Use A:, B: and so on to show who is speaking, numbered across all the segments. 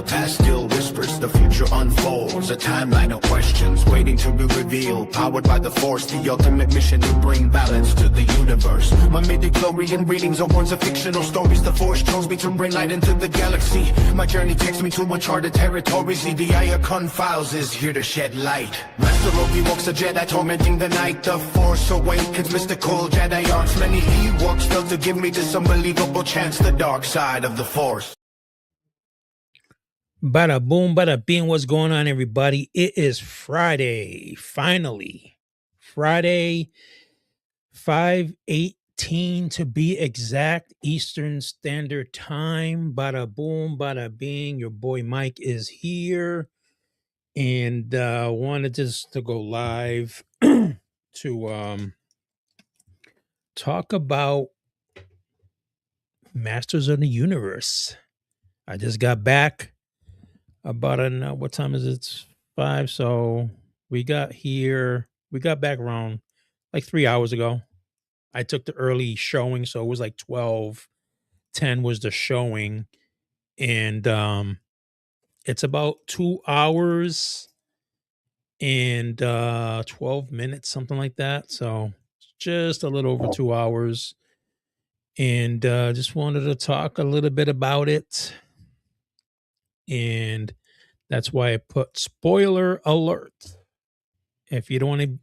A: the past still whispers, the future unfolds. A timeline of questions waiting to be revealed. Powered by the force, the ultimate mission to bring balance to the universe. My midi-chlorian readings are words of fictional stories. The force chose me to bring light into the galaxy. My journey takes me to uncharted territories. The Iacon Files is here to shed light. Master Obi-Wan's a Jedi tormenting the night. The force awakens mystical Jedi arts. Many Ewoks felt to give me this unbelievable chance. The dark side of the force.
B: Bada boom, bada bing. What's going on, everybody? It is Friday, finally. Friday, 5/18 to be exact, Eastern Standard Time. Bada boom, bada bing. Your boy Mike is here. And wanted just to go live to talk about Masters of the Universe. I just got back about what time is it? It's 5. So we got back around like 3 hours ago. I took the early showing, so it was like 12:10 was the showing. And it's about 2 hours and 12 minutes, something like that. So just a little over 2 hours. And just wanted to talk a little bit about it. And that's why I put spoiler alert. If you don't want to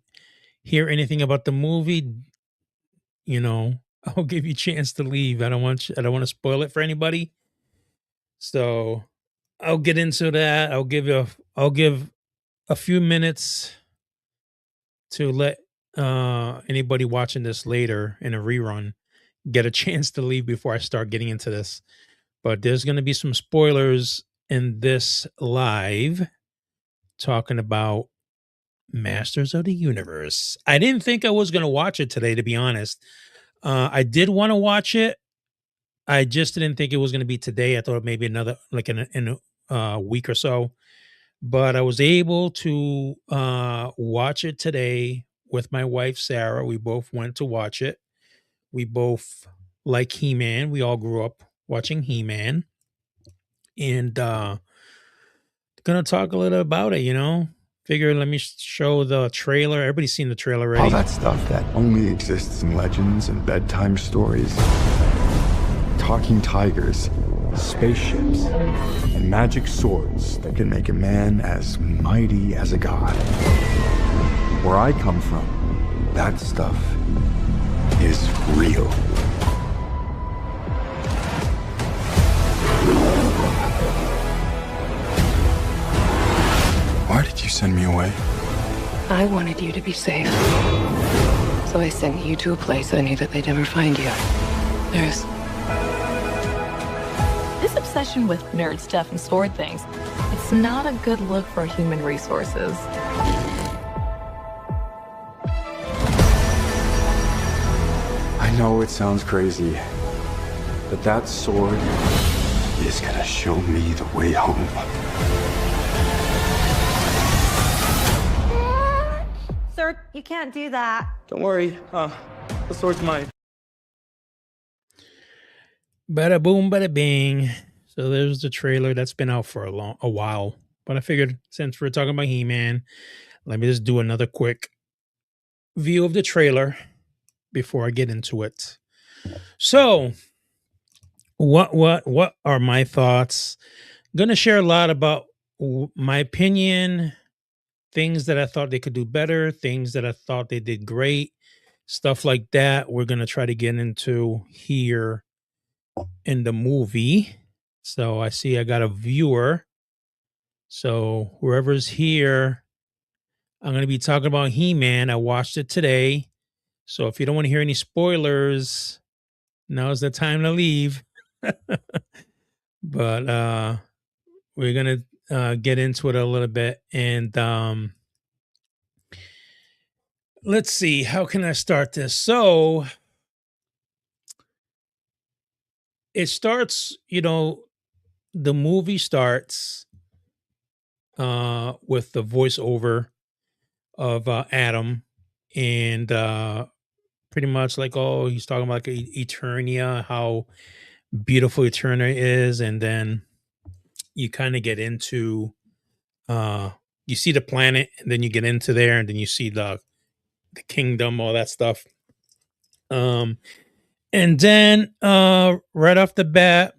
B: hear anything about the movie, I'll give you a chance to leave. I don't want to spoil it for anybody. So I'll get into that. I'll give a few minutes to let anybody watching this later in a rerun get a chance to leave before I start getting into this. But there's going to be some spoilers in this live talking about Masters of the Universe. I didn't think I was going to watch it today, to be honest. I did want to watch it. I just didn't think it was going to be today. I thought maybe another, like in a week or so. But I was able to watch it today with my wife, Sarah. We both went to watch it. We both like He-Man. We all grew up watching He-Man. And gonna talk a little about it, Figure let me show the trailer. Everybody's seen the trailer already.
C: All that stuff that only exists in legends and bedtime stories. Talking tigers, spaceships, and magic swords that can make a man as mighty as a god. Where I come from, that stuff is real. Why did you send me away?
D: I wanted you to be safe. So I sent you to a place I knew that they'd never find you. There's...
E: This obsession with nerd stuff and sword things, it's not a good look for human resources.
C: I know it sounds crazy, but that sword is gonna show me the way home.
F: Sir, you can't do that.
G: Don't worry, the sword's mine.
B: Bada boom, bada bing. So there's the trailer that's been out for a while. But I figured since we're talking about He-Man, let me just do another quick view of the trailer before I get into it. So, what are my thoughts? I'm gonna share a lot about my opinion, things that I thought they could do better, things that I thought they did great, stuff like that. We're gonna try to get into here in the movie. So I see I got a viewer. So whoever's here, I'm going to be talking about He-Man. I watched it today. So if you don't want to hear any spoilers, now's the time to leave. But we're going to get into it a little bit. And let's see, how can I start this? So it starts, the movie starts with the voiceover of Adam, and pretty much like, he's talking about Eternia, how beautiful Eternia is, and then you kind of get into you see the planet, and then you get into there, and then you see the kingdom, all that stuff. Um, and then right off the bat,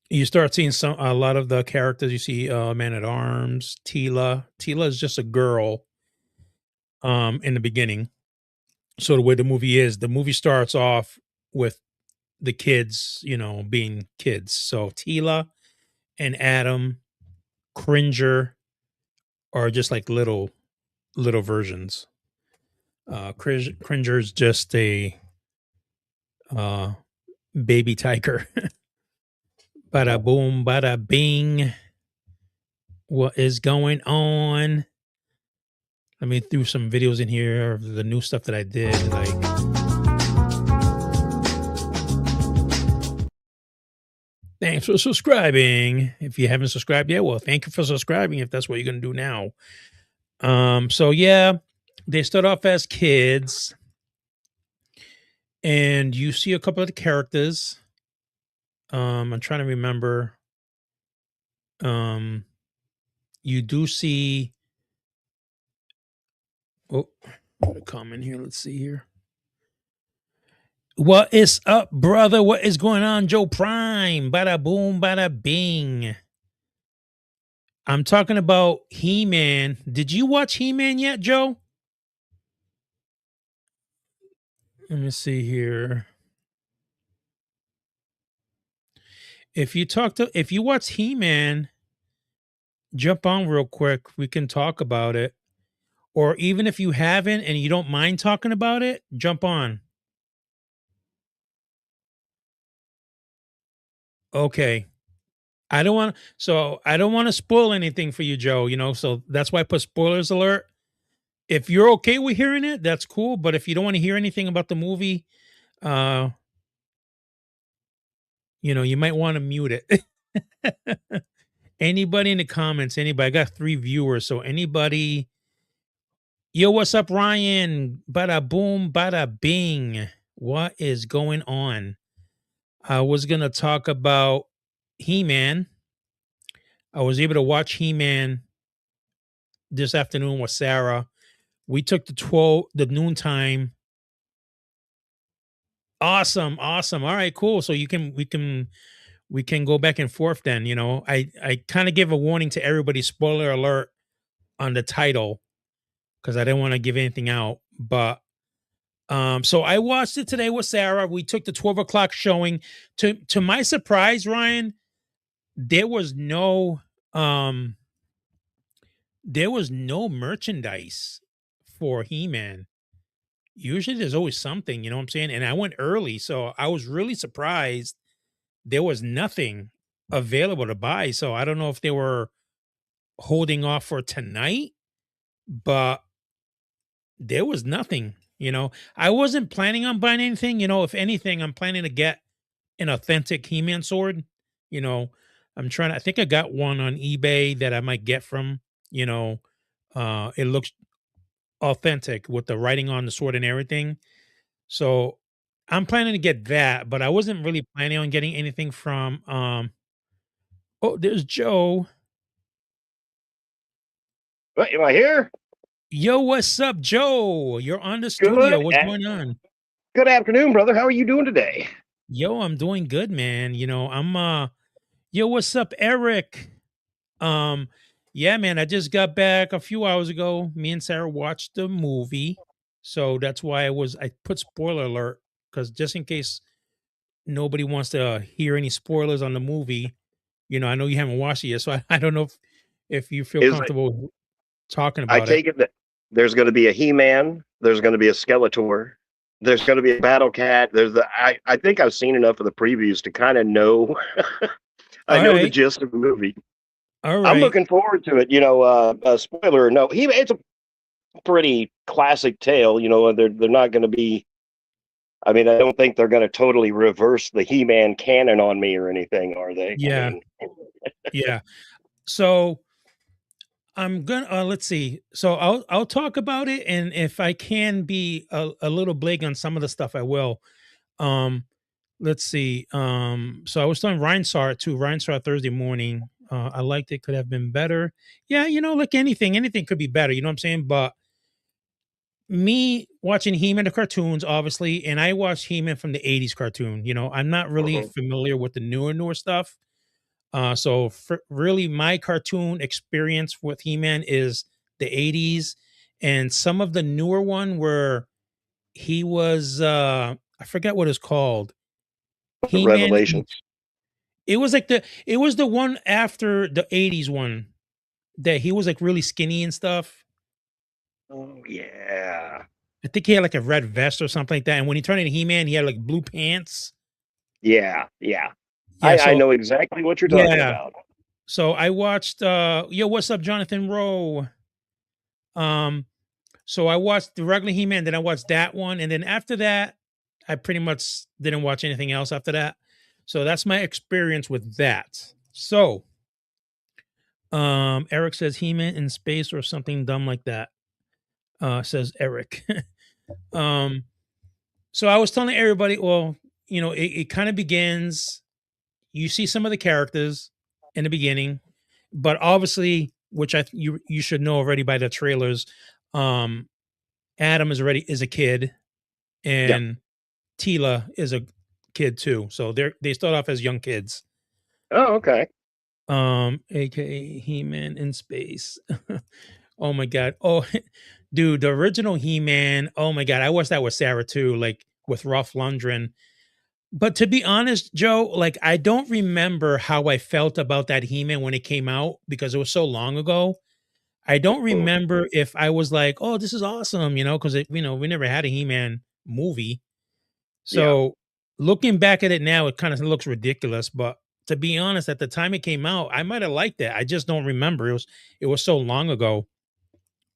B: you start seeing a lot of the characters. You see Man at Arms, Tila. Tila is just a girl in the beginning. So the way the movie starts off with the kids, being kids. So Tila and Adam, Cringer are just like little versions. Cringer's just a uh baby tiger. Bada boom, bada bing. What is going on? Let me throw some videos in here of the new stuff that I did. Thanks for subscribing. If you haven't subscribed yet, well, thank you for subscribing if that's what you're gonna do now. So yeah, they start off as kids, and you see a couple of the characters. I'm trying to remember. You do see. Oh, got a comment here. Let's see here. What is up, brother? What is going on, Joe Prime? Bada boom, bada bing. I'm talking about He-Man. Did you watch He-Man yet, Joe? Let me see here. If you watch He-Man, jump on real quick. We can talk about it. Or even if you haven't and you don't mind talking about it, jump on. Okay. I don't want to spoil anything for you, Joe, so that's why I put spoilers alert. If you're okay with hearing it, that's cool. But if you don't want to hear anything about the movie, you might want to mute it. Anybody in the comments, anybody, I got 3 viewers. So anybody, yo, what's up, Ryan? Bada boom, bada bing. What is going on? I was going to talk about He-Man. I was able to watch He-Man this afternoon with Sarah. We took the noontime. Awesome. All right, cool. So we can go back and forth then. I kind of give a warning to everybody, spoiler alert on the title, because I didn't want to give anything out. But so I watched it today with Sarah. We took the 12 o'clock showing. To my surprise, Ryan, there was no merchandise for He-Man. Usually there's always something, you know what I'm saying? And I went early, so I was really surprised there was nothing available to buy. So I don't know if they were holding off for tonight, but there was nothing, I wasn't planning on buying anything. If anything, I'm planning to get an authentic He-Man sword. I think I got one on eBay that I might get from, it looks authentic with the writing on the sword and everything. So I'm planning to get that, but I wasn't really planning on getting anything from oh, there's Joe.
H: What, am I here?
B: Yo, what's up, Joe? You're on the studio. What's going on?
H: Good afternoon, brother. How are you doing today?
B: Yo, I'm doing good, man. Yo, what's up, Eric? Yeah, man, I just got back a few hours ago. Me and Sarah watched the movie. So that's why I put spoiler alert, because just in case nobody wants to hear any spoilers on the movie, I know you haven't watched it yet. So I don't know if you feel comfortable talking about it.
H: I take it that there's going to be a He-Man, there's going to be a Skeletor, there's going to be a Battle Cat. I think I've seen enough of the previews to kind of know the gist of the movie.
B: All right.
H: I'm looking forward to it. A spoiler or no, it's a pretty classic tale. They're not going to be. I mean, I don't think they're going to totally reverse the He-Man canon on me or anything, are they?
B: Yeah. Yeah. So I'm gonna let's see. So I'll talk about it, and if I can be a little blig on some of the stuff, I will. Let's see. So I was telling Ryan saw it too. Ryan saw it Thursday morning. I liked it. Could have been better. Yeah, like anything could be better. You know what I'm saying? But me watching He-Man the cartoons, obviously, and I watched He-Man from the '80s cartoon. I'm not really
H: Mhm.
B: familiar with the newer stuff. So really, my cartoon experience with He-Man is the '80s, and some of the newer one where he was I forgot what it's called. He-Man.
H: Revelations.
B: It was the one after the '80s one that he was like really skinny and stuff.
H: Oh yeah,
B: I think he had like a red vest or something like that. And when he turned into He-Man, he had like blue pants.
H: yeah.
B: Yeah,
H: I
B: so
H: know exactly what you're talking
B: yeah.
H: about.
B: So I watched yo, what's up, Jonathan Rowe? Um, so I watched the regular He-Man, then I watched that one, and then after that, I pretty much didn't watch anything else after that. So that's my experience with that. So Eric says He-Man in space or something dumb like that. Says Eric. um, so I was telling everybody, well, it kind of begins, you see some of the characters in the beginning, but obviously, which you should know already by the trailers, um, Adam is a kid,
H: Yeah.
B: and Tila is a kid too. So they start off as young kids.
H: Oh, okay.
B: AKA He-Man in space. Oh my god. Oh, dude, the original He-Man. Oh my god, I watched that with Sarah too, like with Ralph Lundgren. But to be honest, Joe, like I don't remember how I felt about that He-Man when it came out because it was so long ago. I don't
H: Mhm.
B: remember if I was like, "Oh, this is awesome," because we never had a He-Man movie.
H: Yeah.
B: So looking back at it now, it kind of looks ridiculous. But to be honest, at the time it came out, I might have liked it. I just don't remember. It was so long ago.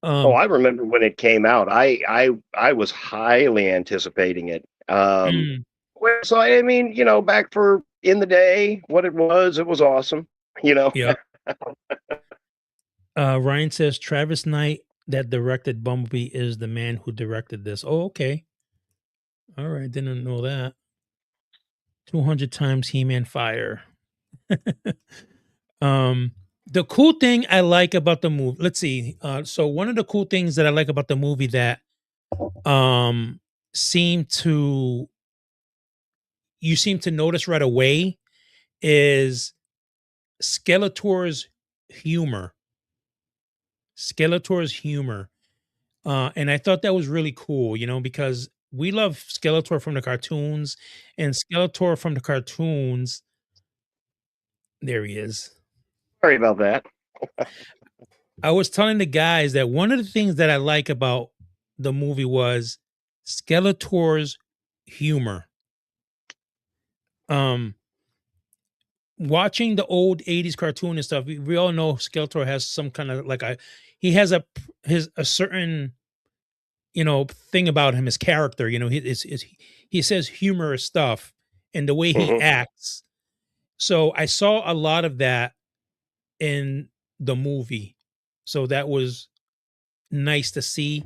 H: Oh,
B: Um,
H: I remember when it came out. I was highly anticipating it.
B: mm,
H: So I mean, back for in the day, what it was awesome. You know.
B: yeah. Ryan says Travis Knight that directed Bumblebee is the man who directed this. Oh, okay. All right, didn't know that. 200 times He-Man fire. um the cool thing I like about the movie, let's see. So one of the cool things that I like about the movie that um seem to you seem to notice right away is Skeletor's humor. Skeletor's humor. And I thought that was really cool, because we love Skeletor from the cartoons, and Skeletor from the cartoons, there he is.
H: Sorry about that.
B: I was telling the guys that one of the things that I like about the movie was Skeletor's humor. Um, Watching the old '80s cartoon and stuff, we all know Skeletor has some kind of like he has a certain thing about him, his character. He says humorous stuff and the way he
H: Mhm.
B: acts. So I saw a lot of that in the movie. So that was nice to see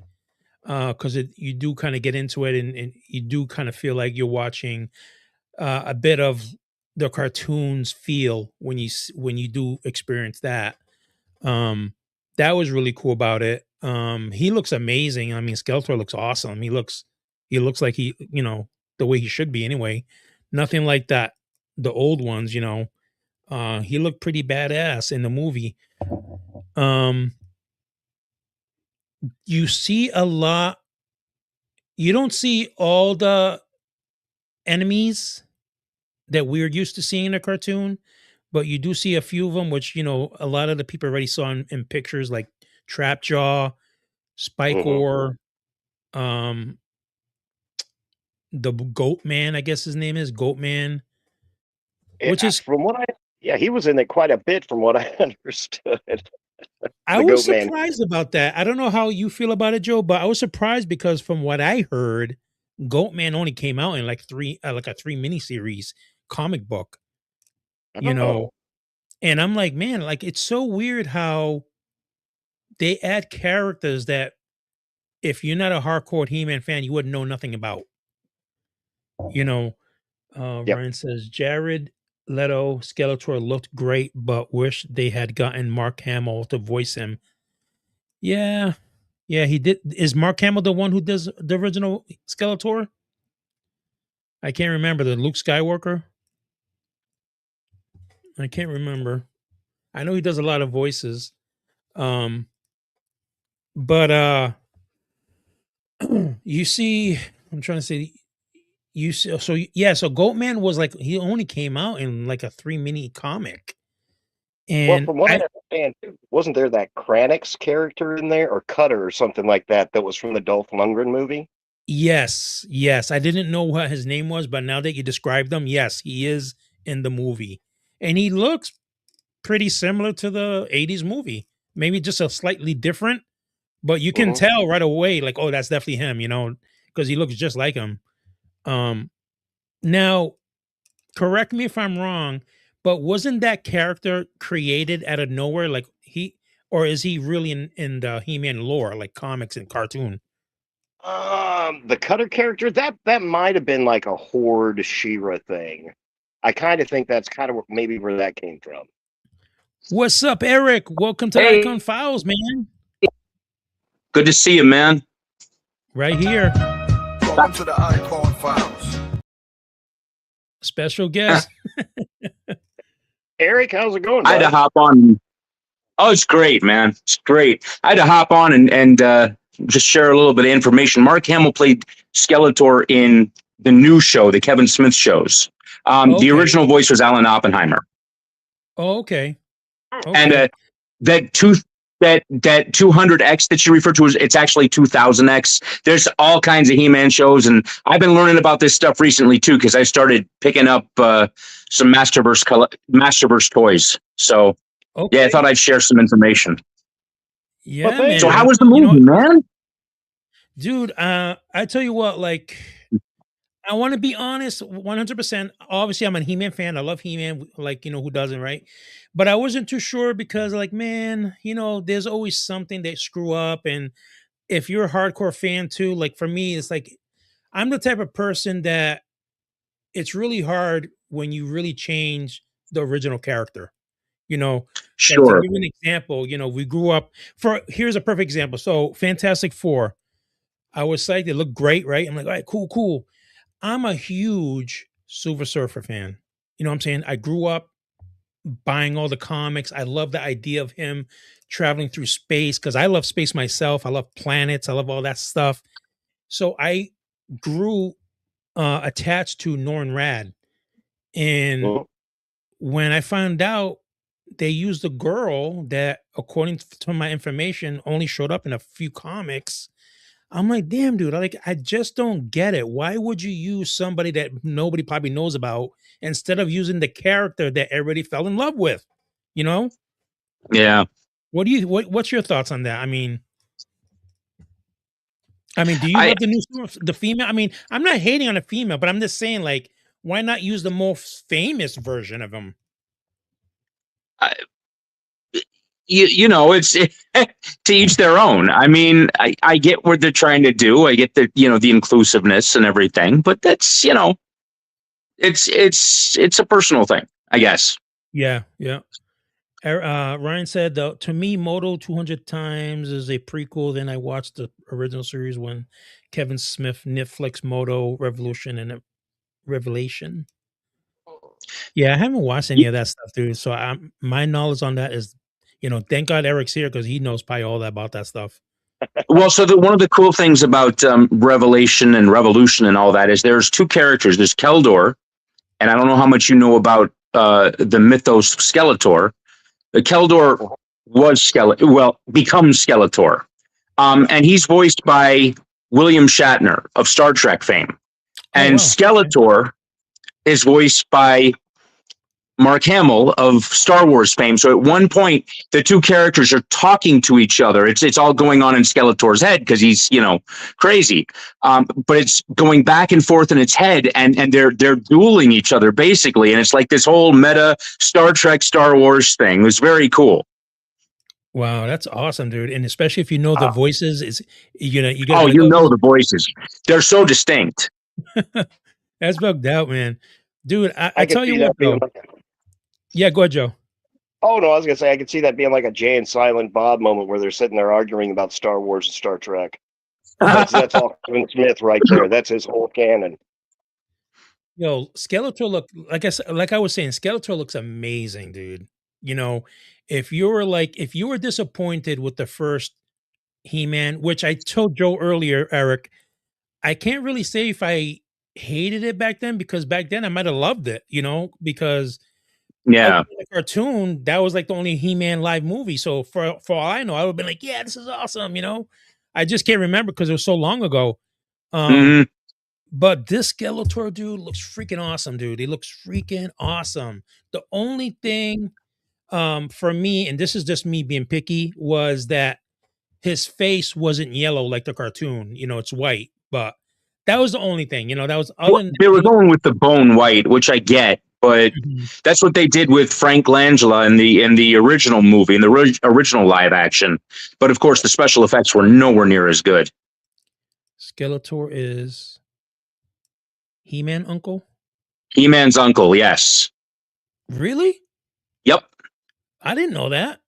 B: because you do kind of get into it and you do kind of feel like you're watching a bit of the cartoons feel when when you do experience that. Um, that was really cool about it. He looks amazing. I mean, Skeletor looks awesome. He looks like the way he should be anyway. Nothing like that. The old ones. He looked pretty badass in the movie. Um, you see a lot. You don't see all the enemies that we're used to seeing in a cartoon, but you do see a few of them, which a lot of the people already saw in pictures, like Trapjaw,
H: Mhm.
B: Spikor, um, the Goat Man, I guess his name is Goat Man, which is
H: From what yeah, he was in it quite a bit, from what I understood.
B: I
H: The
B: was
H: Goat Man.
B: surprised about that. I don't know how you feel about it, Joe, but I was surprised because from what I heard, Goat Man only came out in like a three miniseries comic book, you know,
H: Oh,
B: and I'm like, man, like it's so weird how they add characters that if you're not a hardcore He-Man fan, you wouldn't know nothing about. You know,
H: yep.
B: Ryan says Jared Leto Skeletor looked great, but wish they had gotten Mark Hamill to voice him. Yeah, yeah, he did. Is Mark Hamill the one who does the original Skeletor? I can't remember. The Luke Skywalker. I can't remember. I know he does a lot of voices. Um, but you see, I'm trying to say, you see, so yeah, so Goatman was like he only came out in like a 3 mini comic,
H: Well,
B: and
H: from what I
B: I
H: understand, wasn't there that Kranix character in there, or Cutter, or something like that, that was from the Dolph Lundgren movie?
B: yes, yes, I didn't know what his name was, but now that you described him, yes, he is in the movie, and he looks pretty similar to the '80s movie, maybe just a slightly different, but you can
H: Mhm.
B: tell right away, like, oh, that's definitely him, because he looks just like him. Um, Now, correct me if I'm wrong, but wasn't that character created out of nowhere? Like or is he really in the He-Man lore, like comics and cartoon?
H: The Cutter character, that might have been like a Horde She-Ra thing. I kind of think that's kind of maybe where that came from.
B: What's up, Eric? Welcome to the
I: Hey,
B: Icon Files, man.
I: good to see you, man.
B: Right here,
A: Welcome to the Icon Files.
B: special guest.
H: Eric, how's it going,
I: I had to
H: bud?
I: hop on. Oh, it's great, man. It's great. I had to hop on and just share a little bit of information. Mark Hamill played Skeletor in the new show, the Kevin Smith shows. The
B: Okay.
I: original voice was Alan Oppenheimer,
B: Oh, okay.
I: and
B: Okay.
I: that 200X that you refer to, it's actually 2000X. There's all kinds of He-Man shows, and I've been learning about this stuff recently too because I started picking up some Masterverse toys. So yeah, I
B: Okay.
I: thought I'd share some information.
B: Yeah,
H: thanks.
I: So
B: man.
I: how was the
B: You know,
I: movie, man?
B: dude, I tell you what, like, I want to be honest, 100%. Obviously, I'm a He-Man fan. I love He-Man, like, who doesn't, right? But I wasn't too sure because, like, man, there's always something they screw up. And if you're a hardcore fan too, like for me, it's like I'm the type of person that it's really hard when you really change the original character. You know, like to
I: Sure.
B: give you an example, we grew up here's a perfect example. So Fantastic Four, I was psyched. They look great, right? I'm like, all right, cool, cool. I'm a huge Silver Surfer fan. You know what I'm saying? I grew up buying all the comics. I love the idea of him traveling through space because I love space myself. I love planets. I love all that stuff. So I grew attached to Norrin Rad. And
H: Mhm.
B: when I found out they used a girl that, according to my information, only showed up in a few comics, I'm like, damn, dude, I just don't get it. Why would you use somebody that nobody probably knows about instead of using the character that everybody fell in love with? You know?
I: Yeah.
B: What's your thoughts on that? Do you
I: I,
B: love the female? I'm not hating on a female, but I'm just saying, like, why not use the most famous version of him?
I: I it's to each their own. I get what they're trying to do. I get the inclusiveness and everything, but that's, it's a personal thing, I guess.
B: Yeah, yeah. Ryan said, to me, Moto 200 times is a prequel. Then I watched the original series when Kevin Smith, Netflix, Moto, Revolution, and Revelation. Yeah, I haven't watched any of that stuff, dude. So my knowledge on that is, thank God Eric's here because he knows probably all that about that stuff.
I: Well, so one of the cool things about Revelation and Revolution and all that is there's two characters. There's Keldor, and I don't know how much you know about the mythos Skeletor. Keldor becomes Skeletor. And he's voiced by William Shatner of Star Trek fame. And
B: wow.
I: Skeletor is voiced by Mark Hamill of Star Wars fame. So at one point, the two characters are talking to each other. It's all going on in Skeletor's head because he's, crazy. But it's going back and forth in its head, and they're dueling each other basically. And it's like this whole meta Star Trek, Star Wars thing. It was very cool.
B: Wow, that's awesome, dude. And especially if you know the voices, you got.
I: Oh, the voices. They're so distinct.
B: That's bugged out, man. Dude, I tell you what, though. Yeah, go ahead, Joe.
H: Oh no, I was gonna say I could see that being like a Jay and Silent Bob moment where they're sitting there arguing about Star Wars and Star Trek. That's all Kevin Smith right there. That's his whole canon.
B: Yo, Skeletor look like I was saying, Skeletor looks amazing, dude. You know, if you were disappointed with the first He-Man, which I told Joe earlier, Eric, I can't really say if I hated it back then because back then I might have loved it, because
I: Yeah.
B: the cartoon, that was like the only He-Man live movie. So for all I know, I would have been like, yeah, this is awesome. I just can't remember because it was so long ago.
I: Mhm.
B: But this Skeletor dude looks freaking awesome, dude. He looks freaking awesome. The only thing for me, and this is just me being picky, was that his face wasn't yellow like the cartoon. It's white. But that was the only thing. That was other
I: Well,
B: than
I: they were going with the bone white, which I get, but
B: Mhm.
I: that's what they did with Frank Langella in the original movie, in the original live action. But of course, the special effects were nowhere near as good.
B: Skeletor is He-Man uncle?
I: He-Man's uncle, yes.
B: Really?
I: Yep.
B: I didn't know that.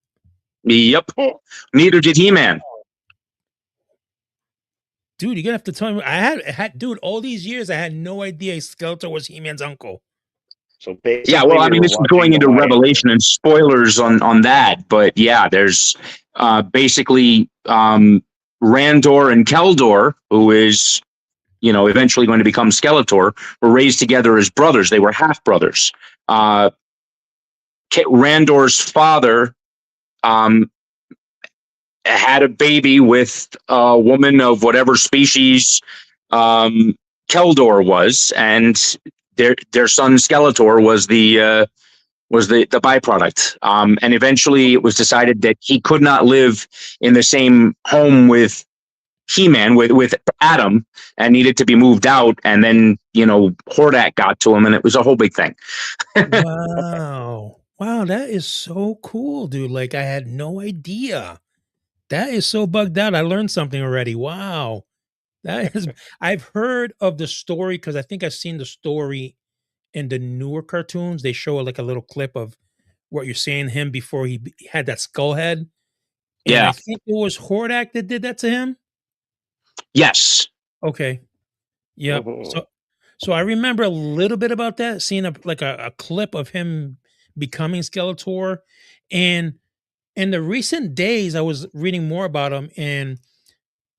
I: Yep. Neither did He-Man.
B: Dude, you're gonna have to tell me. Dude, all these years I had no idea Skeletor was He-Man's uncle.
H: So basically,
I: Yeah, well, I
H: we
I: mean,
H: were
I: this is
H: watching
I: going into
H: the Lion
I: Revelation and spoilers on that, but yeah, there's basically Randor and Keldor, who is eventually going to become Skeletor, were raised together as brothers. They were half brothers. Randor's father had a baby with a woman of whatever species Keldor was, and their son Skeletor was the byproduct. And eventually it was decided that he could not live in the same home with He-Man, with Adam, and needed to be moved out. And then, Hordak got to him, and it was a whole big thing.
B: Wow. Wow, that is so cool, dude. Like, I had no idea. That is so bugged out. I learned something already. Wow. I've heard of the story because I think I've seen the story in the newer cartoons. They show like a little clip of what you're saying him before he had that skull head. And I
I: Yeah.
B: think it was Hordak that did that to him.
I: Yes.
B: Okay. Yep.
H: Mhm.
B: So I remember a little bit about that, seeing a clip of him becoming Skeletor. And in the recent days, I was reading more about him. And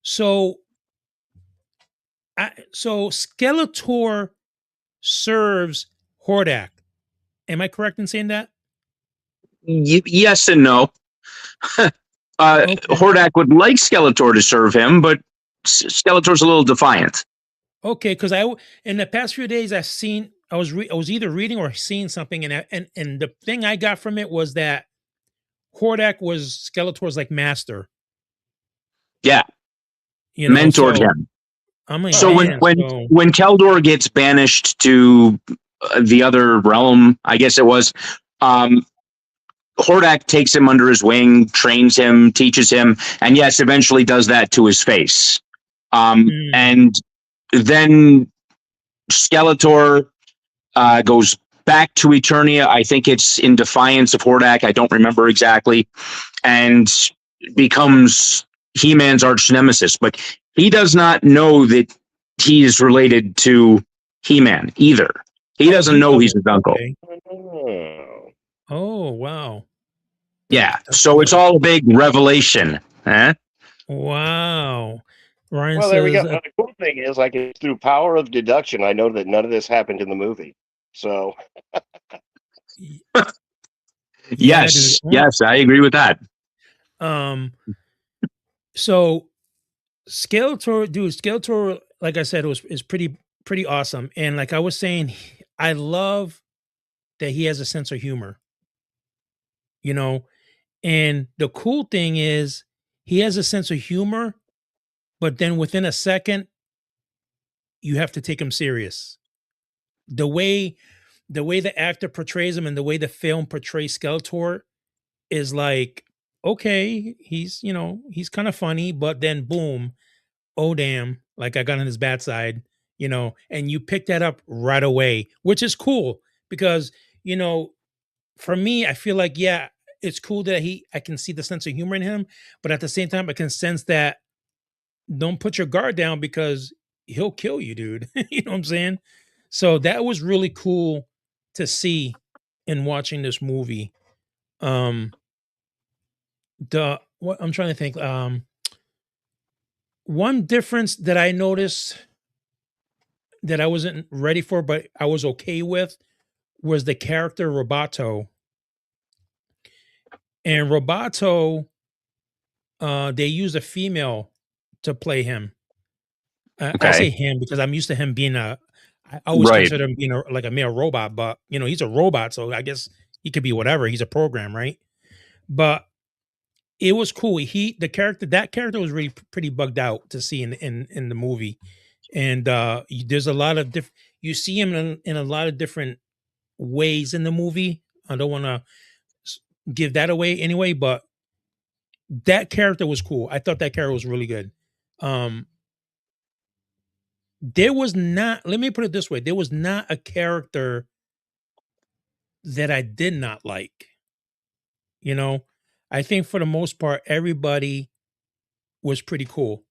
B: so so Skeletor serves Hordak. Am I correct in saying that?
I: Yes and no.
B: Okay.
I: Hordak would like Skeletor to serve him, but Skeletor's a little defiant.
B: Okay, because in the past few days I was either reading or seeing something, and the thing I got from it was that Hordak was Skeletor's like master.
I: Yeah, mentored
B: so
I: him.
B: I'm like,
I: So
B: man, so
I: when Keldor gets banished to the other realm, I guess it was, Hordak takes him under his wing, trains him, teaches him, and yes, eventually does that to his face. And then Skeletor goes back to Eternia. I think it's in defiance of Hordak. I don't remember exactly, and becomes He-Man's arch nemesis. But he does not know that he is related to He-Man either. He doesn't know he's his uncle.
B: okay. Oh, wow.
I: Yeah, so it's all a big revelation. Huh?
B: Wow. Ryan
H: Well, there we go.
B: says,
H: The cool thing is, like, through power of deduction, I know that none of this happened in the movie. So,
I: Yes,
B: dude.
I: yes, I agree with that.
B: So Skeletor, like I said, is pretty awesome. And like I was saying, I love that he has a sense of humor. And the cool thing is he has a sense of humor, but then within a second, you have to take him serious. The way the actor portrays him and the way the film portrays Skeletor is like, okay, he's kind of funny, but then boom, oh damn, like I got on his bad side, and you pick that up right away, which is cool because, for me, I feel like, yeah, it's cool that I can see the sense of humor in him, but at the same time, I can sense that don't put your guard down because he'll kill you, dude. You know what I'm saying? So that was really cool to see in watching this movie. Um, the what I'm trying to think. One difference that I noticed that I wasn't ready for, but I was okay with, was the character Roboto. And Roboto, they used a female to play him. I say
I: Okay.
B: him because I'm used to him being I always
I: Right.
B: consider him being like a male robot, but he's a robot, so I guess he could be whatever. He's a program, right? But it was cool. That character was really pretty bugged out to see in the movie, and there's a lot of you see him in a lot of different ways in the movie. I don't want to give that away anyway, but that character was cool. I thought that character was really good. There was not, let me put it this way, there was not a character that I did not like. I think for the most part, everybody was pretty cool.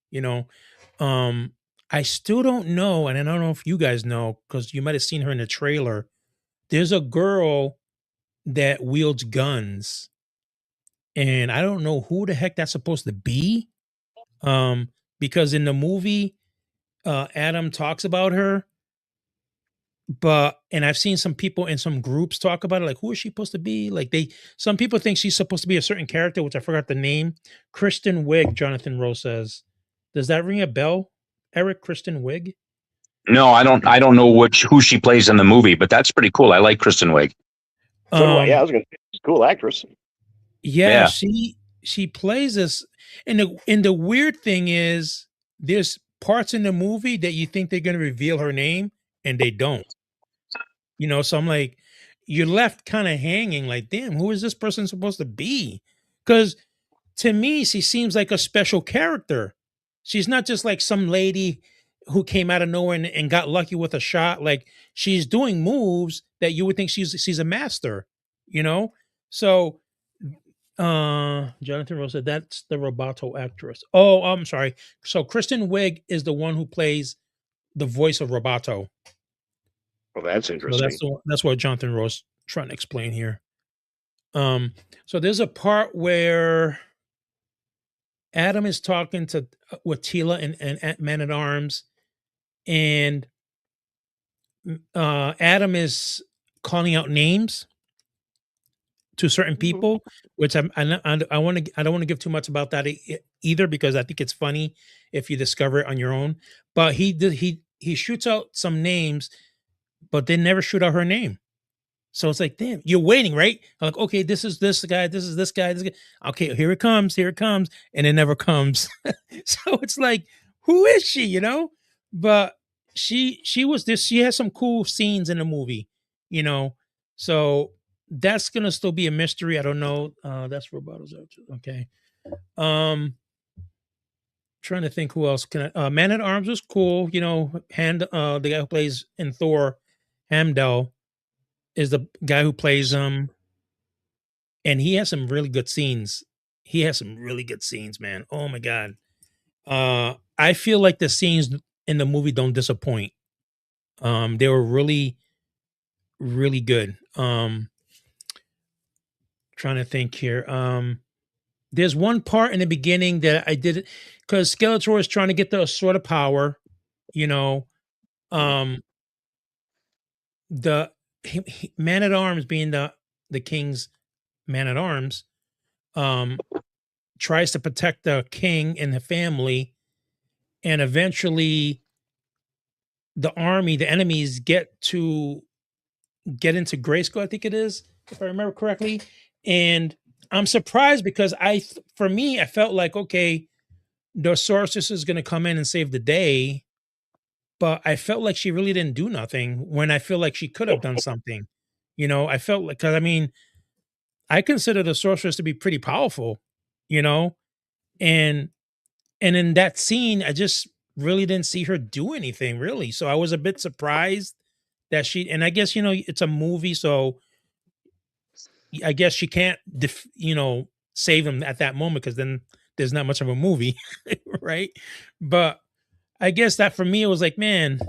B: I still don't know, and I don't know if you guys know, because you might have seen her in the trailer. There's a girl that wields guns, and I don't know who the heck that's supposed to be. Because in the movie, Adam talks about her, and I've seen some people in some groups talk about it, like, who is she supposed to be? Like, some people think she's supposed to be a certain character, which I forgot the name. Kristen Wiig, Jonathan Rose says. Does that ring a bell, Eric? Kristen Wiig?
I: No, I don't. I don't know who she plays in the movie, but that's pretty cool. I like Kristen Wiig.
H: So do I. Yeah, I was going to say, she's a cool actress.
B: Yeah,
I: Yeah.
B: she plays this, and the weird thing is, there's parts in the movie that you think they're going to reveal her name, and they don't. So I'm like, you're left kind of hanging, like, damn, who is this person supposed to be? Because to me, she seems like a special character. She's not just like some lady who came out of nowhere and got lucky with a shot. Like, she's doing moves that you would think she's a master. So Jonathan Rose said that's the Roboto actress. Oh, I'm sorry. So Kristen Wiig is the one who plays the voice of Roboto.
H: Well, that's
B: So
H: interesting.
B: that's what Jonathan Rose trying to explain here. So there's a part where Adam is talking with Tila and Man at Arms, and Adam is calling out names to certain people, which I don't want to give too much about that either, because I think it's funny if you discover it on your own. But he shoots out some names, but they never shoot out her name. So it's like, damn, you're waiting, right? I'm like, okay, this is this guy, this is this guy, this guy. Okay, here it comes, and it never comes. So it's like, who is she? But she was this. She has some cool scenes in the movie, So that's gonna still be a mystery. I don't know. That's Roboto's okay. Trying to think who else can Man at Arms was cool. The guy who plays in Thor, Hamdell, is the guy who plays him, and he has some really good scenes. Man. Oh my god. I feel like the scenes in the movie don't disappoint. They were really, really good. Trying to think here. There's one part in the beginning that I did, because Skeletor is trying to get the Sword of Power. The Man at Arms, being the king's man at arms, tries to protect the king and the family, and eventually the enemies get into Grayskull, I think it is, if I remember correctly. And I'm surprised, because for me, I felt like, okay, the sorceress is going to come in and save the day, but I felt like she really didn't do nothing, when I feel like she could have done something. I felt like, because I consider the sorceress to be pretty powerful, and in that scene, I just really didn't see her do anything, really. So I was a bit surprised that and I guess, it's a movie, so I guess she can't, save him at that moment because then there's not much of a movie, right? But I guess that for me, it was like, man,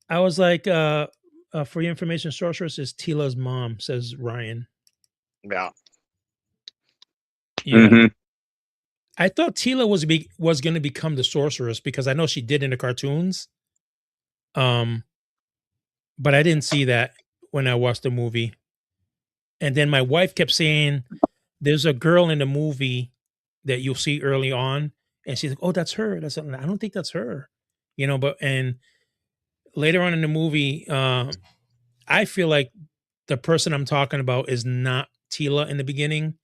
B: I was like, for your information, Sorceress is Tila's mom, says Ryan.
H: Yeah.
B: Yeah.
I: Mhm.
B: I thought Tila was going to become the Sorceress because I know she did in the cartoons. But I didn't see that when I watched the movie. And then my wife kept saying, there's a girl in the movie that you'll see early on. And she's like, oh, that's her. I don't think that's her. And later on in the movie, I feel like the person I'm talking about is not Tila in the beginning,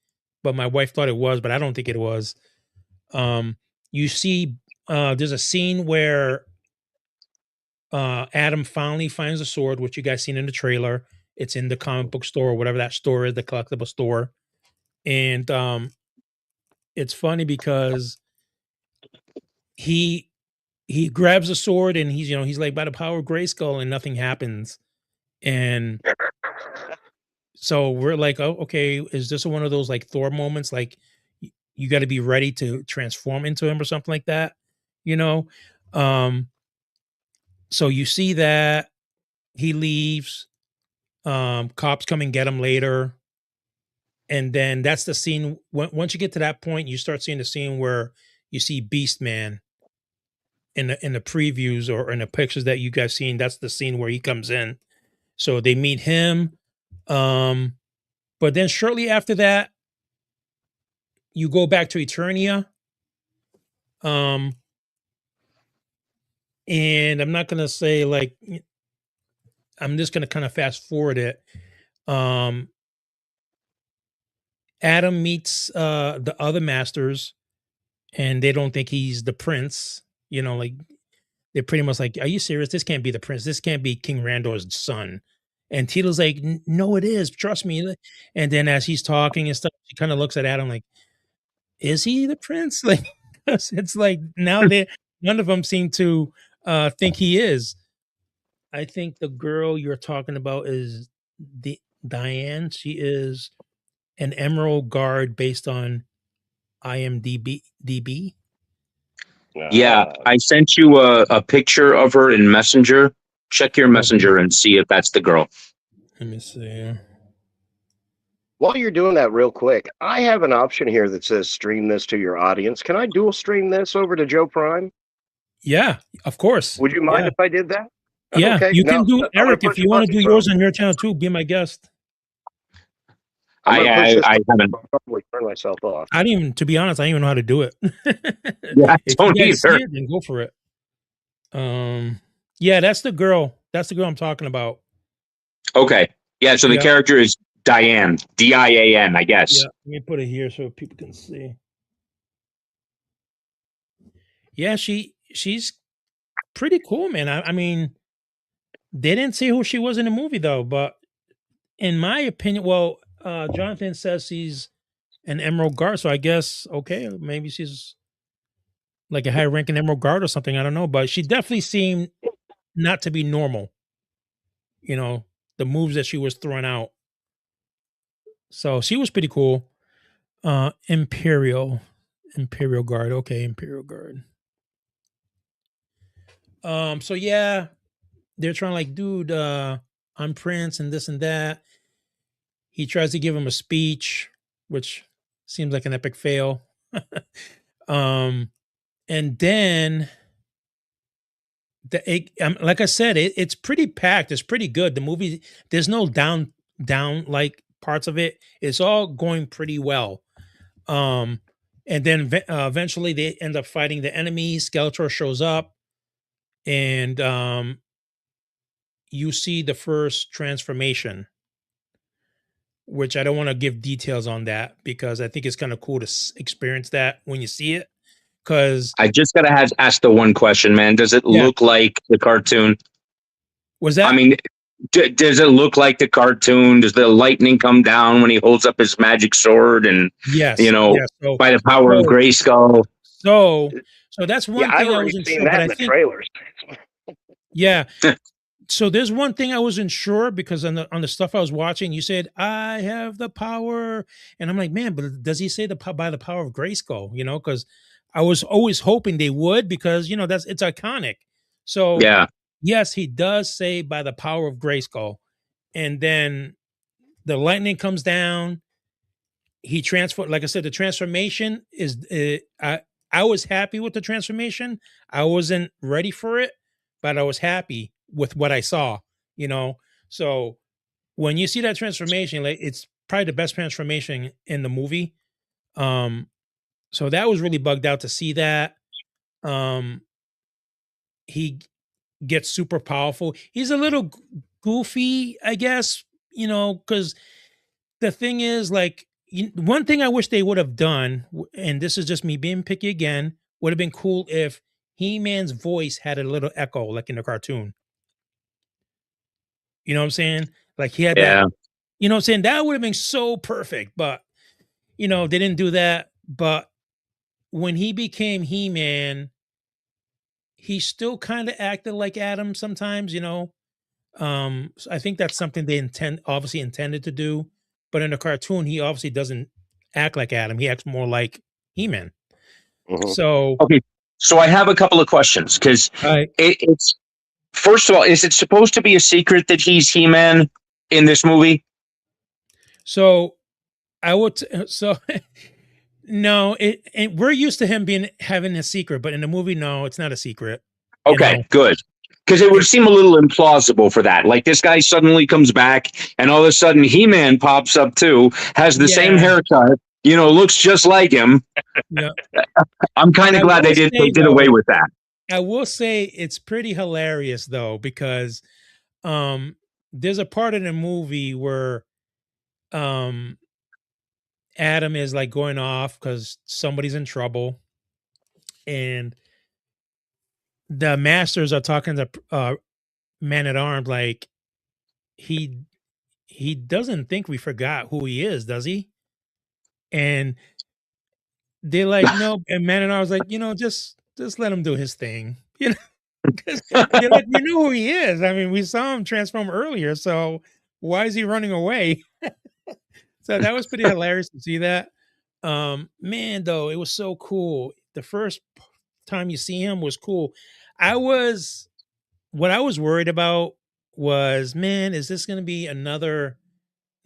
B: but my wife thought it was, but I don't think it was. You see, there's a scene where Adam finally finds a sword, which you guys seen in the trailer. It's in the comic book store or whatever that store is, the collectible store. And it's funny because he grabs a sword and he's like, by the power of Grayskull, and nothing happens. And so we're like, oh, okay, is this one of those like Thor moments? Like you got to be ready to transform into him or something like that, So you see that he leaves, cops come and get him later. And then that's the scene. Once you get to that point, you start seeing the scene where you see Beastman in the previews or in the pictures that you guys seen. That's the scene where he comes in. So they meet him. But then shortly after that, you go back to Eternia. And I'm not going to say like, I'm just going to kind of fast forward it. Adam meets the other masters and they don't think he's the prince, like they're pretty much like, are you serious? This can't be the prince. This can't be King Randor's son. And Tila's like, no, it is. Trust me. And then as he's talking and stuff, she kind of looks at Adam like, is he the prince? Like, it's like now none of them seem to think he is. I think the girl you're talking about is Diane. She is an Emerald Guard based on IMDb.
I: Yeah, I sent you a picture of her in Messenger. Check your Messenger and see if that's the girl.
B: Let me see.
H: While you're doing that real quick, I have an option here that says stream this to your audience. Can I dual stream this over to Joe Prime?
B: Yeah, of course.
H: Would you mind if I did that?
B: Yeah,
H: okay.
B: You can do Eric if you want to do yours on your
H: channel.
B: channel too. Be my guest.
I: I haven't.
H: Probably turn myself off.
B: To be honest, I don't even know how to do it.
I: Yeah,
B: if
I: don't
B: you guys
I: either.
B: see it, then go for it. Yeah, that's the girl. That's the girl I'm talking about.
I: Okay. Yeah, so the
B: Yeah.
I: character is Diane. Dian, I guess.
B: Yeah, let me put it here so people can see. Yeah, she's pretty cool, man. I mean, they didn't say who she was in the movie though, but in my opinion, well, Jonathan says she's an Emerald Guard, so I guess okay, maybe she's like a high-ranking Emerald Guard or something. I don't know, but she definitely seemed not to be normal. The moves that she was throwing out. So she was pretty cool. Imperial Guard. Okay, Imperial Guard. So yeah, they're trying like, dude, I'm Prince and this and that. He tries to give him a speech, which seems like an epic fail. And then like I said, it's pretty packed. It's pretty good. The movie, there's no down like parts of it. It's all going pretty well. And then eventually they end up fighting the enemy. Skeletor shows up, and you see the first transformation, which I don't want to give details on that because I think it's kind of cool to experience that when you see it. Because
I: I just gotta ask the one question, man. Does it look like the cartoon?
B: Was that?
I: I mean, does it look like the cartoon? Does the lightning come down when he holds up his magic sword? And
B: yes,
I: so, by the power of Grayskull.
B: So that's one thing
H: I've
B: I
H: already
B: wasn't
H: seen
B: sure,
H: that
B: but
H: in
B: I
H: the
B: think
H: trailers.
B: yeah. So there's one thing I wasn't sure because on the stuff I was watching, you said I have the power, and I'm like, man, but does he say by the power of Grayskull? You know, because I was always hoping they would because you know it's iconic. So
I: Yeah.
B: yes, he does say by the power of Grayskull, and then the lightning comes down. He transfer, like I said, the transformation is. I was happy with the transformation. I wasn't ready for it, but I was happy with what I saw. You know, so when you see that transformation, like it's probably the best transformation in the movie. So that was really bugged out to see that. Um, he gets super powerful. He's a little goofy, I guess. You know, because the thing is, like, one thing I wish they would have done, and this is just me being picky again, would have been cool if He-Man's voice had a little echo, like in the cartoon. You know what I'm saying? Like he had
I: Yeah.
B: that. You know what I'm saying? That would have been so perfect, but you know they didn't do that. But when he became He-Man, he still kind of acted like Adam sometimes. You know, so I think that's something they obviously intended to do. But in the cartoon, he obviously doesn't act like Adam. He acts more like He-Man.
H: Mhm.
B: So,
I: Okay. So I have a couple of questions because
B: I
I: it's first of all, is it supposed to be a secret that he's He-Man in this movie?
B: so I would so no, we're used to him having a secret, but in the movie, no, it's not a secret. You
I: Okay,
B: know,
I: good. Because it would
B: it,
I: seem a little implausible for that. Like this guy suddenly comes back and all of a sudden He-Man pops up too, has the same
B: yeah,
I: haircut, looks just like him.
B: yeah.
I: I'm kind of
B: I
I: glad
B: will
I: they
B: say
I: did away
B: though,
I: with that.
B: I will say it's pretty hilarious though because um there's a part in the movie where um Adam is like going off because somebody's in trouble, and the masters are talking to Man at Arms like he he doesn't think we forgot who he is, does he? And they're like, no, and Man at Arms like, just let him do his thing, 'cause they're like, we know who he is. I mean, we saw him transform earlier, so why is he running away? So that was pretty hilarious to see that. Man, though, it was so cool. The first time you see him was cool. I was What I was worried about was, man, is this going to be another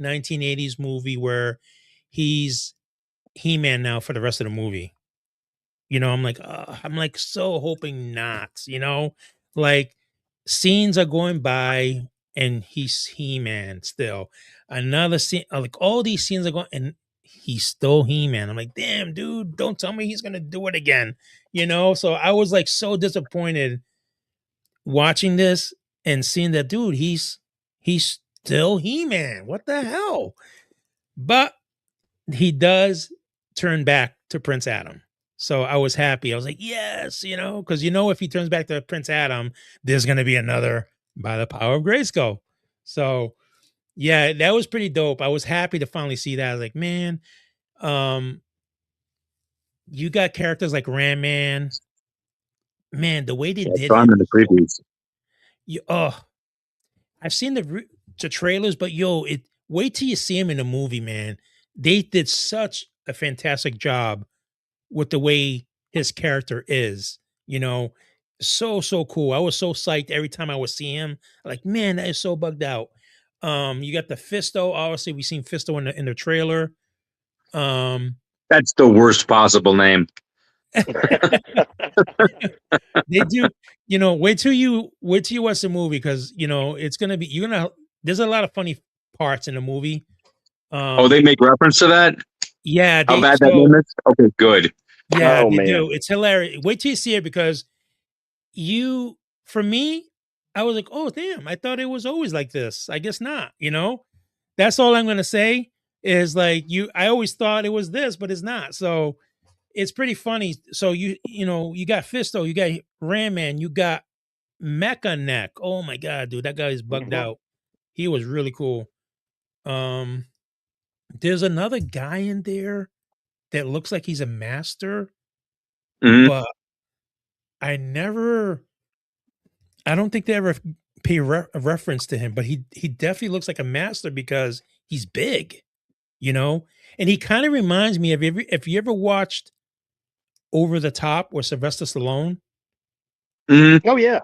B: 1980s movie where he's He-Man now for the rest of the movie? I'm like so hoping not, like scenes are going by and he's He-Man still. Another scene, like all these scenes are going and he's still He-Man. I'm like, damn, dude, don't tell me he's going to do it again, So I was like so disappointed watching this and seeing that dude, he's still He-Man. What the hell? But he does turn back to Prince Adam. So I was happy. I was like, yes, because if he turns back to Prince Adam, there's gonna be another by the power of Grayskull. So yeah, that was pretty dope. I was happy to finally see that. I was like, man, um, you got characters like Ram Man. Man, the way they
I: Yeah,
B: did
I: Tron
B: him.
I: in the previews.
B: Oh, I've seen the trailers, but wait till you see him in the movie, man. They did such a fantastic job with the way his character is, so cool. I was so psyched every time I would see him. Like, man, that is so bugged out. You got the Fisto. Obviously, we seen Fisto in the trailer.
I: That's the worst possible name.
B: They do, wait till you watch the movie because it's gonna be there's a lot of funny parts in the movie.
I: Oh, they make reference to that?
B: Yeah,
I: How bad that name is? Okay, good.
B: yeah,
H: Oh,
B: they
H: man.
B: do. It's hilarious. Wait till you see it because for me, I was like, oh damn, I thought it was always like this. I guess not. That's all I'm gonna say is like I always thought it was this, but it's not. So it's pretty funny. So you got Fisto, you got Ram Man, you got Mecha Neck. Oh my god, dude, that guy is bugged out. He was really cool. There's another guy in there that looks like he's a master,
I: Mhm.
B: but I don't think they ever pay a reference to him, but he definitely looks like a master because he's big, you know, and he kind of reminds me of if you ever watched Over the Top with Sylvester Stallone.
I: Mm-hmm.
H: Oh yeah.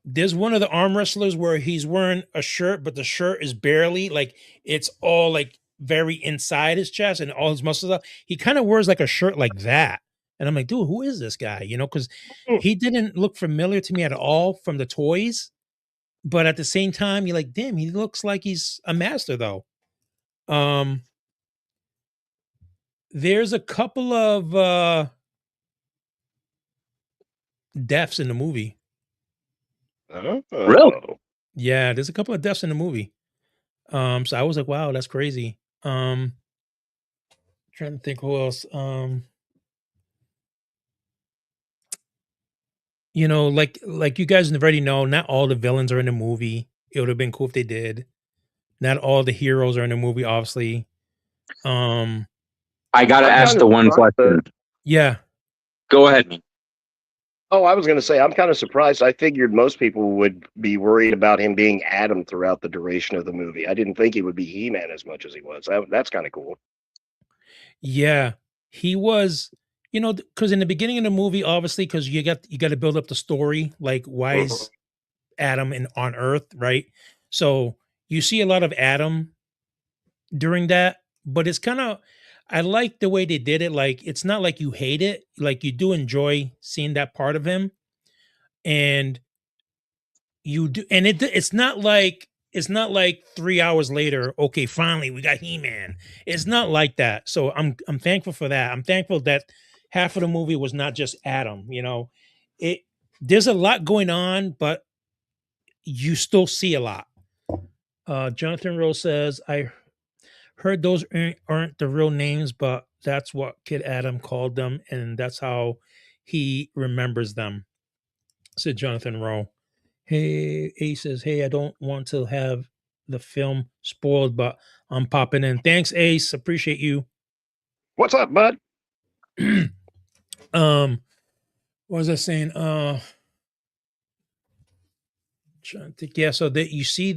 B: There's one of the arm wrestlers where he's wearing a shirt, but the shirt is barely like it's all like very inside his chest and all his muscles up. He kind of wears like a shirt like that. And I'm like, dude, who is this guy? You know, because he didn't look familiar to me at all from the toys. But at the same time, you're like, damn, he looks like he's a master though. There's a couple of deaths in the movie.
I: Really?
B: Yeah, there's a couple of deaths in the movie. So I was like, wow, that's crazy. Trying to think who else. You know, like you guys already know, not all the villains are in the movie. It would have been cool if they did. Not all the heroes are in the movie, obviously.
I: I gotta ask the one question.
B: Yeah.
I: Go ahead.
H: Oh, I was going to say, I'm kind of surprised. I figured most people would be worried about him being Adam throughout the duration of the movie. I didn't think he would be He-Man as much as he was. That's kind of cool.
B: Yeah, he was, you know, because in the beginning of the movie, obviously, because you got to build up the story, like why is Adam on Earth, right? So you see a lot of Adam during that, but it's kind of, I like the way they did it. Like it's not like you hate it, like you do enjoy seeing that part of him, and you do, and it's not like 3 hours later, okay, finally we got He-Man. It's not like that. So I'm thankful for that. I'm thankful that half of the movie was not just Adam, you know. There's a lot going on, but you still see a lot. Jonathan Rose says, I heard those aren't the real names, but that's what Kid Adam called them, and that's how he remembers them, said Jonathan Rowe. Hey, Ace says, hey, I don't want to have the film spoiled, but I'm popping in. Thanks, Ace. Appreciate you.
H: What's up, bud?
B: What was I saying? Trying to think. Yeah, so that you see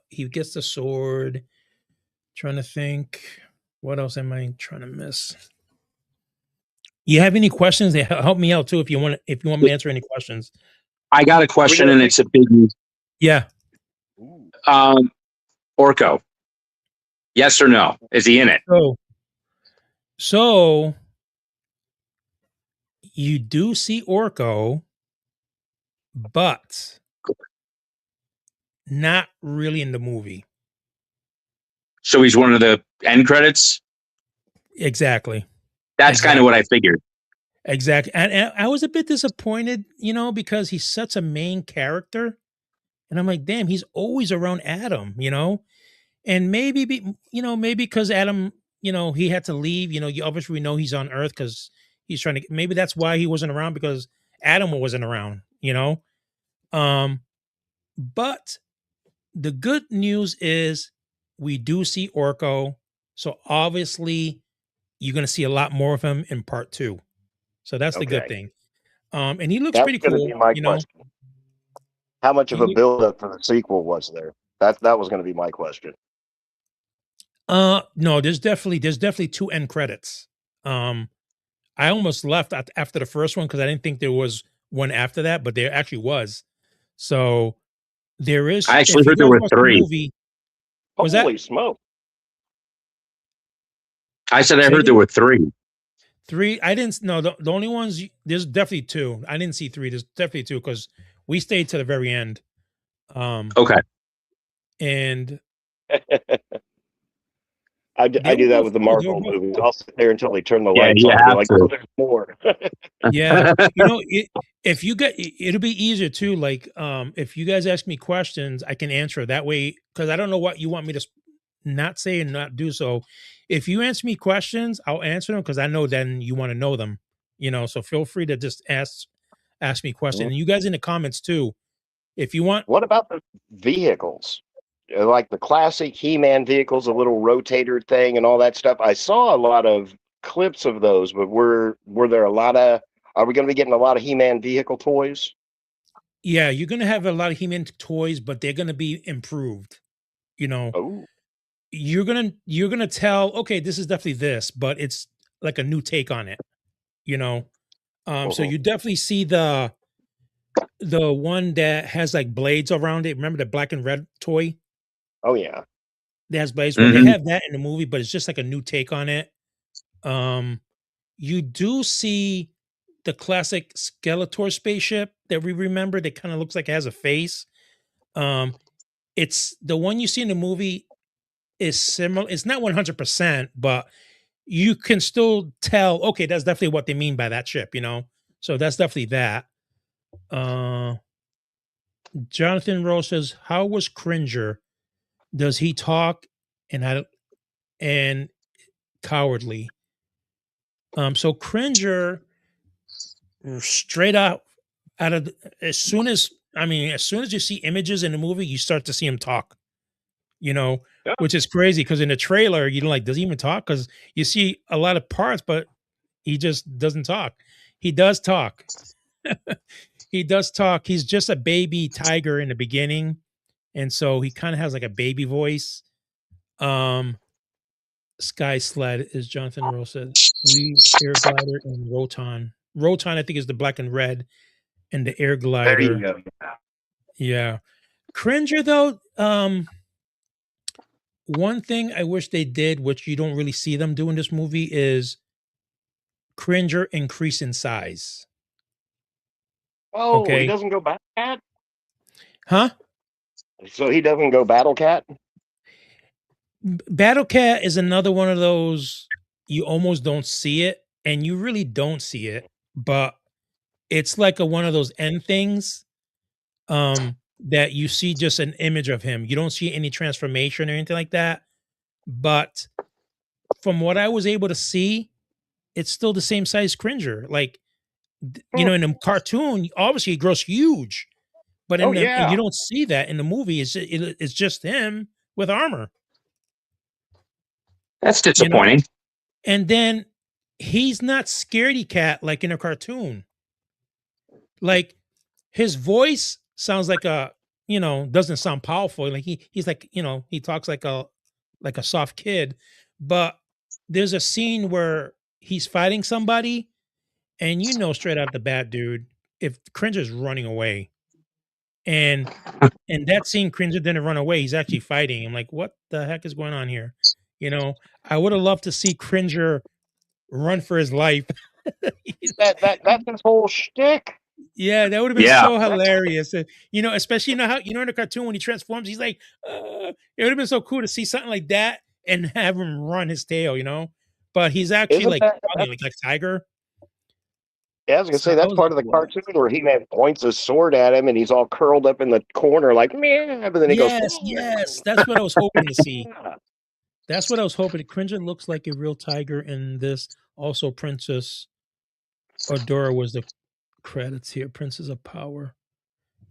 B: he gets the sword. Trying to think. What else am I trying to miss? You have any questions? Help me out too if you want me to answer any questions.
I: I got a question, and it's a big.
B: Yeah.
I: Orko. Yes or no? Is he in it?
B: So you do see Orko, but not really in the movie.
I: So he's one of the end credits?
B: Exactly.
I: That's kind of what I figured.
B: Exactly. And I was a bit disappointed, you know, because he's such a main character. And I'm like, damn, he's always around Adam, you know? And maybe because Adam, you know, he had to leave, you know, you obviously know he's on Earth because he's trying to, maybe that's why he wasn't around, because Adam wasn't around, you know? But the good news is we do see Orko. So obviously you're going to see a lot more of him in part 2. So that's the good thing. And he looks pretty cool.
H: Be my question. How much of a build-up for the sequel was there? That was going to be my question.
B: No, there's definitely 2 end credits. I almost left after the first one because I didn't think there was one after that, but there actually was. So there is.
I: I actually heard there were 3.
H: Holy smoke!
I: I said I heard there were 3.
B: 3. I didn't. No, the only ones. There's definitely 2. I didn't see 3. There's definitely 2 because we stayed to the very end.
I: Okay.
B: And
H: I do that with the Marvel movies. I'll sit there until they turn the lights on. Like, oh, there's more.
B: Yeah, you know, it'll be easier too. Like, if you guys ask me questions, I can answer that way because I don't know what you want me to not say and not do. So, if you answer me questions, I'll answer them because I know then you want to know them. You know, so feel free to just ask me questions. And you guys in the comments too, if you want.
H: What about the vehicles? Like the classic He-Man vehicles, a little rotator thing and all that stuff. I saw a lot of clips of those, but were there a lot of, are we going to be getting a lot of He-Man vehicle toys?
B: Yeah, you're gonna have a lot of He-Man toys, but they're gonna be improved. You know,
H: Oh,
B: you're gonna tell, okay, this is definitely this, but it's like a new take on it. You know, so
H: uh-huh.
B: you definitely see the one that has like blades around it. Remember the black and red toy
H: Oh yeah.
B: that has blades? Well, they
I: Hmm.
B: have that in the movie, but it's just like a new take on it. Um, you do see the classic Skeletor spaceship that we remember that kind of looks like it has a face. Um, it's the one you see in the movie is similar. It's not 100%, but you can still tell, okay, that's definitely what they mean by that ship, you know? So that's definitely that. Uh, Jonathan Rose says, how was Cringer? Does he talk and and cowardly? So Cringer straight up out of as soon as as soon as you see images in the movie, you start to see him talk, you know,
H: Yeah.
B: which is crazy because in the trailer, you know, like, does he even talk? Because you see a lot of parts, but he just doesn't talk. He does talk. He does talk. He's just a baby tiger in the beginning. And so he kind of has like a baby voice. Um, Sky Sled is Jonathan Rose said. We Air Glider and Roton. Roton, I think, is the black and red, and the Air
H: There you
B: Glider.
H: go.
B: Yeah. Cringer though, one thing I wish they did, which you don't really see them do in this movie, is Cringer increase in size.
H: Oh, he
B: Okay.
H: doesn't go Battle Cat?
B: Huh?
H: So he doesn't go Battle Cat?
B: Battle Cat is another one of those you almost don't see it, and you really don't see it, but it's like a one of those end things that you see just an image of him. You don't see any transformation or anything like that. But from what I was able to see, it's still the same size Cringer. Like, you
H: Hmm.
B: know, in the cartoon, obviously he grows huge, but
H: Oh
B: and you
H: yeah.
B: don't see that in the movie. It's just him with armor,
I: That's
B: you know.
I: disappointing.
B: And then he's not scaredy cat like in a cartoon. Like his voice sounds like doesn't sound powerful. Like he's like, he talks like a soft kid. But there's a scene where he's fighting somebody, and straight out the bat, dude, if Cringer's running away. And in that scene, Cringer didn't run away. He's actually fighting. I'm like, what the heck is going on here? I would have loved to see Cringer run for his life.
H: That's his whole shtick.
B: Yeah, that would have been
I: Yeah.
B: so hilarious. Especially how in the cartoon when he transforms, he's like, it would have been so cool to see something like that and have him run his tail. But he's actually
H: Isn't
B: like
H: that
B: probably like Tiger.
H: yeah, I was gonna
B: So
H: say
B: I
H: that's
B: was
H: part
B: like,
H: of the
B: wow.
H: cartoon where He-Man points his sword at him and he's all curled up in the corner like man, but then he goes,
B: Yes, yes, that's what I was hoping to see.
H: yeah.
B: That's what I was hoping. Cringer looks like a real tiger in this. Also, Princess Adora was the credits here. Princess of Power.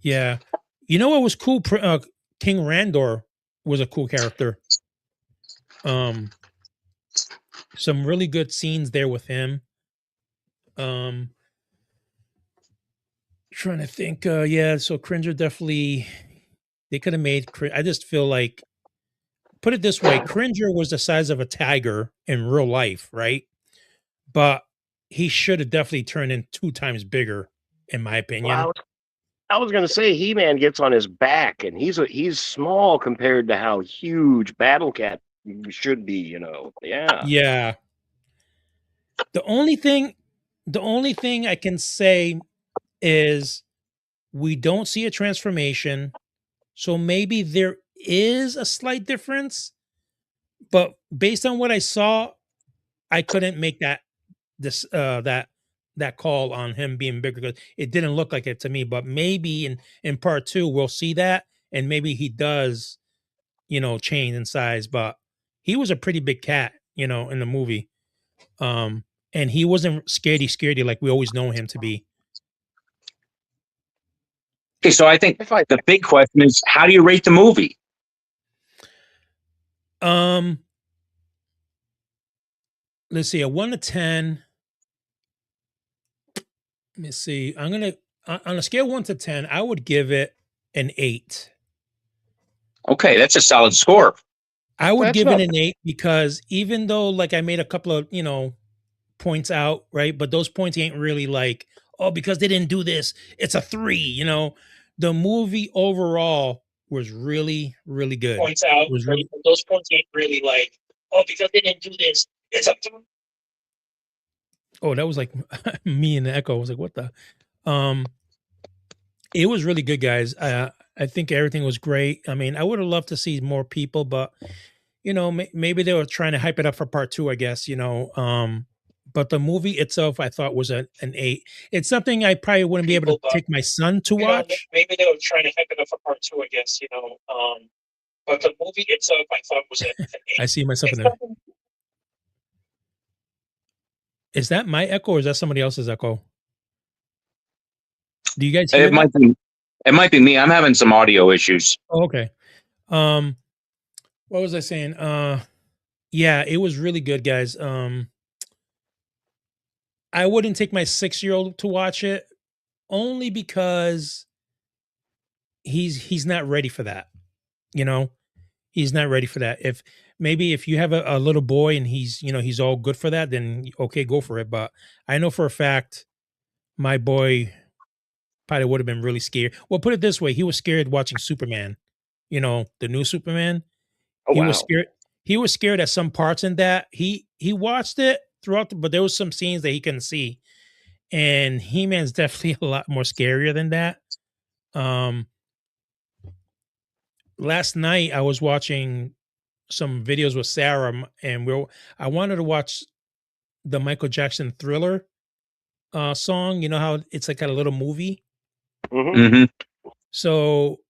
B: Yeah. You know what was cool? King Randor was a cool character. Um, some really good scenes there with him. Um, trying to think. Yeah. So Cringer definitely. They could have made. I just feel like, put it this way: Cringer was the size of a tiger in real life, right? But he should have definitely turned in 2 times bigger, in my opinion.
H: Well, I was gonna say He-Man gets on his back and he's small compared to how huge Battle Cat should be. Yeah.
B: Yeah. The only thing, I can say is we don't see a transformation, so maybe there is a slight difference. But based on what I saw, I couldn't make that call on him being bigger because it didn't look like it to me. But maybe in part 2 we'll see that, and maybe he does, change in size. But he was a pretty big cat, in the movie. And he wasn't scaredy like we always know him to be.
I: Okay, so I think
H: If I
I: the big question is, how do you rate the movie?
B: Let's see, a 1 to 10. Let me see. I'm gonna On a scale 1 to 10, I would give it an 8.
I: Okay, that's a solid score.
B: I would
H: That's
B: give it
H: not
B: an 8 because even though like I made a couple of, points out, right? But those points ain't really like, oh, because they didn't do this, it's a 3. The movie overall was really, really good.
I: Points out,
B: Was
I: right?
B: really,
I: But those points ain't really like, oh, because they didn't do this, it's a
B: oh, that was like me and the echo. I was like, what the? It was really good, guys. I think everything was great. I mean, I would have loved to see more people, but maybe they were trying to hype it up for part 2, I guess. But the movie itself, I thought was an 8. It's something I probably wouldn't be able to
I: People, but,
B: take my son to watch.
I: maybe they were trying to hype it up for part 2, I guess. But the movie itself, I thought was an 8.
B: I see myself in
I: It's
B: there.
I: something-
B: Is that my echo or is that somebody else's echo? Do you guys hear
I: It
B: that?
I: might be me. I'm having some audio issues.
B: Oh, okay. What was I saying? Yeah, it was really good, guys. I wouldn't take my 6-year-old to watch it only because he's not ready for that. He's not ready for that. If you have a little boy and he's all good for that, then okay, go for it. But I know for a fact my boy probably would have been really scared. Well, put it this way, he was scared watching Superman, the new Superman.
H: Oh,
B: He
H: wow.
B: was scared. He was scared at some parts in that. He watched it throughout, but there was some scenes that he couldn't see. And He-Man's definitely a lot more scarier than that. Last night I was watching some videos with Sarah, and I wanted to watch the Michael Jackson Thriller song. You know how it's like a little movie.
H: Mhm.
B: So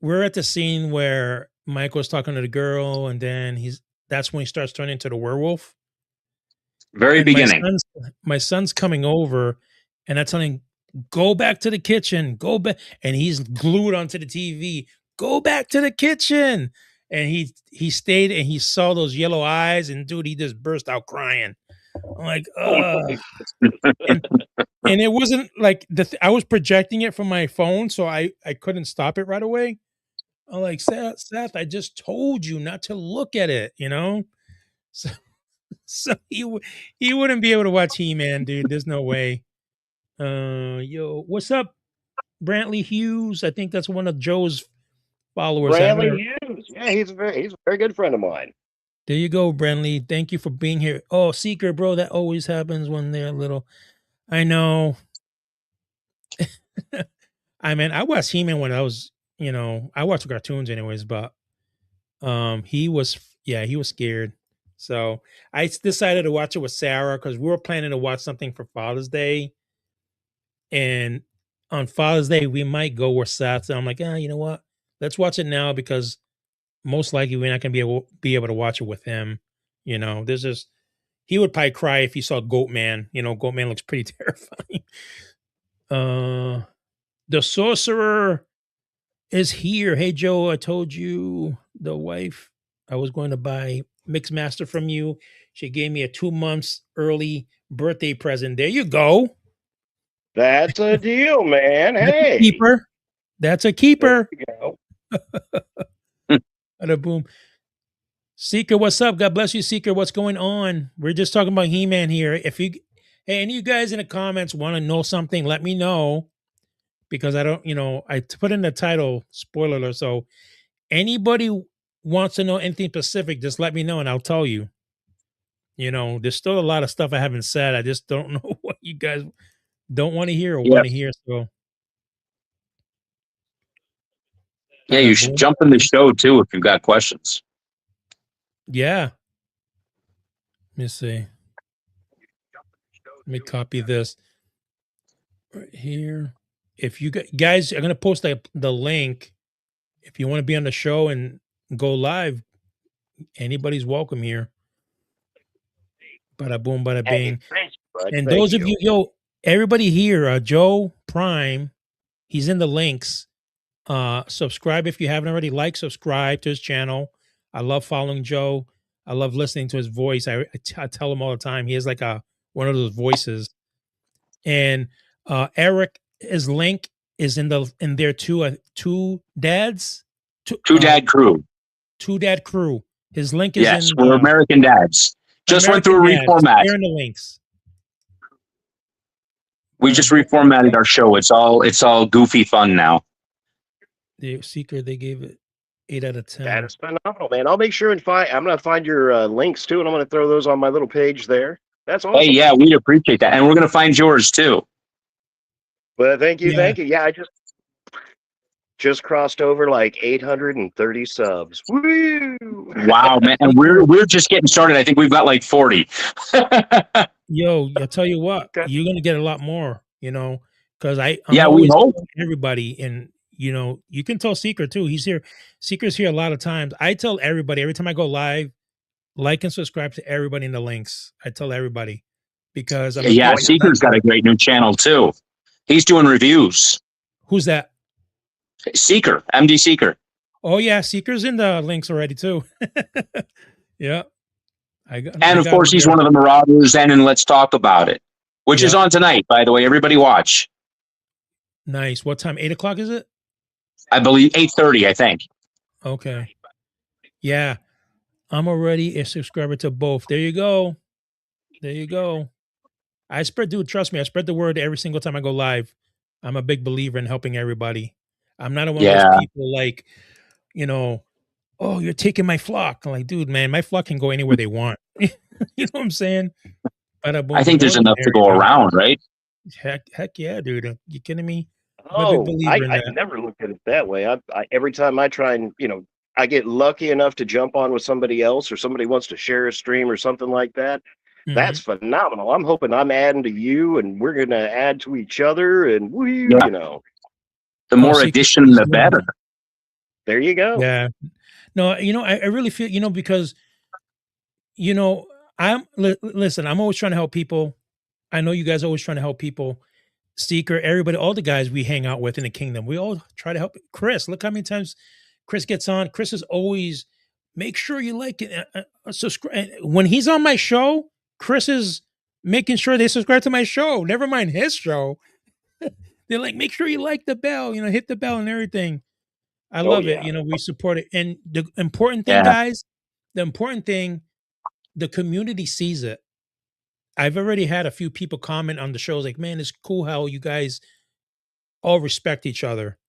B: we're at the scene where Michael's talking to the girl, and then that's when he starts turning into the werewolf.
I: Very
B: And
I: beginning.
B: my son's coming over, and I tell him, go back to the kitchen, go back. And he's glued onto the TV, go back to the kitchen. And he stayed and he saw those yellow eyes, and dude, he just burst out crying. I'm like, ugh. And it wasn't like I was projecting it from my phone, so I couldn't stop it right away. I'm like, Seth, I just told you not to look at it, So, so he wouldn't be able to watch He-Man, dude. There's no way. Yo, what's up, Brantley Hughes? I think that's one of Joe's followers.
H: Bradley Hughes. Yeah, he's a very good friend of mine.
B: There you go, Brantley. Thank you for being here. Oh, Seeker, bro, that always happens when they're little. I know. I watched He-Man when I was, I watched cartoons anyways, but he was scared. So I decided to watch it with Sarah because we were planning to watch something for Father's Day. And on Father's Day, we might go with Seth. So I'm like, you know what? Let's watch it now because most likely we're not going to be able to watch it with him. There's just, he would probably cry if he saw Goatman. Goatman looks pretty terrifying. The sorcerer is here. Hey, Joe, I told you the wife I was going to buy Mixmaster from you. She gave me a 2 months early birthday present. There you go.
H: That's a deal, man.
B: That's
H: Hey.
B: a keeper. That's a keeper.
H: There you go.
B: Bada boom. Seeker, what's up? God bless you, Seeker. What's going on? We're just talking about He-Man here. Hey, any of you guys in the comments want to know something, let me know. Because I don't, I put in the title, spoiler alert. So anybody wants to know anything specific, just let me know and I'll tell you. There's still a lot of stuff I haven't said. I just don't know what you guys don't want to hear or want to hear. So
I: Yeah, you should jump in the show too if you've got questions.
B: Yeah. Let me see. Let me copy this right here. If you guys are going to post the link, if you want to be on the show and go live, anybody's welcome here. Bada boom, bada bing. And those of you, everybody here, Joe Prime, he's in the links. Subscribe if you haven't already. Subscribe to his channel. I love following Joe. I love listening to his voice. I tell him all the time. He has like one of those voices. And Eric his link is in there too. Two dads,
I: Two Dad Crew.
B: Two Dad Crew. His link is
I: Yes,
B: in
I: we're American Dads. Just went through a reformat.
B: They're in the links.
I: We just reformatted our show. It's all goofy fun now.
B: The Seeker, they gave it 8 out of 10.
H: That is phenomenal, man. I'll make sure and I'm going to find your links too, and I'm going to throw those on my little page there. That's awesome.
I: Hey, yeah, we appreciate that, and we're going to find yours too.
H: Well, thank you. Yeah, I just crossed over like 830 subs. Woo!
I: Wow, man, and we're just getting started. I think we've got like 40.
B: Yo, I'll tell you what, you're gonna get a lot more, because I'm
I: we
B: always
I: hope.
B: telling everybody, and you can tell Seeker too. He's here. Seeker's here a lot of times. I tell everybody every time I go live, like and subscribe to everybody in the links. I tell everybody because
I: Seeker's got a great new channel too. He's doing reviews.
B: Who's that?
I: Seeker, MD Seeker.
B: Oh yeah, Seeker's in the links already too. Yeah.
I: Of course, he's one of the Marauders and in Let's Talk About It, which is on tonight, by the way. Everybody watch.
B: Nice. What time? 8 o'clock is it?
I: I believe 8:30, I think.
B: Okay. Yeah. I'm already a subscriber to both. There you go. There you go. Trust me, I spread the word every single time I go live. I'm a big believer in helping everybody. I'm not one of those people like, oh, you're taking my flock. I'm like, dude, man, my flock can go anywhere they want. You know what I'm saying? But
I: I think there's enough to go around, right?
B: Heck yeah, dude. You kidding me?
H: Oh, I never looked at it that way. I every time I try and, I get lucky enough to jump on with somebody else or somebody wants to share a stream or something like that. Mm-hmm. That's phenomenal. I'm hoping I'm adding to you and we're going to add to each other and
I: the more addition, the better.
H: There you go.
B: Yeah. No, I really feel, because, listen, I'm always trying to help people. I know you guys are always trying to help people. Seeker, everybody, all the guys we hang out with in the kingdom, we all try to help. Chris, look how many times Chris gets on. Chris is always, make sure you like it. Subscribe. When he's on my show, Chris is making sure they subscribe to my show. Never mind his show. They're like, make sure you like the bell, hit the bell and everything. I love it. We support it. And the important thing, guys, the community sees it. I've already had a few people comment on the shows like, man, it's cool how you guys all respect each other.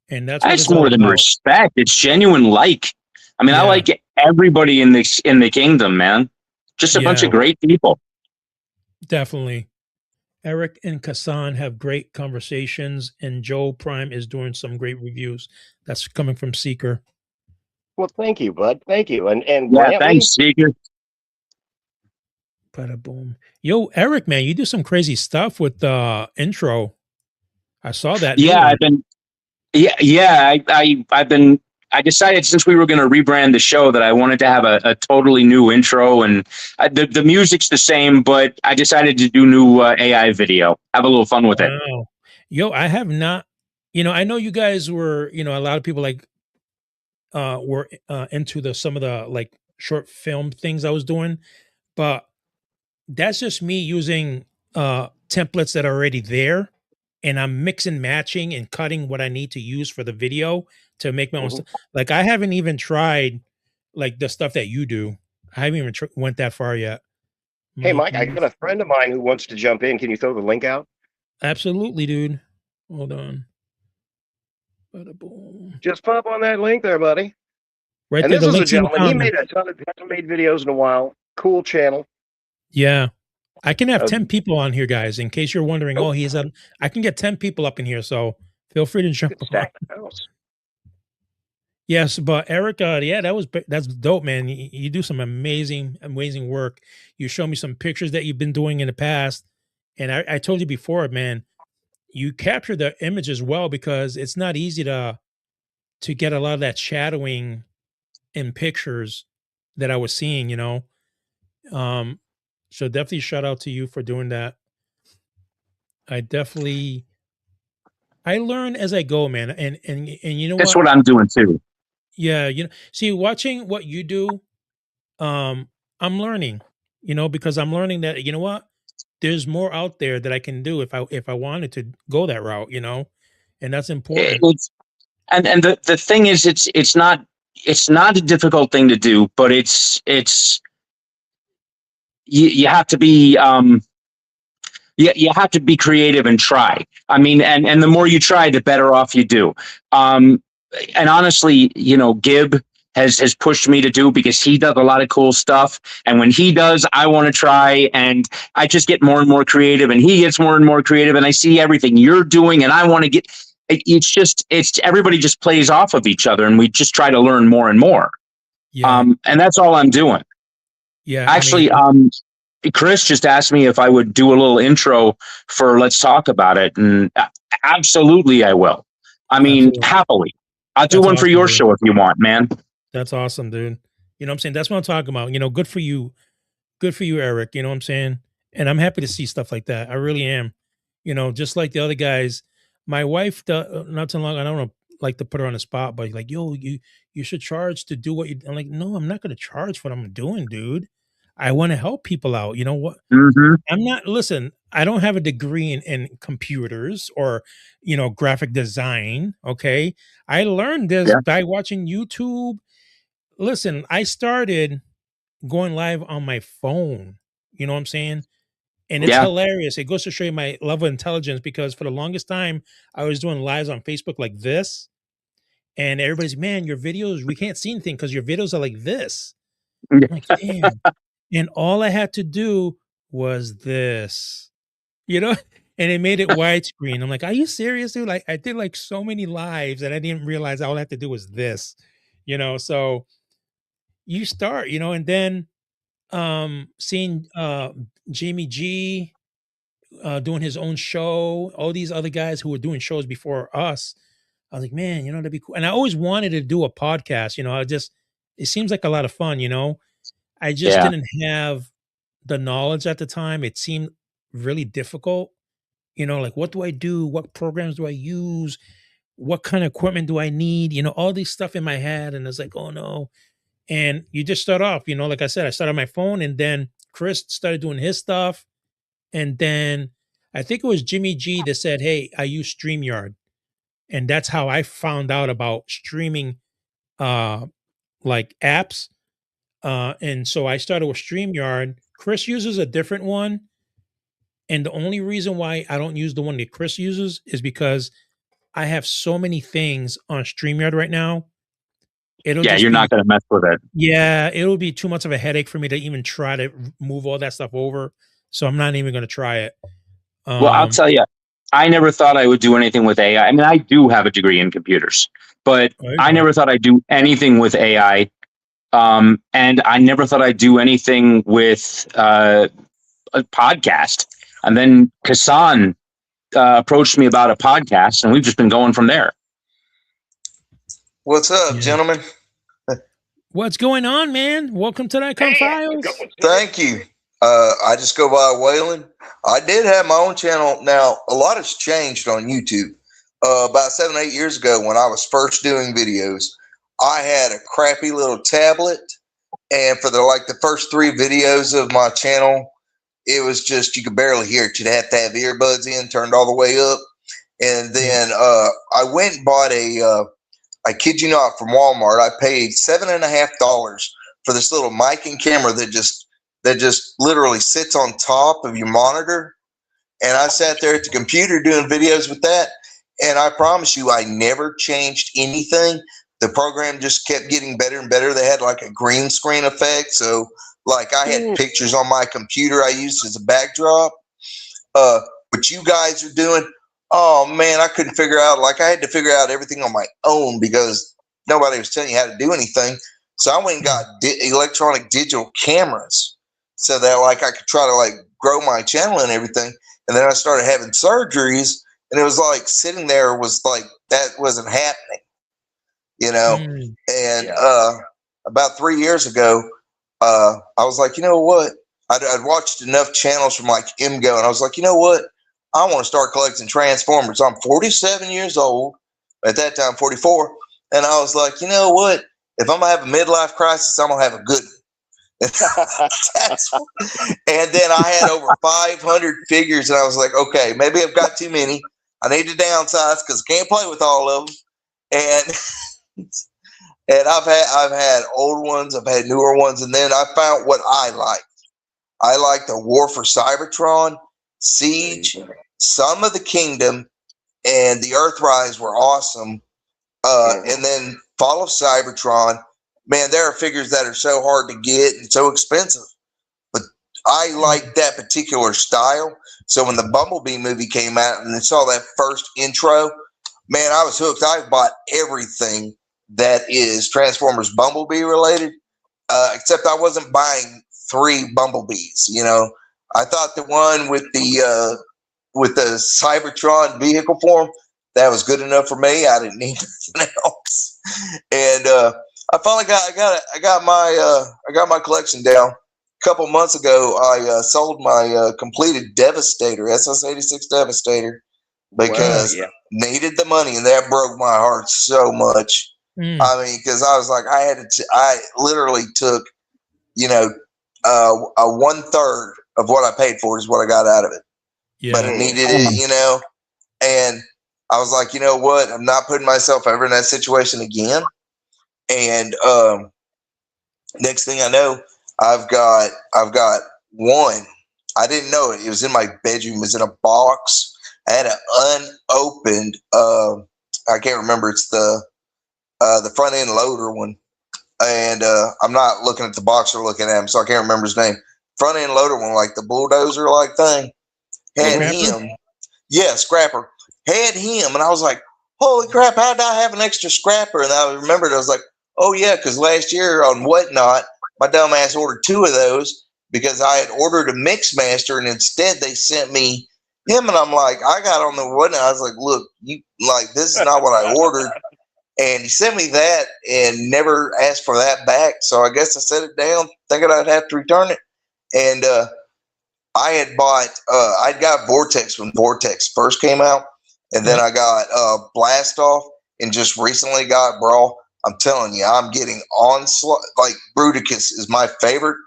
B: And that's
I: more than respect. It's genuine like. I mean, I like everybody in the kingdom, man. Just a bunch of great people.
B: Definitely. Eric and Kassan have great conversations, and Joe Prime is doing some great reviews. That's coming from Seeker.
H: Well, thank you, bud. Thank you. And
I: thanks, Seeker.
B: Bada boom. Yo, Eric, man, you do some crazy stuff with the intro. I saw that.
I: I decided since we were going to rebrand the show that I wanted to have a totally new intro, and the music's the same, but I decided to do new AI video. Have a little fun with it.
B: Yo, I have not, I know you guys were, a lot of people were into some of the like short film things I was doing, but that's just me using templates that are already there. And I'm mixing, matching, and cutting what I need to use for the video to make my own stuff. Like I haven't even tried like the stuff that you do. I haven't even went that far yet.
H: Hey, Mike, I got a friend of mine who wants to jump in. Can you throw the link out?
B: Absolutely, dude. Hold on. Bada boom.
H: Just pop on that link there, buddy.
B: Right
H: and
B: there.
H: This is a gentleman. He made hasn't made videos in a while. Cool channel.
B: Yeah. I can have 10 people on here, guys, in case you're wondering, I can get 10 people up in here, so feel free to jump on. Yes, but Eric, that's dope, man. You do some amazing work. You show me some pictures that you've been doing in the past, and I told you before, man, you capture the images well because it's not easy to get a lot of that shadowing in pictures that I was seeing, So definitely shout out to you for doing that. I learn as I go, man. And
I: that's what I'm doing too.
B: Yeah. See, watching what you do, I'm learning, because I'm learning that, there's more out there that I can do if I wanted to go that route, you know, and that's important.
I: It's, and the thing is, it's not a difficult thing to do, but you have to be you have to be creative and try. I mean, and the more you try, the better off you do. And honestly, you know, Gib has pushed me to do, because he does a lot of cool stuff. And when he does, I want to try, and I just get more and more creative, and he gets more and more creative, and I see everything you're doing, and I want to get, it's everybody just plays off of each other, and we just try to learn more and more.
B: Yeah.
I: And that's all I'm doing.
B: Yeah.
I: Actually, Chris just asked me if I would do a little intro for Let's Talk About It. And absolutely, I will. I mean,
B: Absolutely.
I: happily. I'll do
B: That's
I: one for
B: awesome,
I: your
B: dude.
I: show if you want, man.
B: That's awesome, dude. You know what I'm saying? That's what I'm talking about. You know, good for you. Good for you, Eric. You know what I'm saying? And I'm happy to see stuff like that. I really am. You know, just like the other guys. My wife, not too long, I don't like to put her on the spot, but like, yo, you should charge to do what you. I'm like, no, I'm not going to charge for what I'm doing, dude. I want to help people out. You know what?
I: Mm-hmm.
B: I'm not, listen, I don't have a degree in computers or, you know, graphic design. Okay. I learned this by watching YouTube. Listen, I started going live on my phone. You know what I'm saying? And it's hilarious. It goes to show you my level of intelligence, because for the longest time, I was doing lives on Facebook like this. And everybody's, man, your videos, we can't see anything because your videos are like this. I'm like, damn. And all I had to do was this, you know, and it made it widescreen. I'm like, are you serious, dude? Like, I did like so many lives and I didn't realize all I had to do was this, you know. So you start, you know, and then seeing Jamie G doing his own show, all these other guys who were doing shows before us. I was like, man, you know, that'd be cool. And I always wanted to do a podcast, you know. It seems like a lot of fun, you know. I just didn't have the knowledge at the time. It seemed really difficult, you know, like, what do I do? What programs do I use? What kind of equipment do I need? You know, all these stuff in my head. And it's like, oh no. And you just start off, you know, like I said, I started on my phone, and then Chris started doing his stuff. And then I think it was Jimmy G that said, hey, I use StreamYard. And that's how I found out about streaming like apps. And so I started with StreamYard. Chris uses a different one. And the only reason why I don't use the one that Chris uses is because I have so many things on StreamYard right now.
I: You're not going to mess with it.
B: Yeah, it'll be too much of a headache for me to even try to move all that stuff over. So I'm not even going to try it.
I: Well, I'll tell you, I never thought I would do anything with AI. I mean, I do have a degree in computers, but I never thought I'd do anything with AI. And I never thought I'd do anything with a podcast. And then Kassan approached me about a podcast, and we've just been going from there.
J: What's up, gentlemen?
B: What's going on, man? Welcome to the Icon Files.
J: Thank you. I just go by Waylon. I did have my own channel. Now, a lot has changed on YouTube. About 7 or 8 years ago, when I was first doing videos, I had a crappy little tablet, and for the first 3 videos of my channel, it was just, you could barely hear it. You'd have to have earbuds in, turned all the way up. And then I went and bought I kid you not, from Walmart. I paid $7.50 for this little mic and camera that just literally sits on top of your monitor. And I sat there at the computer doing videos with that. And I promise you, I never changed anything. The program just kept getting better and better. They had like a green screen effect. So like I had pictures on my computer I used as a backdrop. What you guys are doing, oh man, I couldn't figure out, like I had to figure out everything on my own because nobody was telling you how to do anything. So I went and got electronic digital cameras so that like I could try to like grow my channel and everything. And then I started having surgeries, and it was like sitting there was like, that wasn't happening, you know? And about 3 years ago, I was like, you know what? I'd watched enough channels from like MGO, and I was like, you know what? I want to start collecting Transformers. I'm 47 years old, at that time 44, and I was like, you know what? If I'm gonna have a midlife crisis, I'm gonna have a good one. And then I had over 500 figures, and I was like, okay, maybe I've got too many. I need to downsize because I can't play with all of them. And I've had old ones, I've had newer ones, and then I found what I liked. I liked the War for Cybertron, Siege, some of the Kingdom, and the Earthrise were awesome. And then Fall of Cybertron. Man, there are figures that are so hard to get and so expensive. But I like that particular style. So when the Bumblebee movie came out and I saw that first intro, man, I was hooked. I bought everything that is Transformers Bumblebee related, except I wasn't buying 3 Bumblebees. You know, I thought the one with the Cybertron vehicle form, that was good enough for me. I didn't need nothing else. And I finally got my collection down. A couple months ago, I sold my completed Devastator, SS86 Devastator, because needed the money, and that broke my heart so much. I mean, because I was like, I literally took, you know, a 1/3 of what I paid for is what I got out of it. Yeah. But I needed it, you know, and I was like, you know what? I'm not putting myself ever in that situation again. And next thing I know, I've got one. I didn't know it. It was in my bedroom. It was in a box. I had an unopened. I can't remember. It's the front end loader one. And I'm not looking at the box or looking at him, so I can't remember his name. Front end loader one, like the bulldozer like thing. Had him. Yeah, Scrapper. Had him, and I was like, holy crap, how did I have an extra Scrapper? And I remembered, I was like, oh yeah, because last year on Whatnot, my dumbass ordered 2 of those because I had ordered a Mixmaster, and instead they sent me him, and I'm like, I got on the Whatnot, I was like, look, you like, this is not what I ordered. And he sent me that and never asked for that back. So I guess I set it down thinking I'd have to return it. And I had bought, I'd got Vortex when Vortex first came out. And then I got Blast Off and just recently got Brawl. I'm telling you, I'm getting onslaught. Like Bruticus is my favorite,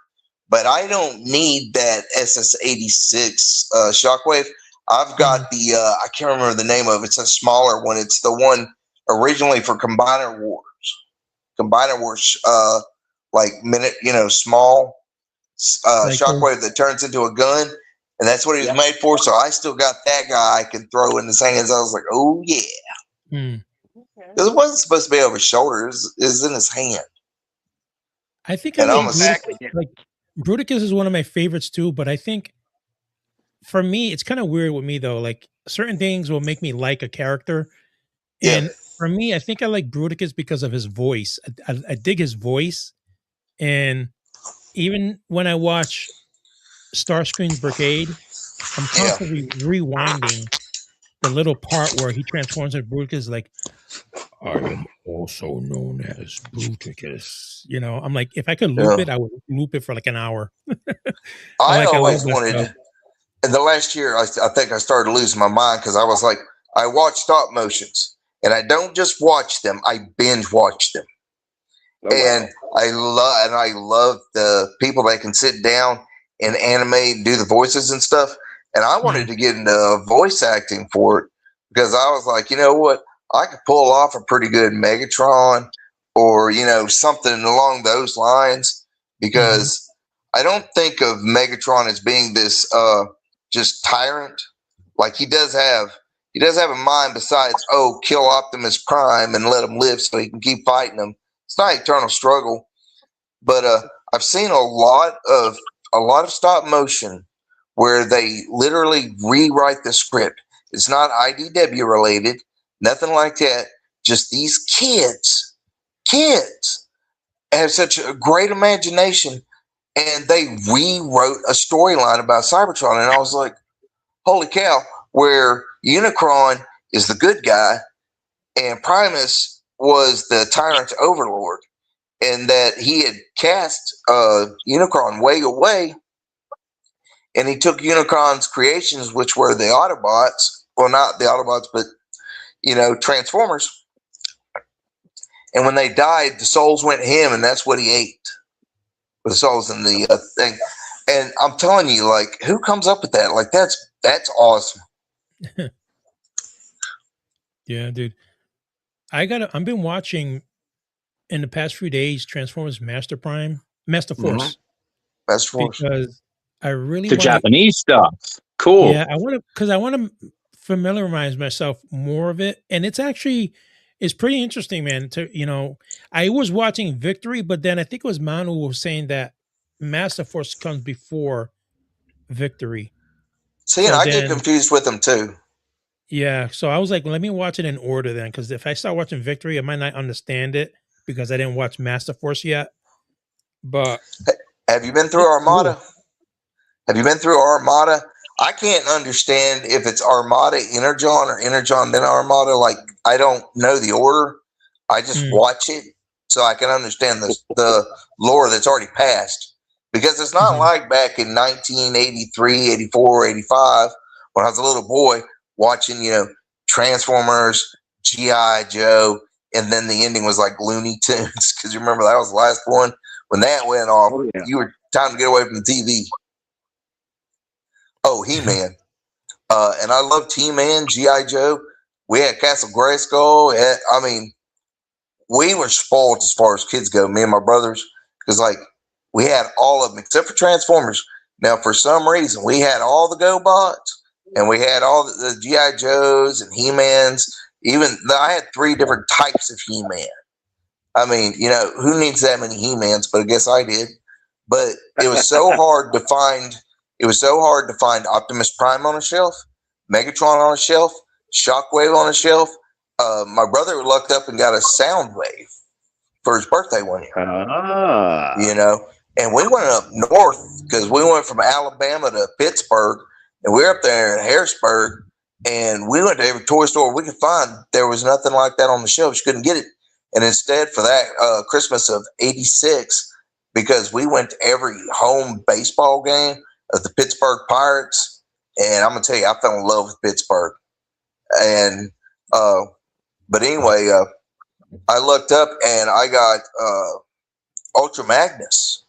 J: but I don't need that SS86 Shockwave. I've got the, I can't remember the name of it. It's a smaller one. It's the one originally for Combiner Wars. Combiner Wars, like minute, you know, small Shockwave that turns into a gun. And that's what he was made for. So I still got that guy I can throw in his hands. I was like, oh, yeah. Because it wasn't supposed to be over his shoulder. It was in his hand.
B: I think like Bruticus is one of my favorites too. But I think for me, it's kind of weird with me though. Like certain things will make me like a character. And for me, I think I like Bruticus because of his voice. I dig his voice. And even when I watch Starscream's Brigade, I'm constantly rewinding the little part where he transforms into Bruticus, like, I am also known as Bruticus. You know, I'm like, if I could loop it, I would loop it for like an hour.
J: I always wanted, in the last year, I think I started losing my mind because I was like, I watch stop motions and I don't just watch them, I binge watch them. And I love the people that can sit down and animate and do the voices and stuff. And I wanted to get into voice acting for it because I was like, you know what? I could pull off a pretty good Megatron or, you know, something along those lines because I don't think of Megatron as being this just tyrant. Like he does have a mind besides, oh, kill Optimus Prime and let him live so he can keep fighting him. It's not eternal struggle, but I've seen a lot of stop motion where they literally rewrite the script. It's not IDW related, nothing like that. Just these kids have such a great imagination, and they rewrote a storyline about Cybertron. And I was like, holy cow, where Unicron is the good guy and Primus was the tyrant overlord, and that he had cast Unicron way away, and he took Unicron's creations, which were the Autobots, well, not the Autobots, but, you know, Transformers. And when they died, the souls went to him, and that's what he ate. with the souls in the thing. And I'm telling you, like, who comes up with that? Like, that's awesome.
B: Yeah, dude. I've been watching in the past few days Transformers Master Force.
J: Master Force.
B: Because I really
I: The Japanese stuff. Cool.
B: Yeah, I want to familiarize myself more of it, and it's pretty interesting, man. I was watching Victory, but then I think it was Manu who was saying that Master Force comes before Victory.
J: See, and I get confused with them too.
B: Yeah, so I was like, let me watch it in order then, because if I start watching Victory, I might not understand it because I didn't watch Master Force yet. But
J: have you been through Armada? Cool. Have you been through Armada? I can't understand if it's Armada Energon or Energon then Armada. Like, I don't know the order. I just watch it so I can understand the lore that's already passed. Because it's not like back in 1983, 84, 85, when I was a little boy watching, Transformers, G.I. Joe, and then the ending was like Looney Tunes. Because you remember that was the last one. When that went off, you were time to get away from the TV. Oh, He-Man. And I loved He-Man, G.I. Joe. We had Castle Grayskull. We were spoiled as far as kids go, me and my brothers, because, like, we had all of them except for Transformers. Now, for some reason, we had all the GoBots, and we had all the G.I. Joes and He-Mans. I had 3 different types of He-Man. I mean, who needs that many He-Mans? But I guess I did. But it was so hard to find. It was so hard to find Optimus Prime on a shelf, Megatron on a shelf, Shockwave on a shelf. My brother lucked up and got a Soundwave for his birthday one year. And we went up north because we went from Alabama to Pittsburgh, and we were up there in Harrisburg, and we went to every toy store we could find. There was nothing like that on the shelves. You couldn't get it. And instead, for that Christmas of '86, because we went to every home baseball game of the Pittsburgh Pirates, and I'm gonna tell you, I fell in love with Pittsburgh. And but anyway, I looked up and I got Ultra Magnus,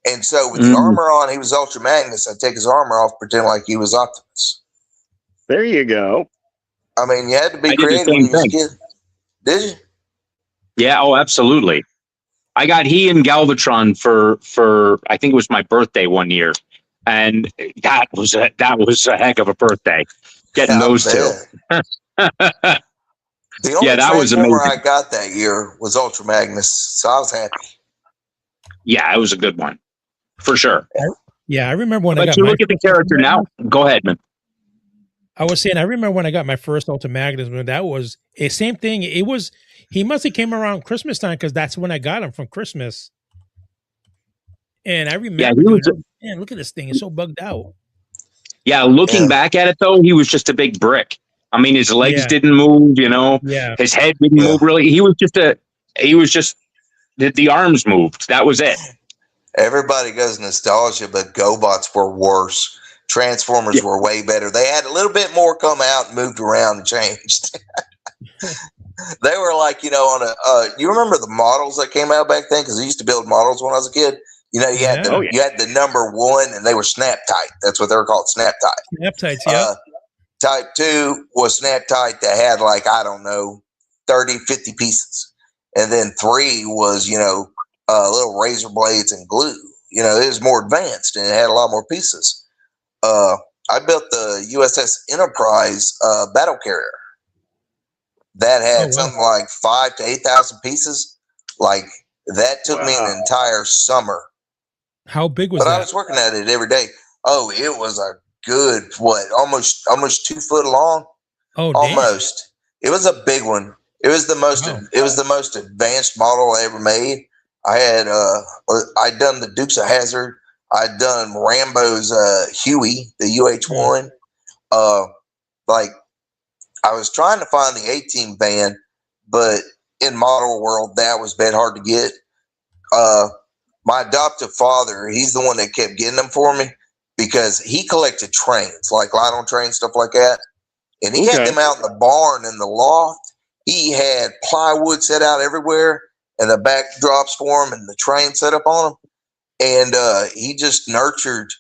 J: and so with the armor on, he was Ultra Magnus. I'd take his armor off, pretend like he was Optimus.
H: There you go.
J: I mean, you had to be creative when you was a kid. Did you?
I: Yeah. Oh, absolutely. I got he and Galvatron for I think it was my birthday one year. And that was a heck of a birthday, getting those two.
J: The only that was amazing. I got that year was Ultra Magnus, so I was happy.
I: Yeah, it was a good one, for sure.
B: Yeah, I remember when I got.
I: But you look at the character now. Go ahead, man.
B: I was saying, I remember when I got my first Ultra Magnus, when that was a same thing. He must have came around Christmas time because that's when I got him from Christmas. And I remember, man, look at this thing. It's so bugged out.
I: Yeah, looking back at it, though, he was just a big brick. I mean, his legs didn't move,
B: Yeah.
I: His head didn't move really. He was just the arms moved. That was it.
J: Everybody goes nostalgia, but GoBots were worse. Transformers were way better. They had a little bit more come out and moved around and changed. They were like, you remember the models that came out back then? Because I used to build models when I was a kid. You had the number 1, and they were snap tight. That's what they were called, snap tight.
B: Snap tights, yeah.
J: Type 2 was snap tight that had 30, 50 pieces. And then 3 was, little razor blades and glue. It was more advanced and it had a lot more pieces. I built the USS Enterprise battle carrier that had something like 5,000 to 8,000 pieces. Like, that took me an entire summer.
B: How big was that?
J: But I was working at it every day. Oh, it was a good, almost 2 foot long.
B: Oh,
J: almost. Damn. It was a big one. It was the most. Wow. It was the most advanced model I ever made. I had I'd done the Dukes of Hazzard. I'd done Rambo's Huey, the UH-1. I was trying to find the A-Team van, but in model world, that was bad hard to get. My adoptive father, he's the one that kept getting them for me because he collected trains, like Lionel trains, stuff like that. And he had them out in the barn in the loft. He had plywood set out everywhere and the backdrops for them and the train set up on them. and he just nurtured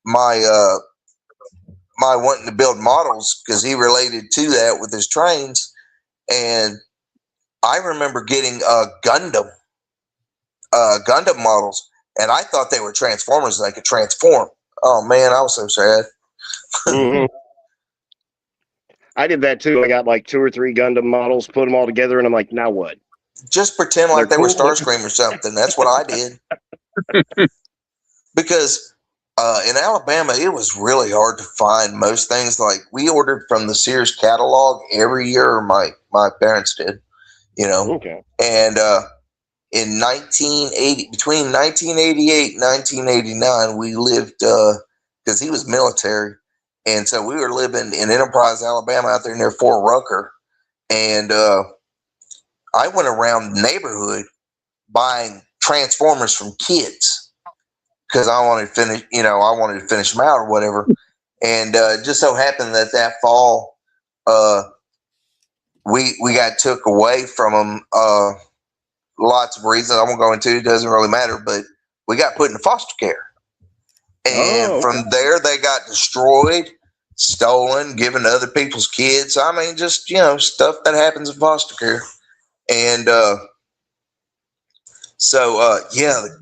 J: my my wanting to build models because he related to that with his trains. And I remember getting Gundam models, and I thought they were Transformers. They could transform. Oh man, I was so sad.
H: Mhm. I did that too. I got like 2 or 3 Gundam models, put them all together, and I'm like, now what?
J: Just pretend like
H: They're
J: they were
H: cool.
J: Starscream or something. That's what I did. Because in Alabama, it was really hard to find most things. Like we ordered from the Sears catalog every year. My parents did, you know.
H: Okay.
J: And in 1980, between 1988 and 1989, we lived because he was military, and so we were living in Enterprise, Alabama, out there near Fort Rucker, and I went around the neighborhood buying Transformers from kids because I wanted to finish, I wanted to finish them out or whatever. And just so happened that fall, we got took away from them. Lots of reasons I won't go into. It doesn't really matter, but we got put in foster care, and from there they got destroyed, stolen, given to other people's kids. I mean, just stuff that happens in foster care. And the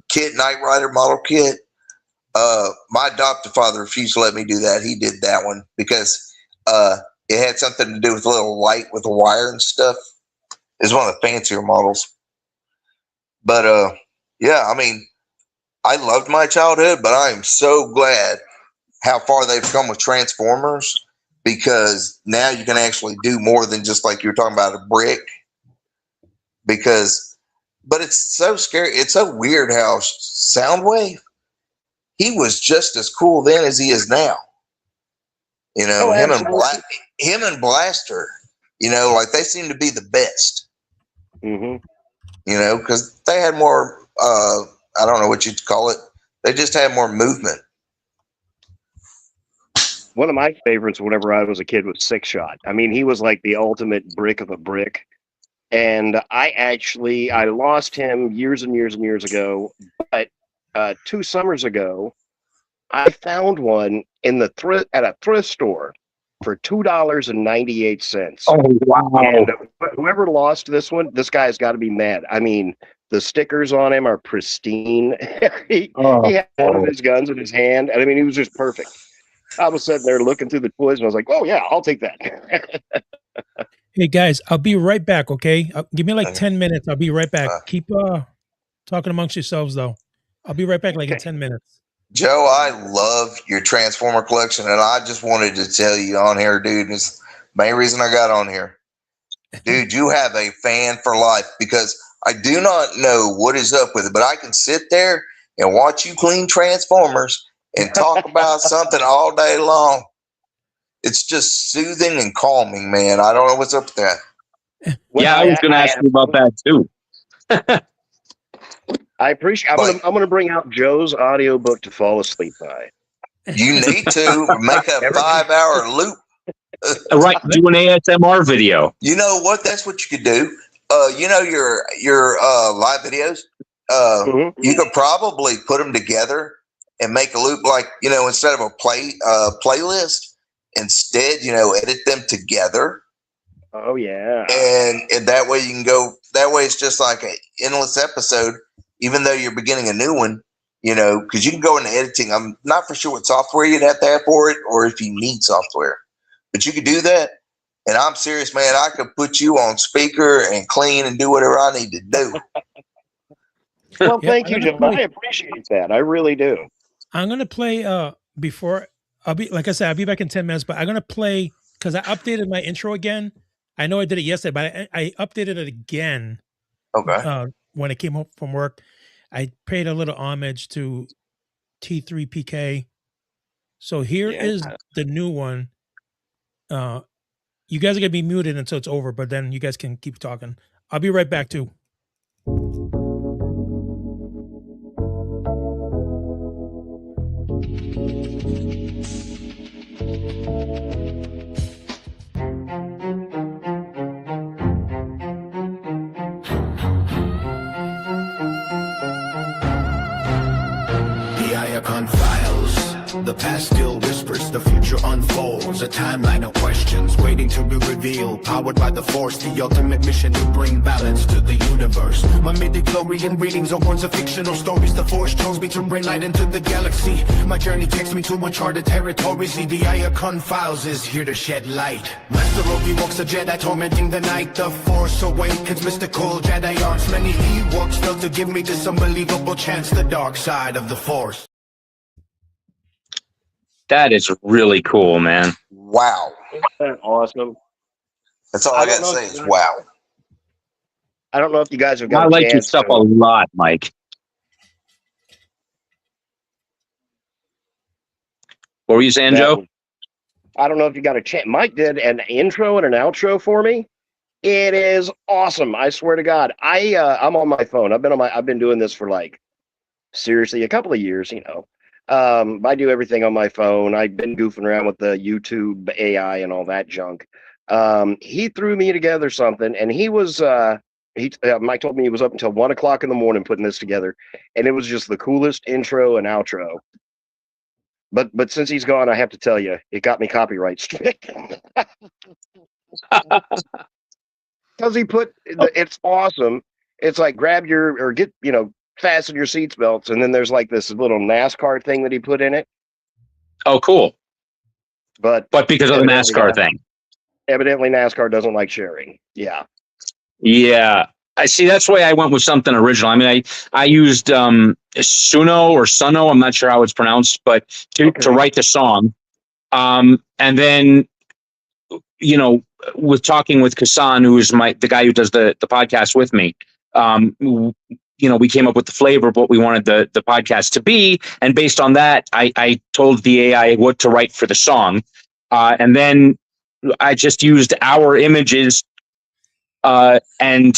J: Kit Knight Rider model kit. My adoptive father refused to let me do that. He did that one because it had something to do with a little light with a wire and stuff. It's one of the fancier models. But I mean, I loved my childhood, but I am so glad how far they've come with Transformers, because now you can actually do more than just like you're talking about a brick. But it's so scary. It's so weird how Soundwave, he was just as cool then as he is now. Him and Blaster, like they seem to be the best.
H: Mm-hmm.
J: Because they had more, I don't know what you'd call it. They just had more movement.
H: One of my favorites whenever I was a kid was Six Shot. I mean, he was like the ultimate brick of a brick. And I lost him years and years and years ago. But 2 summers ago, I found one at a thrift store for $2.98.
I: Oh, wow.
H: And whoever lost this one, this guy's got to be mad. I mean, the stickers on him are pristine. he had one of his guns in his hand. And I mean, he was just perfect. I was sitting there looking through the toys, and I was like, oh, yeah, I'll take that.
B: Hey, guys, I'll be right back, okay? Give me like 10 minutes. I'll be right back. Keep talking amongst yourselves, though. I'll be right back in 10 minutes.
J: Joe, I love your Transformer collection, and I just wanted to tell you on here, dude, it's the main reason I got on here. Dude, you have a fan for life, because I do not know what is up with it, but I can sit there and watch you clean Transformers and talk about something all day long. It's just soothing and calming, man. I don't know what's up with that.
I: Yeah, I was going to ask you about that too.
H: I appreciate. I'm going to bring out Joe's audiobook to fall asleep by.
J: You need to make a 5-hour loop.
I: Right, do an ASMR video.
J: You know what? That's what you could do. Your live videos. You could probably put them together and make a loop, like instead of a playlist. Instead, edit them together.
H: Oh yeah.
J: And that way you can go. That way it's just like an endless episode. Even though you're beginning a new one, because you can go into editing. I'm not for sure what software you'd have to have for it, or if you need software, but you could do that. And I'm serious, man. I could put you on speaker and clean and do whatever I need to do.
H: Well, thank you, Joe. I appreciate that. I really do.
B: I'm gonna play before. I'll be I'll be back in 10 minutes, but I'm gonna play because I updated my intro again. I know I did it yesterday, but I updated it again.
J: Okay.
B: When I came home from work, I paid a little homage to T3PK. So here is the new one. You guys are gonna be muted until it's over, but then you guys can keep talking. I'll be right back too.
A: Iacon Files. The past still whispers, the future unfolds. A timeline of questions waiting to be revealed. Powered by the Force, the ultimate mission to bring balance to the universe. My midi-chlorian readings are words of fictional stories. The Force chose me to bring light into the galaxy. My journey takes me to uncharted territories. See, the Iacon Files is here to shed light. Master Obi walks a Jedi tormenting the night. The Force awakens mystical Jedi arts. Many Ewoks fell to give me this unbelievable chance. The dark side of the Force.
I: That is really cool, man.
J: Wow.
H: Isn't that awesome?
J: That's all I got to say is wow.
H: I don't know if you guys have got
I: I
H: a
I: like your
H: chance
I: stuff
H: to-
I: a lot, Mike. What were you saying, Joe?
H: I don't know if you got a chance. Mike did an intro and an outro for me. It is awesome. I swear to God. I'm on my phone. I've been doing this for like seriously a couple of years, you know. I do everything on my phone. I've been goofing around with the YouTube AI and all that junk. He threw me together something, and he was Mike told me he was up until 1 o'clock in the morning putting this together, and it was just the coolest intro and outro. But since he's gone, I have to tell you, it got me copyright strict. Because he put it's awesome. It's like fasten your seat belts, and then there's like this little NASCAR thing that he put in it.
I: Oh, cool.
H: But
I: because of the NASCAR thing.
H: Evidently NASCAR doesn't like sharing. Yeah.
I: Yeah. I see. That's why I went with something original. I mean, I used Suno or Suno. I'm not sure how it's pronounced, but to write the song. And then, you know, with talking with Kassan, who is the guy who does the podcast with me, you know, we came up with the flavor of what we wanted the podcast to be. And based on that, I told the AI what to write for the song. And then I just used our images and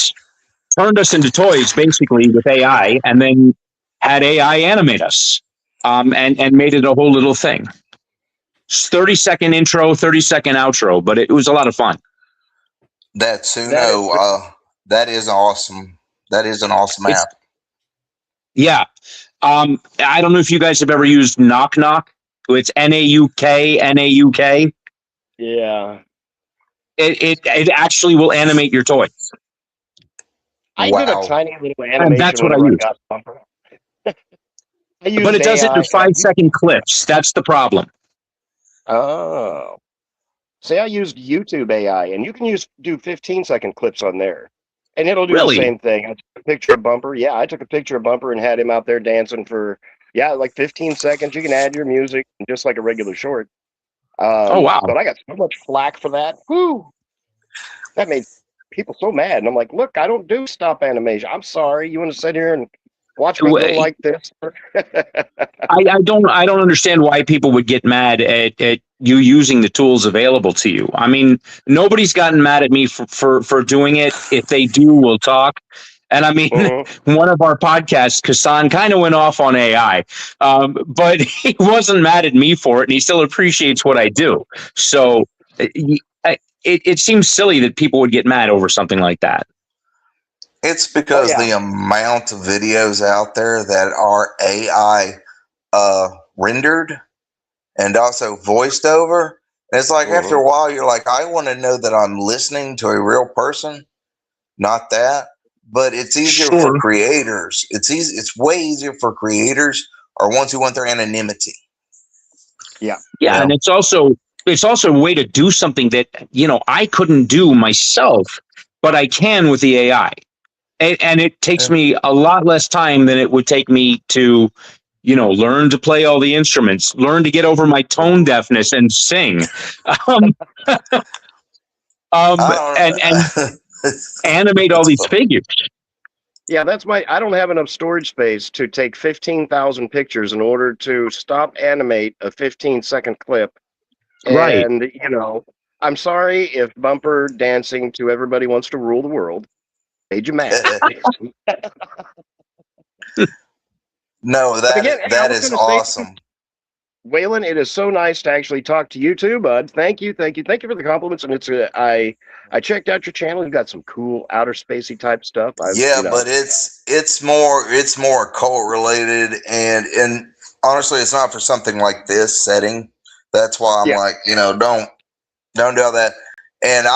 I: turned us into toys, basically, with AI, and then had AI animate us and made it a whole little thing. 30-second intro, 30-second outro, but it was a lot of fun.
J: That Suno, that is awesome. That is an awesome app.
I: Yeah. I don't know if you guys have ever used Knock Knock. It's Nauk.
H: Yeah.
I: It actually will animate your toys.
H: I did a tiny little animation.
I: And that's what I used. But it does it in 5-second clips. That's the problem.
H: Oh. See, I used YouTube AI, and you can do 15-second clips on there. And it'll do the same thing. I took a picture of Bumper. Yeah, I took a picture of Bumper and had him out there dancing for, like 15 seconds. You can add your music just like a regular short. Oh, wow. But I got so much flack for that. Whoo! That made people so mad. And I'm like, look, I don't do stop animation. I'm sorry. You want to sit here and watch me go like this?
I: I don't understand why people would get mad at you using the tools available to you. I mean, nobody's gotten mad at me for doing it. If they do, we'll talk. And I mean, one of our podcasts, Kassan, kind of went off on AI, but he wasn't mad at me for it, and he still appreciates what I do. So it seems silly that people would get mad over something like that.
J: It's because the amount of videos out there that are AI rendered and also voiced over. And it's like after a while, you're like, I want to know that I'm listening to a real person, not that. But it's easier for creators. It's way easier for creators or ones who want their anonymity.
H: Yeah.
I: Yeah. And it's also a way to do something that, you know, I couldn't do myself, but I can with the AI. And it takes me a lot less time than it would take me to, you know, learn to play all the instruments, learn to get over my tone deafness and sing. And animate all these figures.
H: Yeah, I don't have enough storage space to take 15,000 pictures in order to stop animate a 15-second clip.
I: Right.
H: And, you know, I'm sorry if Bumper dancing to Everybody Wants to Rule the World made you mad.
J: No, that is awesome.
H: Waylon, it is so nice to actually talk to you too, bud. Thank you for the compliments. And I checked out your channel. You've got some cool outer spacey type stuff.
J: But it's more occult related, and honestly, it's not for something like this setting. That's why I'm like, don't do all that. And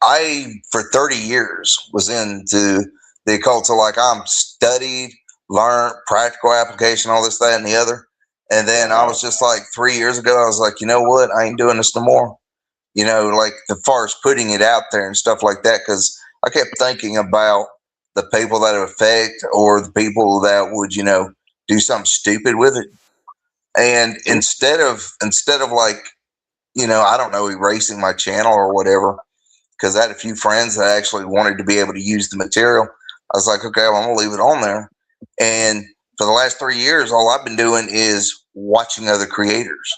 J: I for 30 years was into the occult. So like I'm studied, learned, practical application, all this, that, and the other. And then I was just like 3 years ago, I was like, you know what? I ain't doing this no more. Like as far as putting it out there and stuff like that, because I kept thinking about the people that it affect or the people that would, do something stupid with it. And instead of like, I don't know, erasing my channel or whatever, because I had a few friends that actually wanted to be able to use the material. I was like, okay, well, I'm gonna leave it on there. And for the last 3 years, all I've been doing is watching other creators,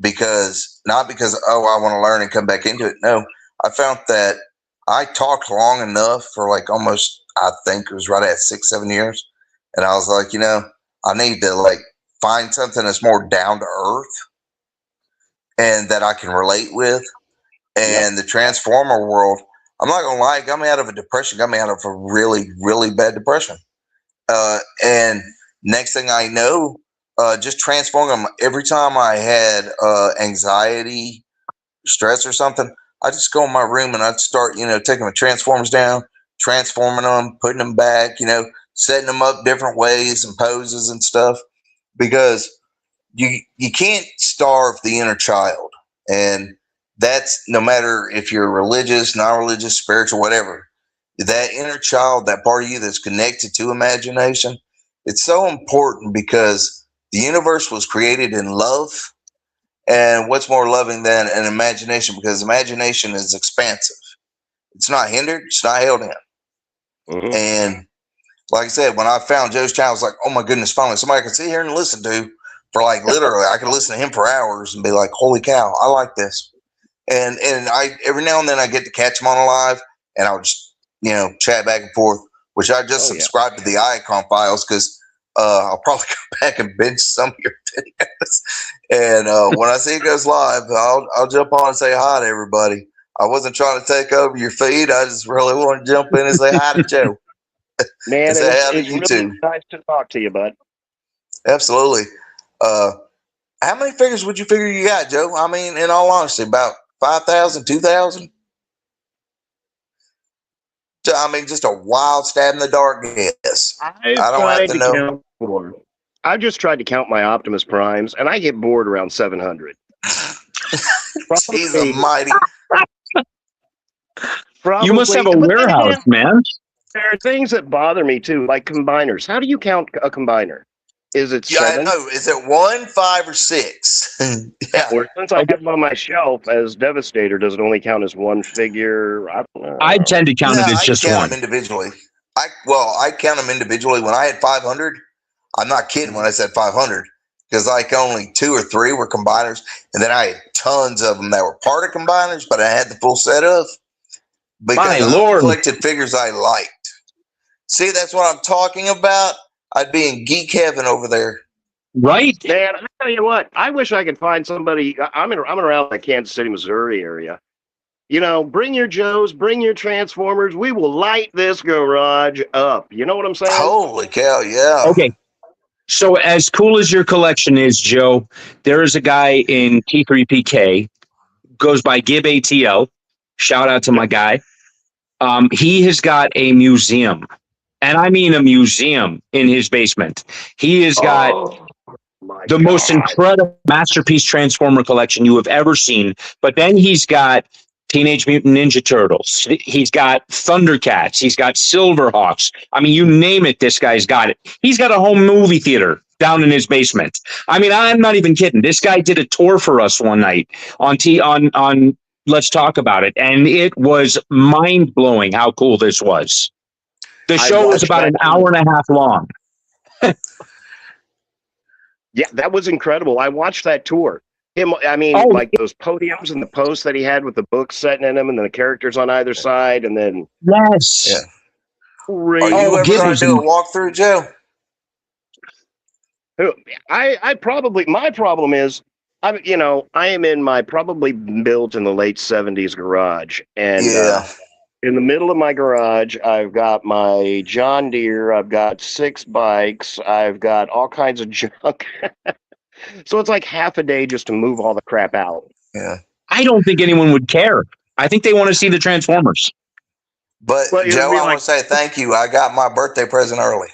J: not because I want to learn and come back into it. No, I found that I talked long enough for like almost, I think it was right at 6-7 years, and I was like, I need to like find something that's more down to earth and that I can relate with. And the Transformer world, I'm not gonna lie, got me out of a depression, got me out of a really, really bad depression. And next thing I know, just transforming them. Every time I had anxiety, stress, or something, I just go in my room and I'd start, taking the Transformers down, transforming them, putting them back, setting them up different ways and poses and stuff, because you can't starve the inner child. And that's no matter if you're religious, non-religious, spiritual, whatever. That inner child, that part of you that's connected to imagination, it's so important because the universe was created in love. And what's more loving than an imagination? Because imagination is expansive. It's not hindered. It's not held in. Mm-hmm. And like I said, when I found Joe's channel, I was like, oh my goodness, finally somebody I can sit here and listen to for like literally, I could listen to him for hours and be like, holy cow, I like this. And I every now and then I get to catch him on a live, and I'll just chat back and forth. Which I just subscribed to the Icon Files because I'll probably go back and binge some of your videos. And when I see it goes live, I'll jump on and say hi to everybody. I wasn't trying to take over your feed. I just really want to jump in and say hi to Joe.
H: Man, it's really nice to talk to you, bud.
J: Absolutely. How many figures would you figure you got, Joe? I mean, in all honesty, about 5,000, 2,000? I mean, just a wild stab in the dark guess. I don't have to know.
H: I've just tried to count my Optimus Primes, and I get bored around 700.
J: He's almighty.
I: You must have a warehouse, man.
H: There are things that bother me, too, like combiners. How do you count a combiner? Is it 7?
J: No, is it 1, 5, or 6?
H: Yeah. Or since I have them on my shelf as Devastator, does it only count as one figure? I don't know.
I: I tend to count it as just one.
J: I count them individually. I count them individually. When I had 500, I'm not kidding when I said 500, because like only 2 or 3 were combiners, and then I had tons of them that were part of combiners, but I had the full set of, because I collected figures I liked. See, that's what I'm talking about. I'd be in geek heaven over there.
I: Right.
H: Man, I tell you what, I wish I could find somebody. I'm around the Kansas City, Missouri area. Bring your Joes, bring your Transformers. We will light this garage up. You know what I'm saying?
J: Holy cow, yeah.
I: Okay. So as cool as your collection is, Joe, there is a guy in T3PK, goes by Gib ATL. Shout out to my guy. He has got a museum. And I mean a museum in his basement. He has got the most incredible masterpiece Transformer collection you have ever seen. But then he's got Teenage Mutant Ninja Turtles. He's got Thundercats. He's got Silverhawks. I mean, you name it, this guy's got it. He's got a home movie theater down in his basement. I mean, I'm not even kidding. This guy did a tour for us one night on Let's Talk About It. And it was mind-blowing how cool this was. The show was about an hour and a half long.
H: Yeah, that was incredible. I watched that tour. Like those podiums and the posts that he had with the books sitting in them and the characters on either side. And then.
I: Yes.
J: Yeah. Are you ever trying to do a walkthrough, Joe?
H: My problem is, I am in my probably built in the late 70s garage. And In the middle of my garage, I've got my John Deere. I've got 6 bikes. I've got all kinds of junk. So it's like half a day just to move all the crap out.
J: Yeah.
I: I don't think anyone would care. I think they want to see the Transformers.
J: But
H: Well, it'd
J: Joe,
H: be
J: I
H: like-
J: want to say thank you. I got my birthday present early.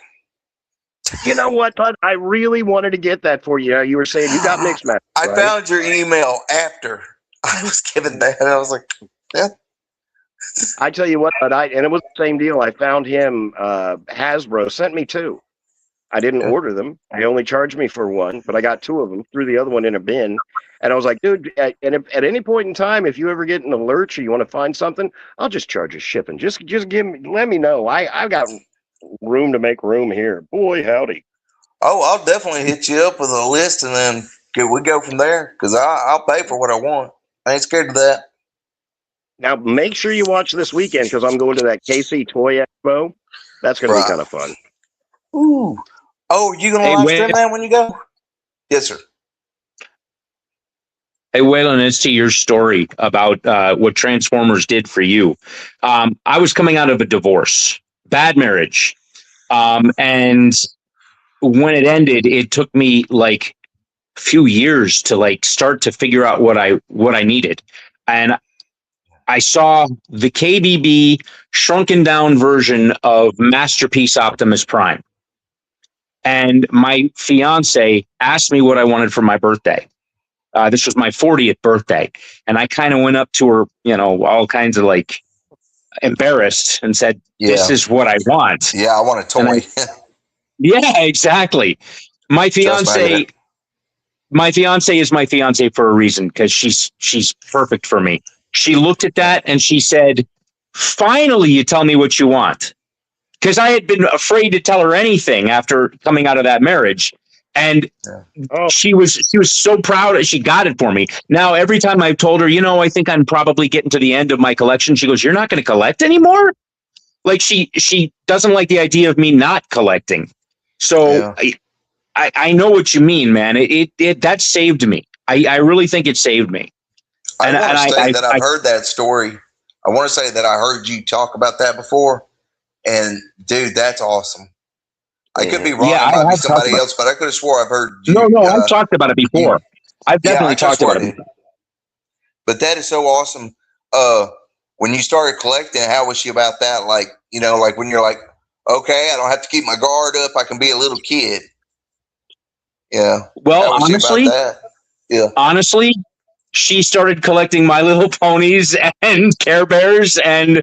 H: You know what, bud? I really wanted to get that for you. You were saying you got mixed match.
J: I
H: right?
J: found your email after I was given that, and I was like, yeah.
H: I tell you what, and it was the same deal. I found him. Hasbro sent me 2. I didn't order them. They only charged me for 1, but I got 2 of them. Threw the other one in a bin, and I was like, dude. And if, at any point in time, if you ever get in a lurch or you want to find something, I'll just charge you shipping. Just let me know. I've got room to make room here. Boy, howdy.
J: Oh, I'll definitely hit you up with a list, and then we go from there. Because I'll pay for what I want. I ain't scared of that.
H: Now, make sure you watch this weekend because I'm going to that KC Toy Expo. That's going to be kind of fun.
J: Ooh. Oh, you gonna
I: Hey,
J: live
I: wait.
J: stream that when you go? Yes, sir.
I: Hey, Waylon, as to your story about what Transformers did for you, I was coming out of a divorce, bad marriage, and when it ended, it took me like a few years to like start to figure out what I needed, and I saw the KBB shrunken down version of Masterpiece Optimus Prime. And my fiance asked me what I wanted for my birthday. This was my 40th birthday. And I kind of went up to her, all kinds of like embarrassed and said, this is what I want.
J: Yeah, I want a toy.
I: Yeah, exactly. My fiance is my fiance for a reason because she's perfect for me. She looked at that and she said, finally, you tell me what you want. Because I had been afraid to tell her anything after coming out of that marriage. And she was so proud that she got it for me. Now, every time I've told her, I think I'm probably getting to the end of my collection, she goes, you're not going to collect anymore? Like she doesn't like the idea of me not collecting. So I know what you mean, man. It that saved me. I really think it saved me.
J: I want to say that I've heard that story. I want to say that I heard you talk about that before. And dude, that's awesome. I could be wrong.
I: Yeah,
J: it might be somebody else, but I could have swore I've heard you.
I: No, I've talked about it before. I've definitely talked about it.
J: But that is so awesome. When you started collecting, how was she about that? Like, like when you're like, okay, I don't have to keep my guard up. I can be a little kid. Yeah.
I: Well, honestly, she started collecting My Little Ponies and Care Bears and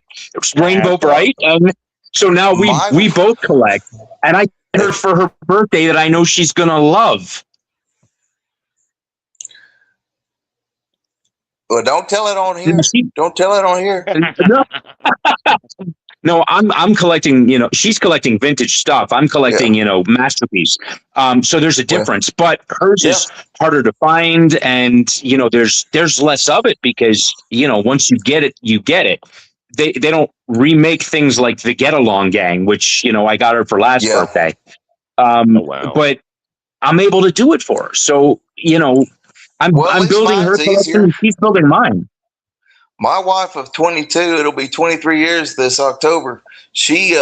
I: Rainbow Bright, and so now we both collect. And I get her for her birthday that I know she's gonna love.
J: Well, don't tell it on here. Don't tell it on here.
I: No, I'm collecting, she's collecting vintage stuff. I'm collecting, Masterpiece. So there's a difference, but hers is harder to find. And, there's less of it because, once you get it, you get it. They don't remake things like the Get Along Gang, which, I got her for last birthday. But I'm able to do it for her. So, I'm building her collection and she's building mine.
J: My wife of 22, it'll be 23 years this October. She,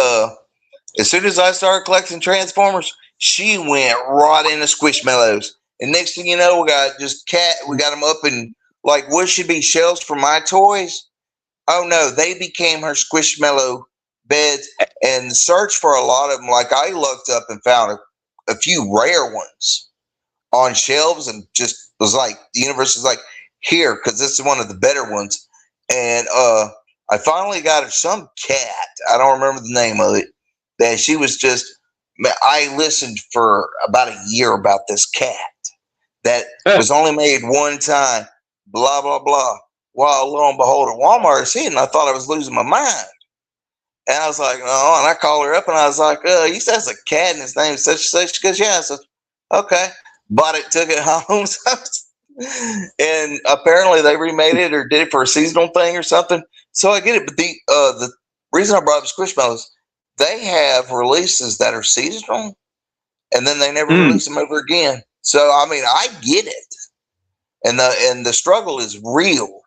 J: as soon as I started collecting Transformers, she went right into Squishmallows. And next thing you know, we got them up in like what should be shelves for my toys. Oh no, they became her Squishmallow beds and searched for a lot of them. Like I looked up and found a few rare ones on shelves and just was like, the universe is like, here, because this is one of the better ones. And I finally got her some cat. I don't remember the name of it. That she was just. I listened for about a year about this cat that was only made one time. Blah blah blah. Well, lo and behold, at Walmart, I see it, and I thought I was losing my mind. And I was like, oh, and I called her up, and I was like, you said it's a cat, and his name is such and such. She goes, yeah. I said, okay. Bought it, took it home. And apparently they remade it or did it for a seasonal thing or something. So I get it. But the reason I brought up Squishmallows, they have releases that are seasonal and then they never release them over again. So, I mean, I get it. And the struggle is real.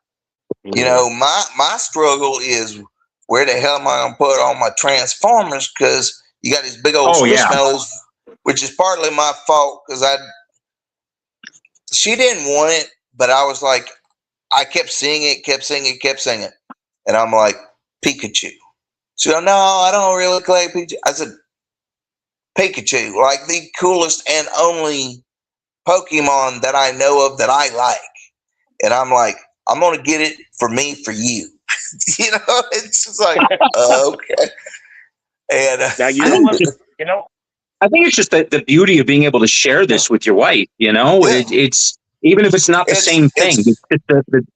J: My struggle is where the hell am I gonna put all my Transformers? Because you got these big old squishmallows, which is partly my fault because she didn't want it, but I was like, I kept seeing it, and I'm like, Pikachu. She goes, no, I don't really collect Pikachu. I said, Pikachu, like the coolest and only Pokemon that I know of that I like. And I'm like, I'm gonna get it for me, for you. You know, it's just like, okay. And
H: now
I: I think it's just the beauty of being able to share this with your wife. You know, it's even if it's not the same thing. It's just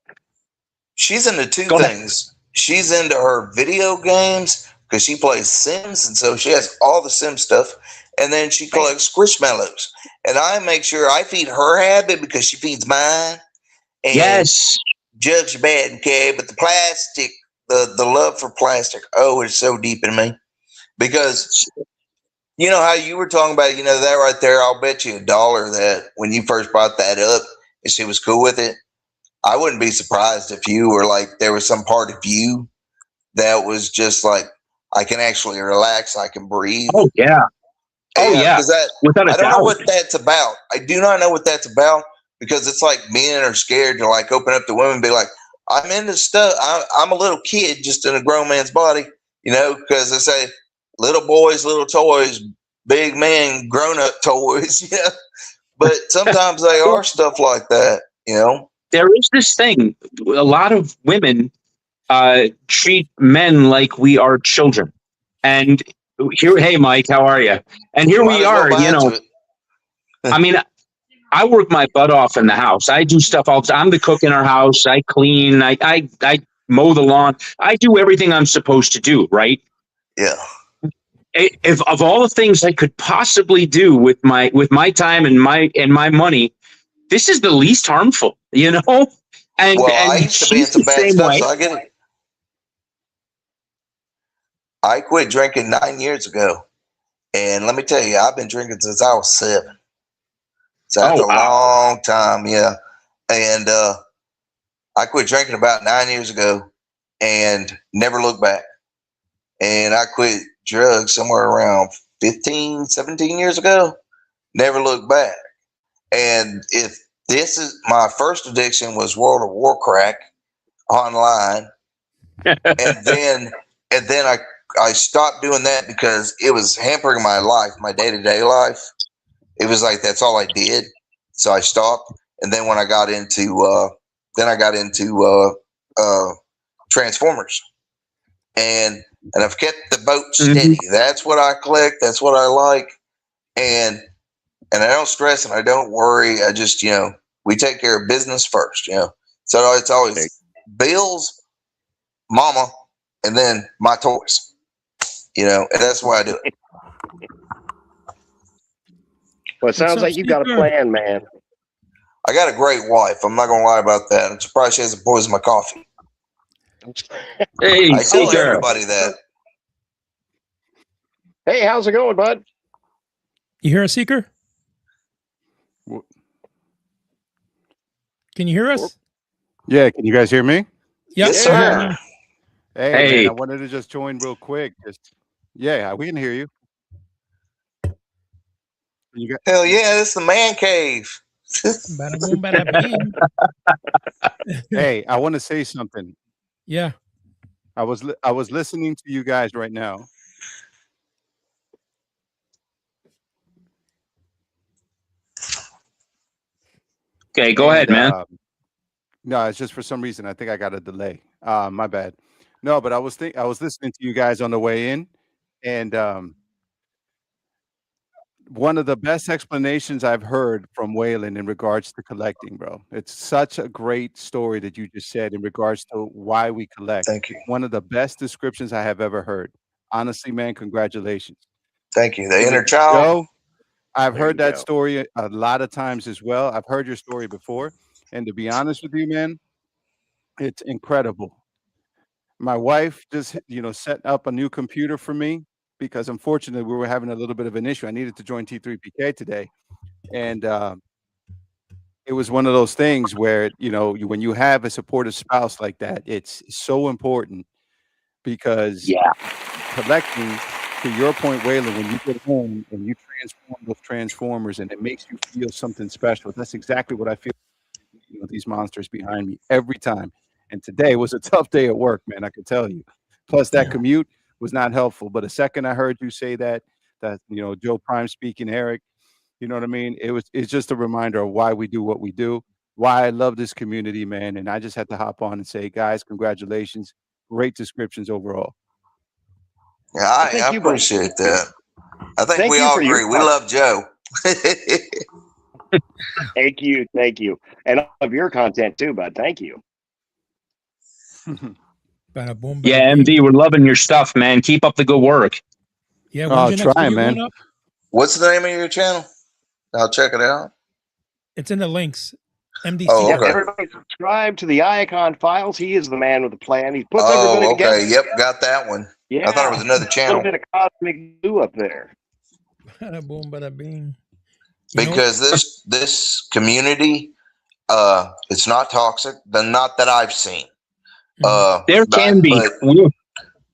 J: she's into two things. She's into her video games because she plays Sims, and so she has all the Sim stuff. And then she collects Squishmallows, and I make sure I feed her habit because she feeds mine. And
I: yes.
J: Judge bad and care, but the plastic, the love for plastic, it's so deep in me. Because you know how you were talking about, you know, that right there, I'll bet you $1 that when you first brought that up and she was cool with it, I wouldn't be surprised if you were like, there was some part of you that was just like, I can actually relax, I can breathe.
I: Oh, yeah. Oh, yeah.
J: Because I don't know what that's about. I do not know what that's about. Because it's like men are scared to like open up to women and be like, I'm into stuff. I'm a little kid just in a grown man's body, you know, because they say little boys, little toys, big men, grown up toys. Yeah. But sometimes they are stuff like that, you know.
I: There is this thing. A lot of women treat men like we are children. And here, hey, Mike, how are you? And here we are, you know. I mean, I work my butt off in the house. I do stuff all the time. I'm the cook in our house. I clean. I mow the lawn. I do everything I'm supposed to do, right?
J: Yeah.
I: If of all the things I could possibly do with my time and my money, this is the least harmful, you know? And
J: I used to be in some bad stuff, so I get it. I quit drinking 9 years ago. And let me tell you, I've been drinking since I was 7. So that's a long time, yeah. And I quit drinking about 9 years ago and never looked back. And I quit drugs somewhere around 15, 17 years ago. Never looked back. And if this is my first addiction was World of Warcraft online. and then I stopped doing that because it was hampering my life, my day-to-day life. It was like that's all I did, so I stopped. And then when I got into, Transformers, and I've kept the boat steady. Mm-hmm. That's what I collect. That's what I like, and I don't stress and I don't worry. I just, you know, we take care of business first, you know. So it's always bills, mama, and then my toys, you know, and that's why I do it.
H: Well, it sounds like you got a plan, man.
J: I got a great wife. I'm not gonna lie about that. I'm surprised she hasn't poisoned my coffee.
I: Hey,
J: I tell everybody that.
H: Hey, how's it going, bud?
B: You hear us, Seeker? Can you hear us?
K: Yeah, can you guys hear me?
B: Yep.
J: Yes, sir.
K: Hey, man, I wanted to just join real quick. Yeah, we can hear you.
J: Hell yeah, this is the man cave.
B: Bada boom, bada bing.
K: Hey, I want to say something.
B: Yeah.
K: I was listening to you guys right now.
I: Okay, go ahead, man.
K: No, it's just for some reason I think I got a delay. My bad. No, but I was listening to you guys on the way in, and one of the best explanations I've heard from Waylon in regards to collecting, bro. It's such a great story that you just said in regards to why we collect.
J: Thank you.
K: One of the best descriptions I have ever heard. Honestly, man, congratulations.
J: Thank you. The inner child.
K: I've heard that story a lot of times as well. I've heard your story before. And to be honest with you, man, it's incredible. My wife just, set up a new computer for me because unfortunately we were having a little bit of an issue. I needed to join T3PK today. And it was one of those things where, when you have a supportive spouse like that, it's so important because
I: Yeah.
K: collecting, to your point, Waylon, when you get home and you transform those Transformers and it makes you feel something special, that's exactly what I feel. These monsters behind me every time. And today was a tough day at work, man. I can tell you. Plus, that commute was not helpful. But the second I heard you say that Joe Prime speaking, Eric, you know what I mean? It's just a reminder of why we do what we do, why I love this community, man. And I just had to hop on and say, guys, congratulations. Great descriptions overall.
J: Yeah, I appreciate that. I think we all agree. We love Joe.
H: Thank you. And I love your content too, bud. Thank you.
B: Bada boom, bada
I: Yeah,
B: bing.
I: MD, we're loving your stuff, man. Keep up the good work.
B: Yeah, when's your next video
K: man.
B: going up?
J: What's the name of your channel? I'll check it out.
B: It's in the links. MDC.
J: Oh, okay.
H: Everybody subscribe to the Icon Files. He is the man with the plan. He puts
J: Oh,
H: everybody
J: okay.
H: together.
J: Yep, got that one.
H: Yeah.
J: I thought it was another
H: A
J: channel.
H: little bit of cosmic glue up there.
B: Bada boom, bada bing. You know-
J: Because this community, it's not toxic. Not that I've seen.
I: There can be.
J: but-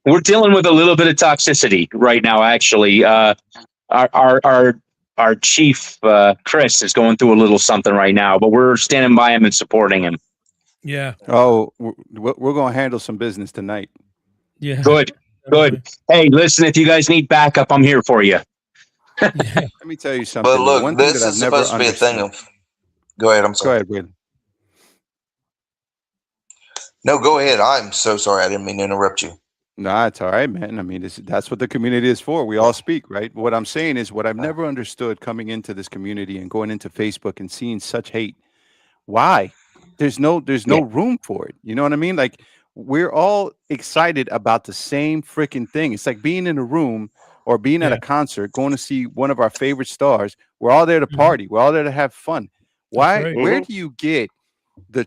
I: We're dealing with a little bit of toxicity right now. Actually, our chief Chris is going through a little something right now, but we're standing by him and supporting him.
B: Yeah.
K: Oh, we're going to handle some business tonight.
B: Yeah.
I: Good. Hey, listen, if you guys need backup, I'm here for you.
K: Let me tell you something.
J: But look,
K: one thing
J: this
K: that
J: is
K: I've never
J: supposed to be a thing
K: understood-
J: of. Go ahead. I'm
K: Go
J: sorry.
K: ahead, Waylon.
J: No, go ahead. I'm so sorry. I didn't mean to interrupt you.
K: No, it's all right, man. I mean, that's what the community is for. We all speak, right? What I'm saying is what I've never understood coming into this community and going into Facebook and seeing such hate. Why? There's no room for it. You know what I mean? Like, we're all excited about the same freaking thing. It's like being in a room or being at a concert, going to see one of our favorite stars. We're all there to party. We're all there to have fun. Why?
B: right.
K: Where do you get the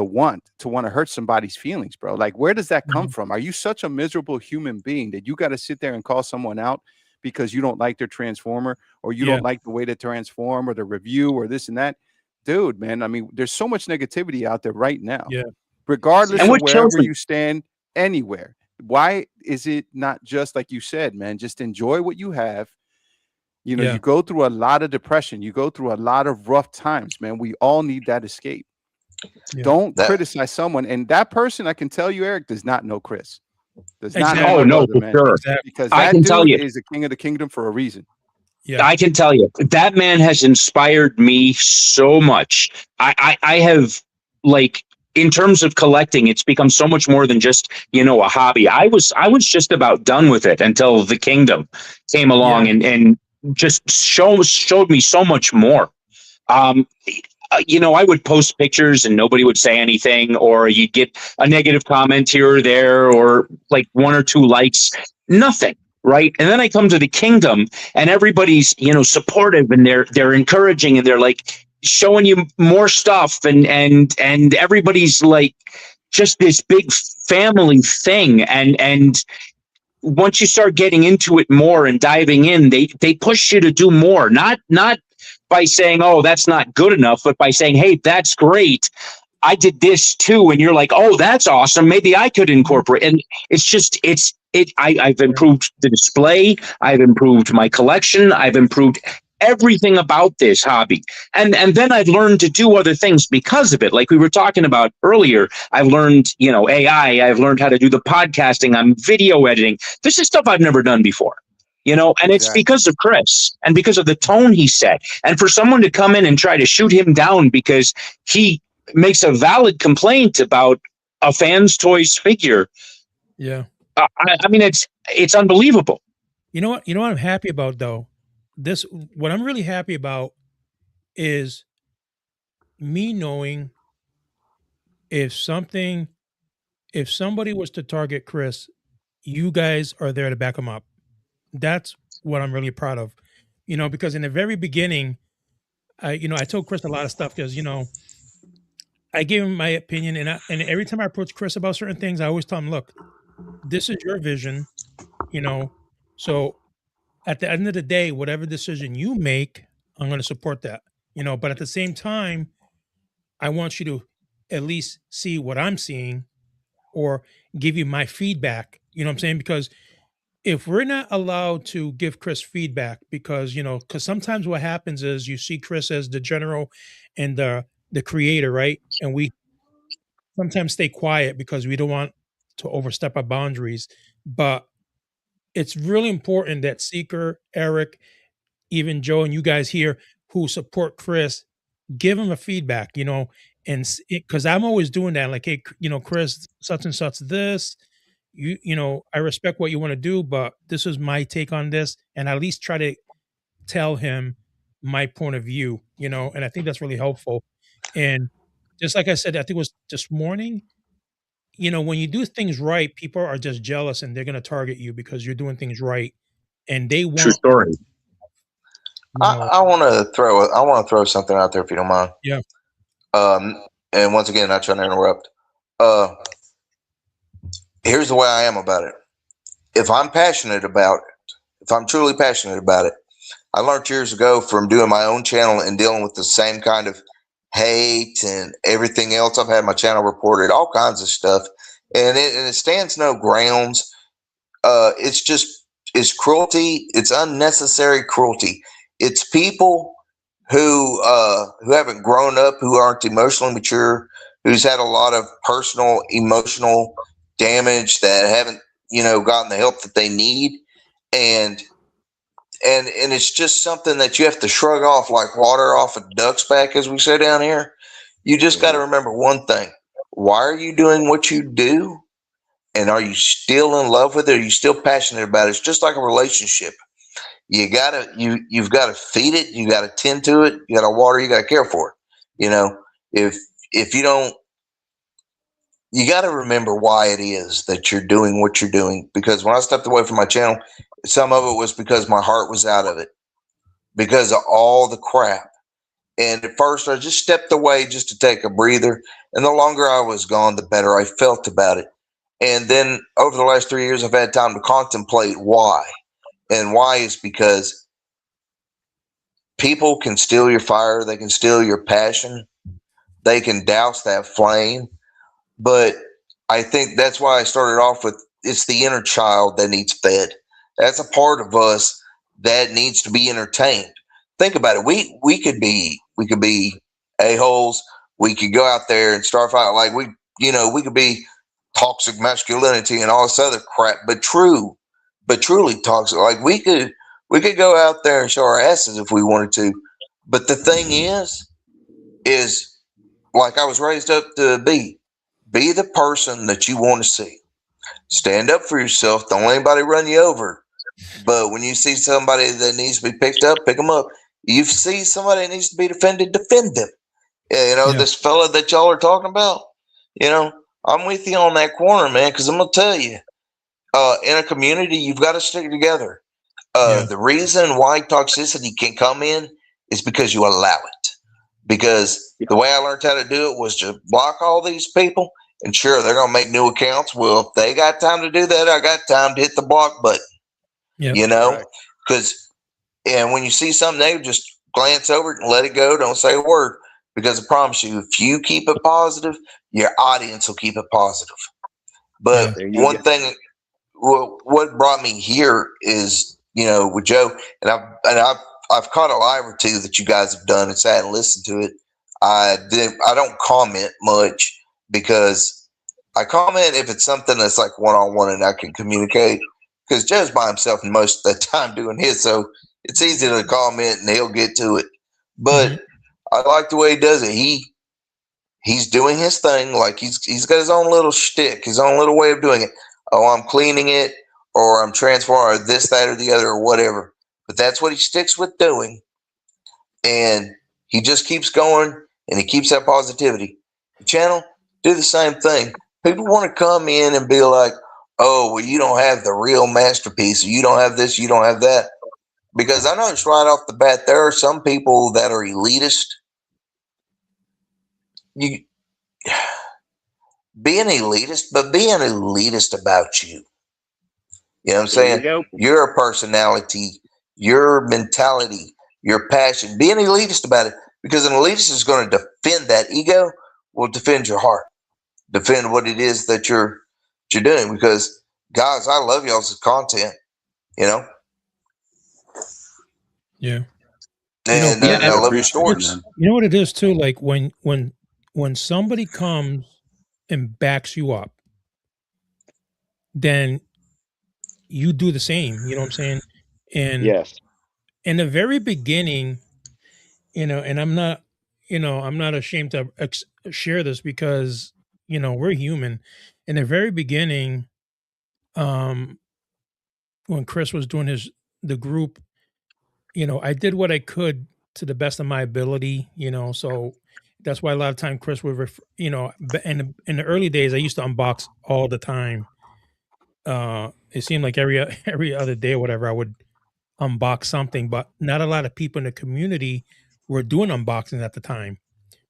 K: want to hurt somebody's feelings, bro? Like, where does that come from? Are you such a miserable human being that you got to sit there and call someone out because you don't like their transformer or you don't like the way they transform or the review or this and that? Dude, man, I mean, there's so much negativity out there right now.
B: Yeah.
K: Regardless
I: And
K: of
I: what kills
K: wherever
I: me-
K: you stand, anywhere. Why is it not just like you said, man? Just enjoy what you have. You know,
B: Yeah.
K: you go through a lot of depression. You go through a lot of rough times, man. We all need that escape.
B: Yeah.
K: Don't
J: That-
K: criticize someone. And that person, I can tell you, Eric, does not know Chris. Does not
B: Exactly.
K: know
I: Oh,
K: my
I: no,
K: brother,
I: for
K: man.
I: sure.
B: Exactly.
K: Because
I: I
K: that
I: can
K: dude
I: tell you.
K: is the king of the kingdom for a reason.
B: Yeah.
I: I can tell you that man has inspired me so much. I have, like, in terms of collecting, it's become so much more than just, a hobby. I was just about done with it until the Kingdom came along and just showed me so much more. I would post pictures and nobody would say anything, or you'd get a negative comment here or there, or like 1 or 2 likes, nothing. Right. And then I come to the Kingdom and everybody's, supportive and they're encouraging and they're like showing you more stuff and everybody's like just this big family thing. And once you start getting into it more and diving in, they push you to do more, not by saying, oh, that's not good enough, but by saying, hey, that's great. I did this too. And you're like, oh, that's awesome. Maybe I could incorporate. And it's just, I've improved the display. I've improved my collection. I've improved everything about this hobby. And then I've learned to do other things because of it. Like we were talking about earlier, I've learned, AI, I've learned how to do the podcasting. I'm video editing. This is stuff I've never done before. And it's because of Chris and because of the tone he set. And for someone to come in and try to shoot him down because he makes a valid complaint about a Fans Toys figure.
B: Yeah.
I: I mean, it's unbelievable.
B: You know what I'm happy about though? What I'm really happy about is me knowing if somebody was to target Chris, you guys are there to back him up. That's what I'm really proud of. Because in the very beginning, I told Chris a lot of stuff because, I gave him my opinion and every time I approach Chris about certain things, I always tell him, look, this is your vision, so at the end of the day, whatever decision you make, I'm going to support that, but at the same time, I want you to at least see what I'm seeing or give you my feedback. You know what I'm saying? Because if we're not allowed to give Chris feedback, because because sometimes what happens is you see Chris as the general and the creator, right? And we sometimes stay quiet because we don't want to overstep our boundaries. But it's really important that Seeker, Eric, even Joe, and you guys here who support Chris, give him a feedback, and because I'm always doing that, like, hey, Chris, such and such, this, I respect what you want to do, but this is my take on this, and at least try to tell him my point of view, and I think that's really helpful. And just like I said, I think it was this morning, when you do things right, people are just jealous and they're going to target you because you're doing things right, and they
I: True
B: want,
I: story.
J: I want to throw something out there if you don't mind.
B: Yeah.
J: And once again, not trying to interrupt. Here's the way I am about it. If I'm passionate about it, if I'm truly passionate about it, I learned years ago from doing my own channel and dealing with the same kind of hate and everything else. I've had my channel reported, all kinds of stuff, and it stands no grounds. It's cruelty. It's unnecessary cruelty. It's people who haven't grown up, who aren't emotionally mature, who's had a lot of personal emotional damage, that haven't gotten the help that they need, and it's just something that you have to shrug off like water off a duck's back, as we say down here. You just got to remember one thing: why are you doing what you do, and are you still in love with it? Are you still passionate about it? It's just like a relationship. You've got to feed it. You got to tend to it. You got to water. You got to care for it. If you don't, you got to remember why it is that you're doing what you're doing. Because when I stepped away from my channel, some of it was because my heart was out of it, because of all the crap. And at first I just stepped away just to take a breather. And the longer I was gone, the better I felt about it. And then over the last 3 years, I've had time to contemplate why. And why is because people can steal your fire. They can steal your passion. They can douse that flame. But I think that's why I started off with, it's the inner child that needs fed. That's a part of us that needs to be entertained. Think about it. We could be a-holes. We could go out there and start fighting. Like we could be toxic masculinity and all this other crap, but truly toxic. Like we could go out there and show our asses if we wanted to. But the thing is like I was raised up to be the person that you want to see. Stand up for yourself. Don't let anybody run you over. But when you see somebody that needs to be picked up, pick them up. You see somebody that needs to be defended, defend them. This fella that y'all are talking about, I'm with you on that corner, man, because I'm going to tell you, in a community, you've got to stick together. The reason why toxicity can come in is because you allow it. Because the way I learned how to do it was to block all these people. And sure, they're going to make new accounts. Well, if they got time to do that, I got time to hit the block button. Because and when you see something negative, just glance over it and let it go. Don't say a word. Because I promise you, if you keep it positive, your audience will keep it positive. But one thing, what brought me here is, with Joe, and I've caught a live or two that you guys have done and sat and listened to it. I don't comment much because I comment if it's something that's like one-on-one and I can communicate, because Joe's by himself most of the time doing his, so it's easy to comment and he'll get to it. But I like the way he does it. He's doing his thing, like he's got his own little shtick, his own little way of doing it. Oh, I'm cleaning it, or I'm transforming, or this, that, or the other, or whatever. But that's what he sticks with doing. And he just keeps going, and he keeps that positivity. The channel, do the same thing. People want to come in and be like, oh, well, you don't have the real masterpiece. You don't have this, you don't have that. Because I noticed right off the bat, there are some people that are elitist. You be an elitist, but be an elitist about you. You know what I'm saying? Your personality, your mentality, your passion. Be an elitist about it, because an elitist is going to defend that ego, will defend your heart. defend what it is that you're doing, because guys, I love y'all's content, you know,
B: Yeah.
J: and
B: Yeah,
J: I love your
K: appreciate it,
J: stories.
K: man.
B: You know what it is too? Like when somebody comes and backs you up, then you do the same. You know what I'm saying? And
H: Yes.
B: in the very beginning, and I'm not ashamed to share this because we're human. In the very beginning, when Chris was doing the group, I did what I could to the best of my ability. So that's why a lot of time Chris would in the early days I used to unbox all the time. It seemed like every other day or whatever I would unbox something, but not a lot of people in the community were doing unboxings at the time.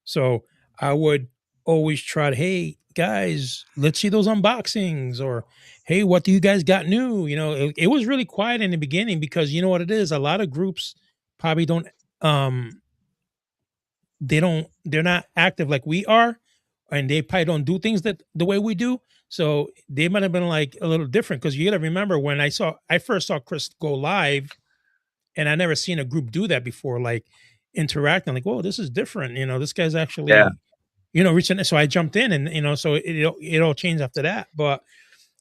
B: So I would always try to, hey guys, let's see those unboxings, or hey, what do you guys got new? It was really quiet in the beginning because you know what it is. A lot of groups probably don't, they're not active like we are, and they probably don't do things that the way we do. So they might have been like a little different because you got to remember when I first saw Chris go live, and I never seen a group do that before, like interacting, like, whoa, this is different. This guy's actually, reaching. So I jumped in, and so it all changed after that. But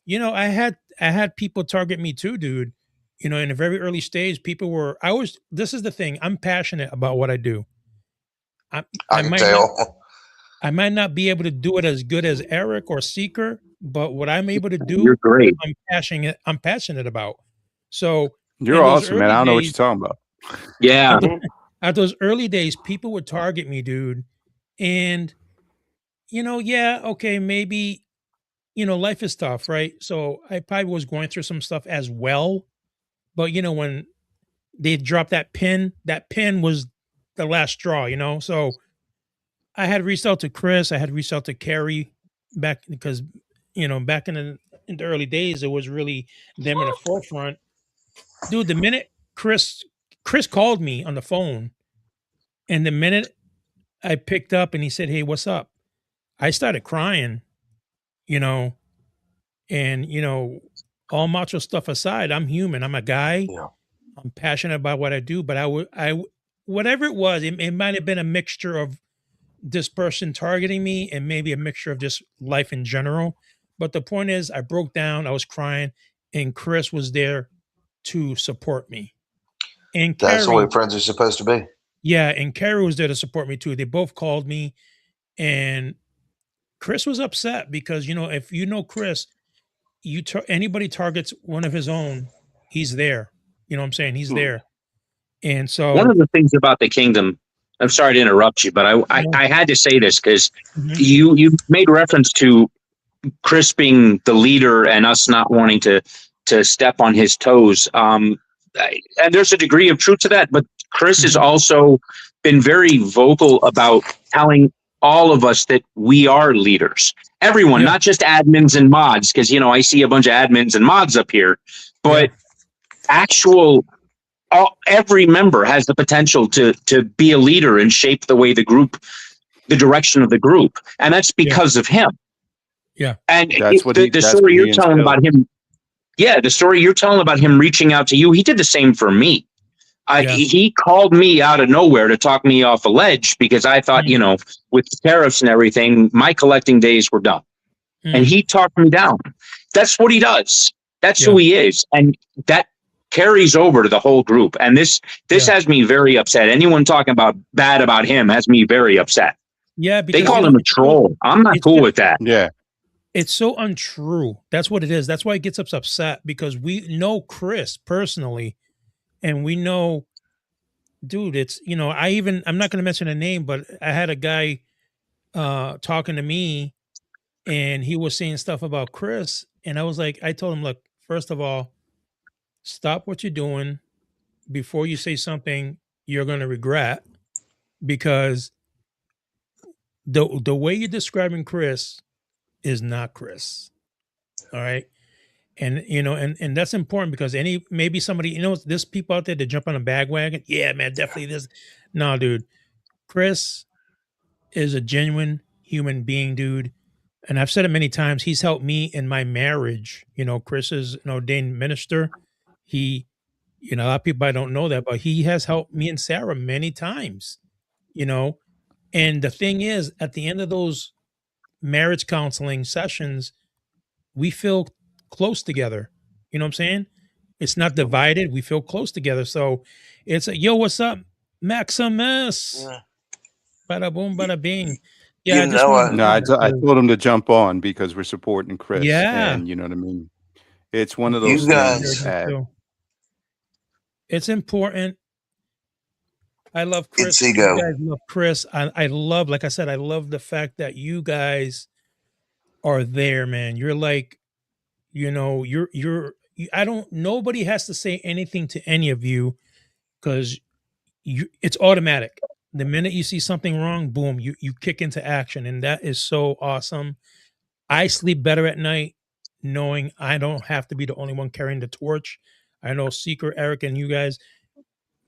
B: I had people target me too, dude. In a very early stage, people were. This is the thing. I'm passionate about what I do. I
J: can
B: might
J: tell.
B: not, I might not be able to do it as good as Eric or Seeker, but what I'm able to do,
I: You're great.
B: I'm passionate about. So
K: You're
B: in those
K: awesome, man.
B: early
K: I don't know what
B: days-
K: you're talking about.
I: Yeah.
B: At those early days, people would target me, dude. And, yeah, okay, maybe, life is tough, right? So I probably was going through some stuff as well. But, when they dropped that pin was the last straw, So I had reached out to Chris. I had reached out to Carrie back because, back in the early days, it was really them in the forefront. Dude, the minute Chris called me on the phone, and the minute I picked up and he said, "Hey, what's up?" I started crying, and all macho stuff aside, I'm human. I'm a guy.
J: Yeah.
B: I'm passionate about what I do, but whatever it was, it might have been a mixture of this person targeting me and maybe a mixture of just life in general. But the point is, I broke down, I was crying, and Chris was there to support me. And
J: That's the way
B: Carrie,
J: friends are supposed to be.
B: yeah, and Carrie was there to support me too. They both called me, and Chris was upset because if Chris, anybody targets one of his own, he's there. You know what I'm saying? He's there. And so
I: One of the things about the kingdom, I'm sorry to interrupt you, but I had to say this because you made reference to Chris being the leader and us not wanting to step on his toes. And there's a degree of truth to that, but Chris has also been very vocal about telling all of us that we are leaders. Everyone, not just admins and mods, because I see a bunch of admins and mods up here, but every member has the potential to be a leader and shape the direction of the group, and that's because of him.
B: Yeah,
I: and the story you're telling about him. Yeah, the story you're telling about him reaching out to you, he did the same for me. He called me out of nowhere to talk me off a ledge because I thought, with tariffs and everything, my collecting days were done. And he talked me down. That's what he does. That's who he is. And that carries over to the whole group. And this has me very upset. Anyone talking bad about him has me very upset.
B: Yeah, because
I: they call him a troll. I'm not cool with that.
K: Yeah.
B: It's so untrue. That's what it is. That's why he gets us upset, because we know Chris personally, and we know, dude, it's, I'm not going to mention a name, but I had a guy talking to me, and he was saying stuff about Chris. And I told him, look, first of all, stop what you're doing before you say something you're going to regret, because the way you're describing Chris is not Chris. All right. And, and that's important because maybe somebody, there's people out there that jump on a bandwagon. Yeah, man, definitely this. No, dude, Chris is a genuine human being, dude. and I've said it many times, he's helped me in my marriage. You know, Chris is an ordained minister. He, you know, a lot of people I don't know that, but he has helped me and Sarah many times, you know. And the thing is, at the end of those marriage counseling sessions, we feel close together. You know what I'm saying? It's not divided. We feel close together. So it's yo, what's up, Maximus?
J: Yeah.
B: Bada boom, bada bing.
J: You
B: Yeah, I just
J: know,
B: wanted
K: No, I
B: to,
K: told him to jump on because we're supporting Chris,
B: yeah,
K: and you know what I mean. It's one of
J: you
K: those
J: guys,
K: things that
B: it's important. I love
J: it's
B: Chris. You
J: ego.
B: guys love Chris. I love, like I said, I love the fact that you guys are there, man. You're like, you know, I don't, nobody has to say anything to any of you because it's automatic. The minute you see something wrong, boom, you kick into action. And that is so awesome. I sleep better at night knowing I don't have to be the only one carrying the torch. I know Seeker, Eric, and you guys,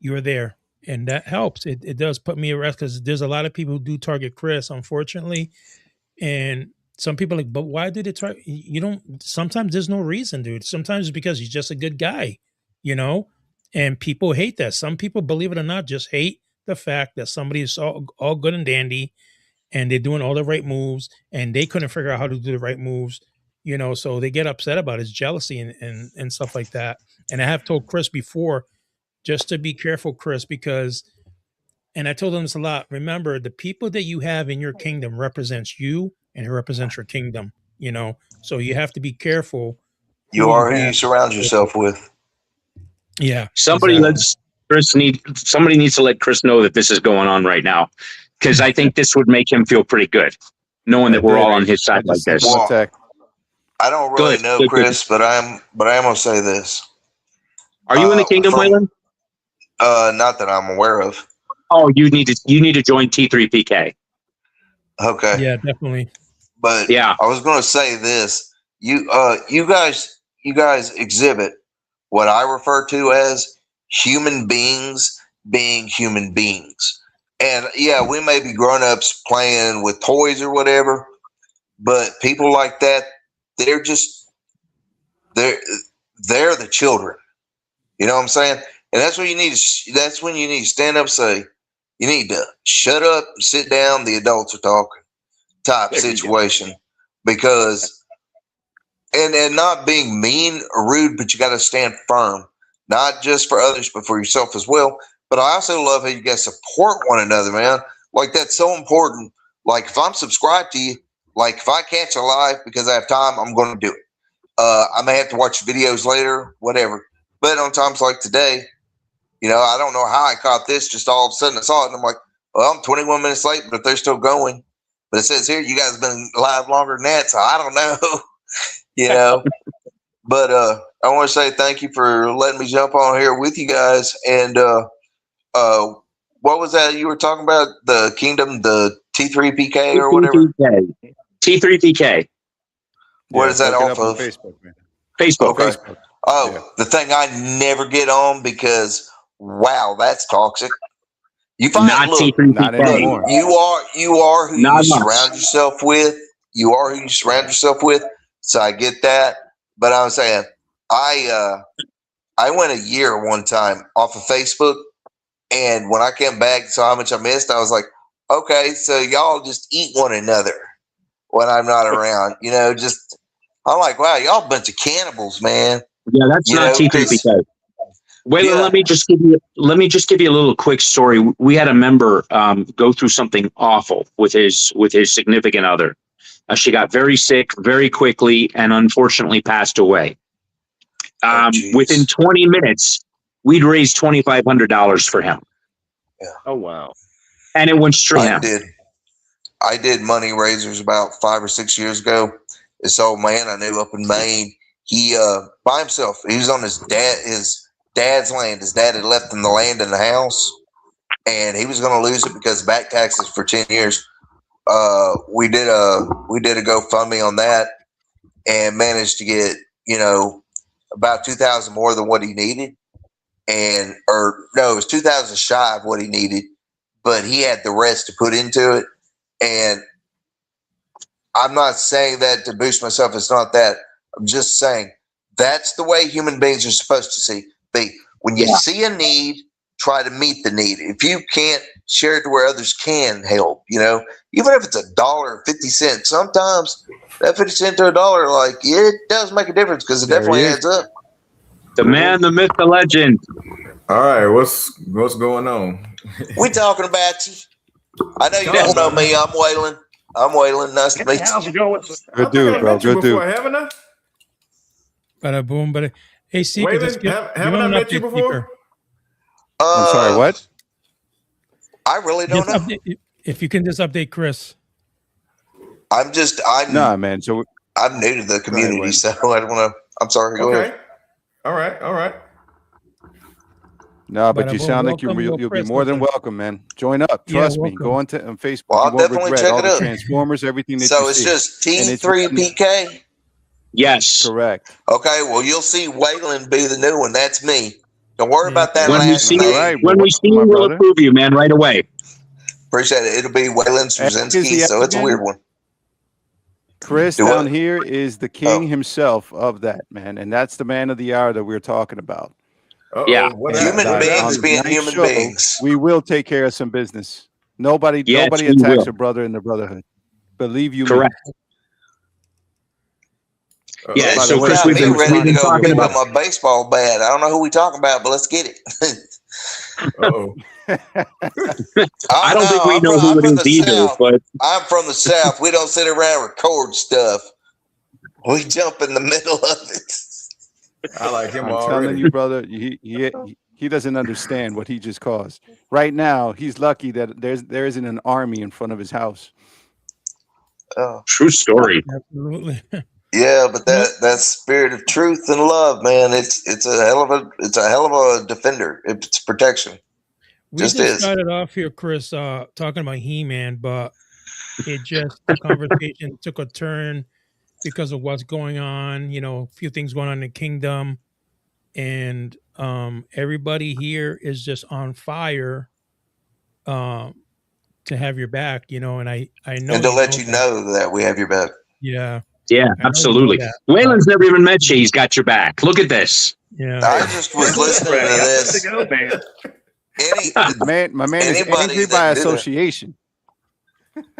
B: you're there. And that helps. It does put me at rest because there's a lot of people who do target Chris, unfortunately. And some people are like, but why did it try? You don't, sometimes there's no reason, dude. Sometimes it's because he's just a good guy, you know? And people hate that. Some people, believe it or not, just hate the fact that somebody is all good and dandy and they're doing all the right moves and they couldn't figure out how to do the right moves, you know? So they get upset about it. It's jealousy and stuff like that. And I have told Chris before, just to be careful, Chris, because, and I told him this a lot, remember, the people that you have in your kingdom represents you and it represents your kingdom, you know? So you have to be careful.
J: You are who you surround yourself with.
B: Yeah.
I: Somebody somebody needs to let Chris know that this is going on right now. Because I think this would make him feel pretty good, knowing that we're all on his side like this.
J: Well, I don't really know, Chris, but I am gonna say this.
I: Are you in the kingdom, Waylon?
J: Not that I'm aware of.
I: Oh, you need to join T3PK.
J: Okay.
B: Yeah, definitely.
J: But yeah, I was gonna say this. You guys exhibit what I refer to as human beings being human beings. And yeah, we may be grown-ups playing with toys or whatever, but people like that, they're the children. You know what I'm saying? And that's when you need to stand up and say, you need to shut up and sit down, the adults are talking type situation. Because and not being mean or rude, but you got to stand firm, not just for others, but for yourself as well. But I also love how you guys support one another, man. Like, that's so important. Like, if I'm subscribed to you, like, if I catch a live because I have time, I'm going to do it. I may have to watch videos later, whatever. But on times like today, you know, I don't know how I caught this. Just all of a sudden I saw it, and I'm like, well, I'm 21 minutes late, but if they're still going. But it says here, you guys have been live longer than that, so I don't know. You know. But I want to say thank you for letting me jump on here with you guys. And what was that you were talking about? The kingdom, the T3PK or whatever?
I: T3PK.
J: What is that off of?
K: Facebook, man.
I: Facebook.
J: Okay.
K: Facebook.
J: Oh,
K: Yeah.
J: the thing I never get on because, wow, that's toxic. You find
I: Not
J: look,
I: T3PK.
K: Not anymore.
J: you are who
I: Not
J: you
I: much.
J: surround yourself with. You are who you surround yourself with. So I get that. But I'm saying, I went a year one time off of Facebook, and when I came back and saw how much I missed, I was like, okay, so y'all just eat one another when I'm not around. You know, just I'm like, wow, y'all a bunch of cannibals, man.
I: Yeah, that's not T3PK. Waylon, let me just give you a little quick story. We had a member go through something awful with his significant other. She got very sick very quickly and unfortunately passed away. Within 20 minutes, we'd raised $2,500 for him.
J: Yeah.
G: Oh wow!
I: And it went straight him.
J: I did money raisers about 5 or 6 years ago. This old man I knew up in Maine, he by himself. He was on his dad's land. His dad had left him the land and the house, and he was going to lose it because of back taxes for 10 years. We did a GoFundMe on that and managed to get, you know, about 2,000 more than what he needed. It was 2,000 shy of what he needed, but he had the rest to put into it. And I'm not saying that to boost myself. It's not that. I'm just saying that's the way human beings are supposed to be. When you see a need, try to meet the need. If you can't, share it to where others can help. Even if it's $1 50 cents, sometimes that 50 cents to $1, like it does make a difference because it definitely adds up.
I: The man, the myth, the legend.
L: All right, what's going on?
J: We talking about you. I know you don't know me. I'm Waylon. Nice to meet you.
L: How's it going?
K: Good dude, bro. Good dude.
L: Haven't I?
B: Bada boom, bada. Hey, Seeker,
L: Waylon, haven't I met you before?
K: I'm sorry, what?
J: I really don't know.
B: If you can just update Chris.
J: I'm
K: nah, man. So
J: I'm new to the community, so I don't want to. I'm sorry. Go ahead.
L: All right.
K: No, but you sound like you'll be more than welcome, man. Join up. Trust me. Go on Facebook.
J: Well, I'll definitely check
K: all
J: it
K: the
J: out.
K: Transformers, everything that
J: so
K: you
J: it's
K: see.
J: just T3PK?
I: Yes.
K: Correct.
J: Okay, well, you'll see Waylon be the new one. That's me. Don't worry about that
I: When we
J: last
I: see
J: name.
I: when we see you, we'll approve you, man, right away.
J: Appreciate it. It'll be Waylon Straczynski, so it's a weird one.
K: Chris down here is the king himself of that, man. And that's the man of the hour that we're talking about.
I: Yeah.
J: Human beings being human beings.
K: We will take care of some business. Nobody
I: Yes,
K: attacks a brother in the brotherhood. Believe you
I: Correct.
K: me.
I: Yeah,
J: By
I: so
J: the way,
I: Chris, we've been talking
J: pick
I: about
J: up my baseball bat. I don't know who we talking about, but let's get it.
I: I don't think we know who it is either, but
J: I'm from the South. We don't sit around and record stuff. We jump in the middle of it.
L: I like him
K: I'm
L: already.
K: telling you, brother, he doesn't understand what he just caused. Right now, he's lucky that there isn't an army in front of his house.
I: True story.
B: Absolutely.
J: Yeah, but that spirit of truth and love, man, it's a hell of a defender. It's protection.
B: We just started off here, Chris, talking about He-Man, but the conversation took a turn because of what's going on. A few things going on in the kingdom, and everybody here is just on fire to have your back. And I know,
J: and to let you know that we have your back.
B: Yeah.
I: Yeah, absolutely. Waylon's never even met you. He's got your back. Look at this.
B: Yeah.
J: I just was listening to this.
K: My man is angry by association.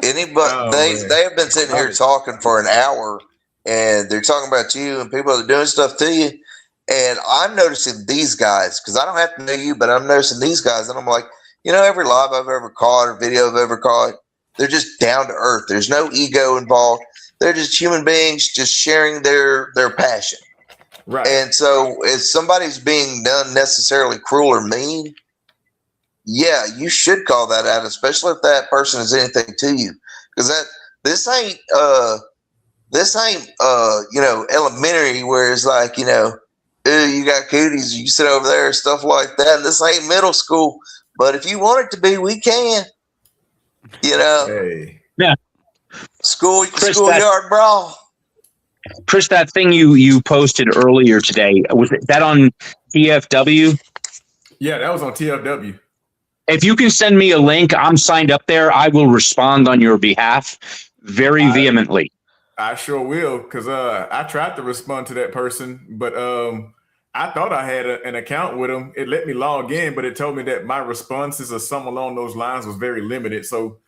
J: Anybody, they have been sitting here talking for an hour, and they're talking about you and people that are doing stuff to you. And I'm noticing these guys, because I don't have to know you, but I'm noticing these guys, and I'm like, every live I've ever caught or video I've ever caught, they're just down to earth. There's no ego involved. They're just human beings just sharing their passion.
L: Right.
J: And so if somebody's being done necessarily cruel or mean, yeah, you should call that out, especially if that person is anything to you. Because this ain't elementary where it's like, you got cooties, you sit over there, stuff like that. And this ain't middle school. But if you want it to be, we can.
L: Hey.
I: Yeah.
J: Schoolyard brawl.
I: Chris, that thing you posted earlier today, was that on TFW?
L: Yeah, that was on TFW.
I: If you can send me a link, I'm signed up there. I will respond on your behalf very vehemently.
L: I sure will, because I tried to respond to that person, but I thought I had an account with them. It let me log in, but it told me that my responses or something along those lines was very limited, so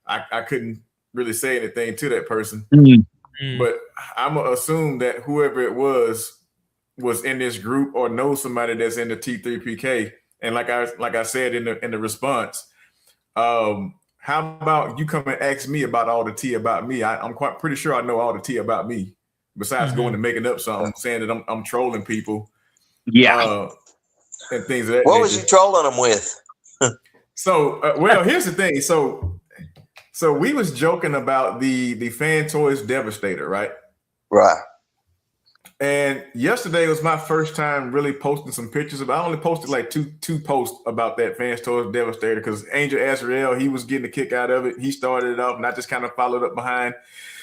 L: I couldn't really say anything to that person. But I'm gonna assume that whoever it was in this group or knows somebody that's in the T3PK. And like I said in the response, how about you come and ask me about all the tea about me? I'm quite pretty sure I know all the tea about me, besides going and making up something, saying that I'm trolling people.
I: Yeah.
L: And things of that
J: What
L: nature.
J: was you trolling them with?
L: So, here's the thing. So we was joking about the Fan Toys Devastator, right?
J: Right.
L: And yesterday was my first time really posting some pictures. I only posted like two posts about that Fan Toys Devastator because Angel Azrael, he was getting a kick out of it. He started it up, and I just kind of followed up behind.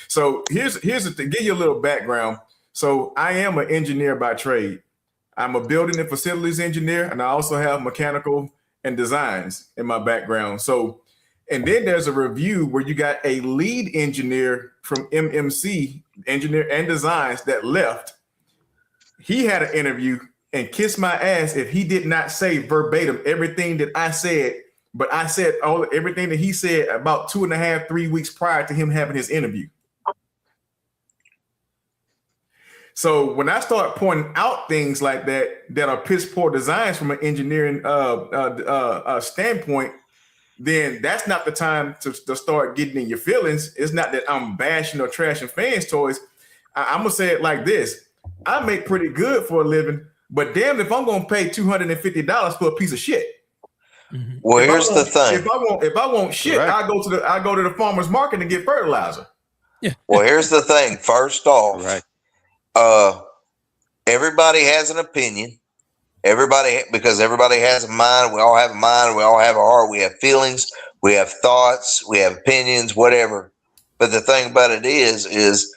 L: So here's the thing. Give you a little background. So I am an engineer by trade. I'm a building and facilities engineer, and I also have mechanical and designs in my background. So And then there's a review where you got a lead engineer from MMC, Engineer and Designs, that left. He had an interview and kissed my ass if he did not say verbatim everything that I said, but I said everything that he said about 2.5, 3 weeks prior to him having his interview. So when I start pointing out things like that are piss poor designs from an engineering standpoint, then that's not the time to start getting in your feelings. It's not that I'm bashing or trashing fans' toys. I'm gonna say it like this: I make pretty good for a living, but damn if I'm gonna pay $250 for a piece of shit.
B: Mm-hmm.
J: Well, here's the thing.
L: If I want shit, I go to the farmer's market and get fertilizer.
B: Yeah.
J: Well, here's the thing. First off, everybody has an opinion. Because everybody has a mind. We all have a mind. We all have a heart. We have feelings. We have thoughts. We have opinions. Whatever. But the thing about it is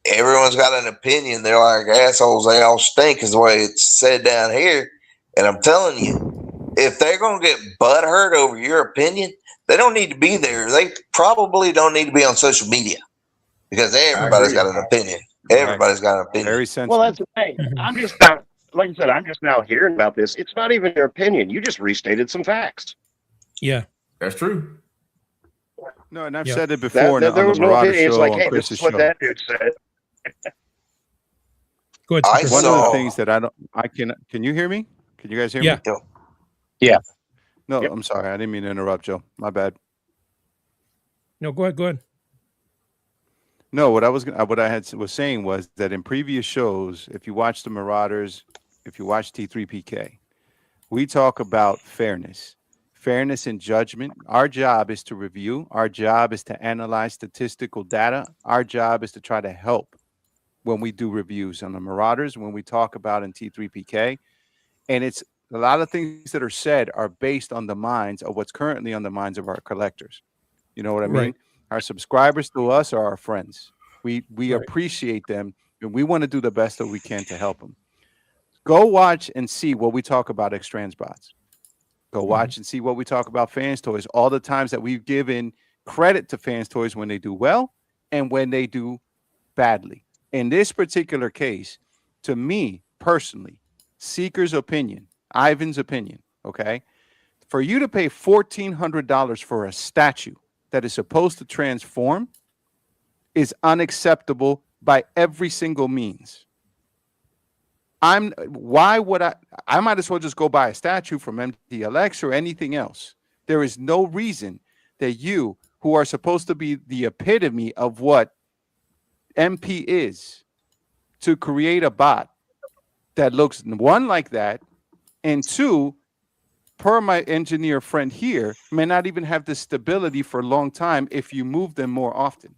J: everyone's got an opinion. They're like assholes. They all stink, is the way it's said down here. And I'm telling you, if they're going to get butthurt over your opinion, they don't need to be there. They probably don't need to be on social media because everybody's got an opinion. Everybody's got an opinion.
K: Very sensitive.
H: Well, that's the thing. I'm just not, like I said, I'm just now hearing about this. It's not even your opinion. You just restated some facts.
B: Yeah,
L: that's true.
K: No, and I've said it before.
H: There was no opinion. It's like, hey,
K: this
H: is what that dude said.
B: Go ahead.
K: One of the things that can you hear me? Can you guys hear me?
I: Yeah.
K: No, I'm sorry. I didn't mean to interrupt, Joe. My bad.
B: No, go ahead.
K: No, what I was saying was that in previous shows, if you watch the Marauders, if you watch T3PK, we talk about fairness in judgment. Our job is to review. Our job is to analyze statistical data. Our job is to try to help when we do reviews on the Marauders, when we talk about in T3PK. And it's a lot of things that are said are based on the minds of what's currently on the minds of our collectors. You know what I mean?
B: Right.
K: Our subscribers to us are our friends. We appreciate them, and we want to do the best that we can to help them. Go watch and see what we talk about at Transbots. Go watch and see what we talk about Fans Toys. All the times that we've given credit to Fans Toys when they do well and when they do badly. In this particular case, to me personally, Seeker's opinion, Ivan's opinion, okay, for you to pay $1,400 for a statue that is supposed to transform is unacceptable by every single means. I might as well just go buy a statue from MTLX or anything else. There is no reason that you, who are supposed to be the epitome of what MP is, to create a bot that looks, one, like that, and two, per my engineer friend here, may not even have the stability for a long time if you move them more often.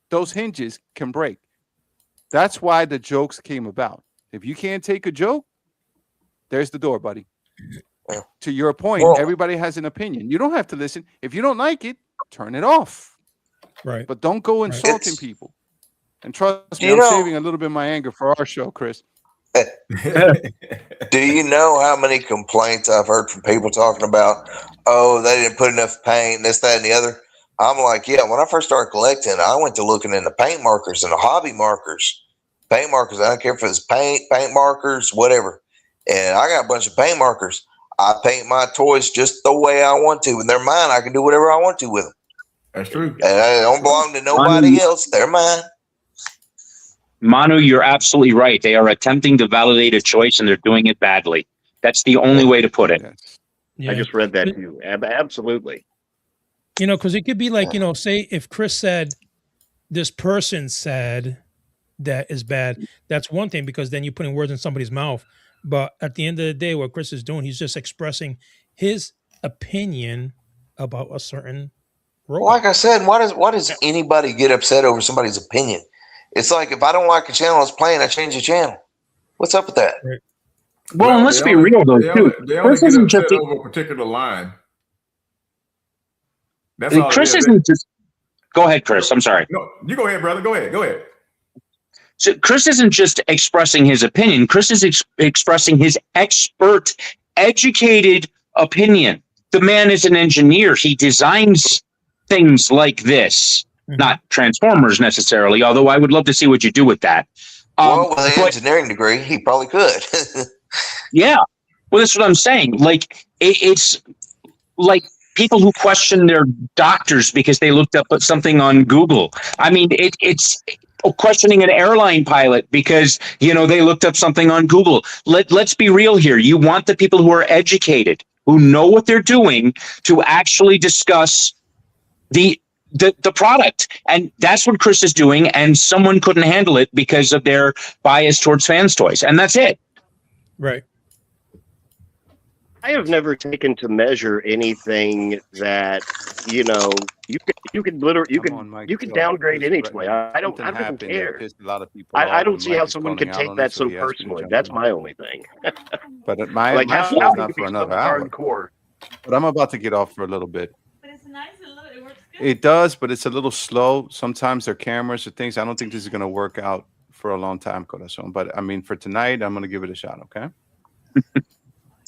K: Those hinges can break. That's why the jokes came about. If you can't take a joke, there's the door, buddy. To your point, everybody has an opinion. You don't have to listen. If you don't like it, turn it off.
B: Right.
K: But don't go insulting people. And trust me, I'm saving a little bit of my anger for our show, Chris.
J: Do you know how many complaints I've heard from people talking about, oh, they didn't put enough paint, this, that, and the other? I'm like, yeah, when I first started collecting, I went to looking into paint markers and the hobby markers. Paint markers, I don't care if it's paint markers, whatever. And I got a bunch of paint markers. I paint my toys just the way I want to. When they're mine, I can do whatever I want to with them.
L: That's true.
J: And they don't belong to nobody else. They're mine.
I: Manu, you're absolutely right. They are attempting to validate a choice and they're doing it badly. That's the only way to put it.
B: Yeah.
H: I just read that too. Absolutely.
B: You know, because it could be like, say if Chris said, this person said that is bad, that's one thing, because then you're putting words in somebody's mouth. But at the end of the day, what Chris is doing, he's just expressing his opinion about a certain role.
J: Like I said, why does anybody get upset over somebody's opinion? It's like, if I don't like a channel it's playing, I change the channel. What's up with that?
B: Right.
I: Well, and let's be real though, too.
L: They only get upset over a particular line. That's all.
I: Chris isn't just. Go ahead, Chris. I'm sorry.
L: No, you go ahead, brother. Go ahead.
I: So Chris isn't just expressing his opinion. Chris is expressing his expert, educated opinion. the man is an engineer. He designs things like this, not Transformers necessarily, although I would love to see what you do with that.
J: Well, with an engineering degree, he probably could.
I: Yeah. Well, that's what I'm saying. Like, it's like people who question their doctors because they looked up something on Google. I mean, it's questioning an airline pilot because, you know, they looked up something on Google. Let's be real here. You want the people who are educated, who know what they're doing, to actually discuss the product. And that's what Chris is doing. And someone couldn't handle it because of their bias towards fans toys. And that's it.
B: Right.
H: I have never taken to measure anything that, you know, you could literally you could downgrade any toy. I don't care. I don't see how someone can take that so personally. That's my only thing.
K: But my
H: like
K: my
H: how
K: show's not for another hour.
H: hardcore.
K: But I'm about to get off for a little bit.
F: But it's nice. It works good.
K: It does, but it's a little slow. Sometimes their cameras or things. I don't think this is going to work out for a long time, Corazon. But I mean, for tonight, I'm going to give it a shot. Okay.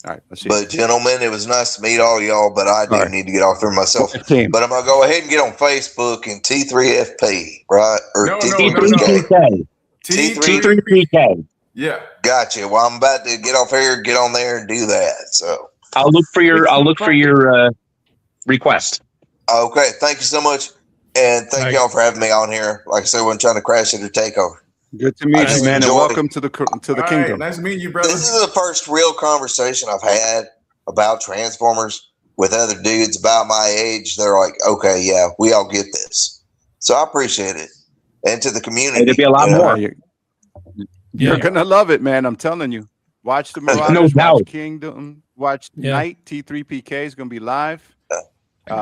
K: All right. Let's see.
J: But gentlemen, it was nice to meet all y'all. But I do need to get off there myself.
K: 15.
J: But I'm gonna go ahead and get on Facebook and T3FP, right? Or
L: No,
J: T3PK. T3PK.
L: Yeah.
J: Gotcha. Well, I'm about to get off here, get on there, and do that. So
I: I'll look for your request.
J: okay, thank you so much, and thank y'all for having me on here. Like I said, we're trying to crash it or take over.
K: Good to meet you, man, and welcome to the
L: All
K: kingdom.
L: right, nice meeting you, brother.
J: This is the first real conversation I've had about Transformers with other dudes about my age. They're like, okay, yeah, we all get this. So I appreciate it. And to the community.
I: It'd be a lot more.
K: You're gonna love it, man. I'm telling you. Watch the Marauders,
I: No doubt.
K: watch Kingdom, watch tonight. T3PK is gonna be live.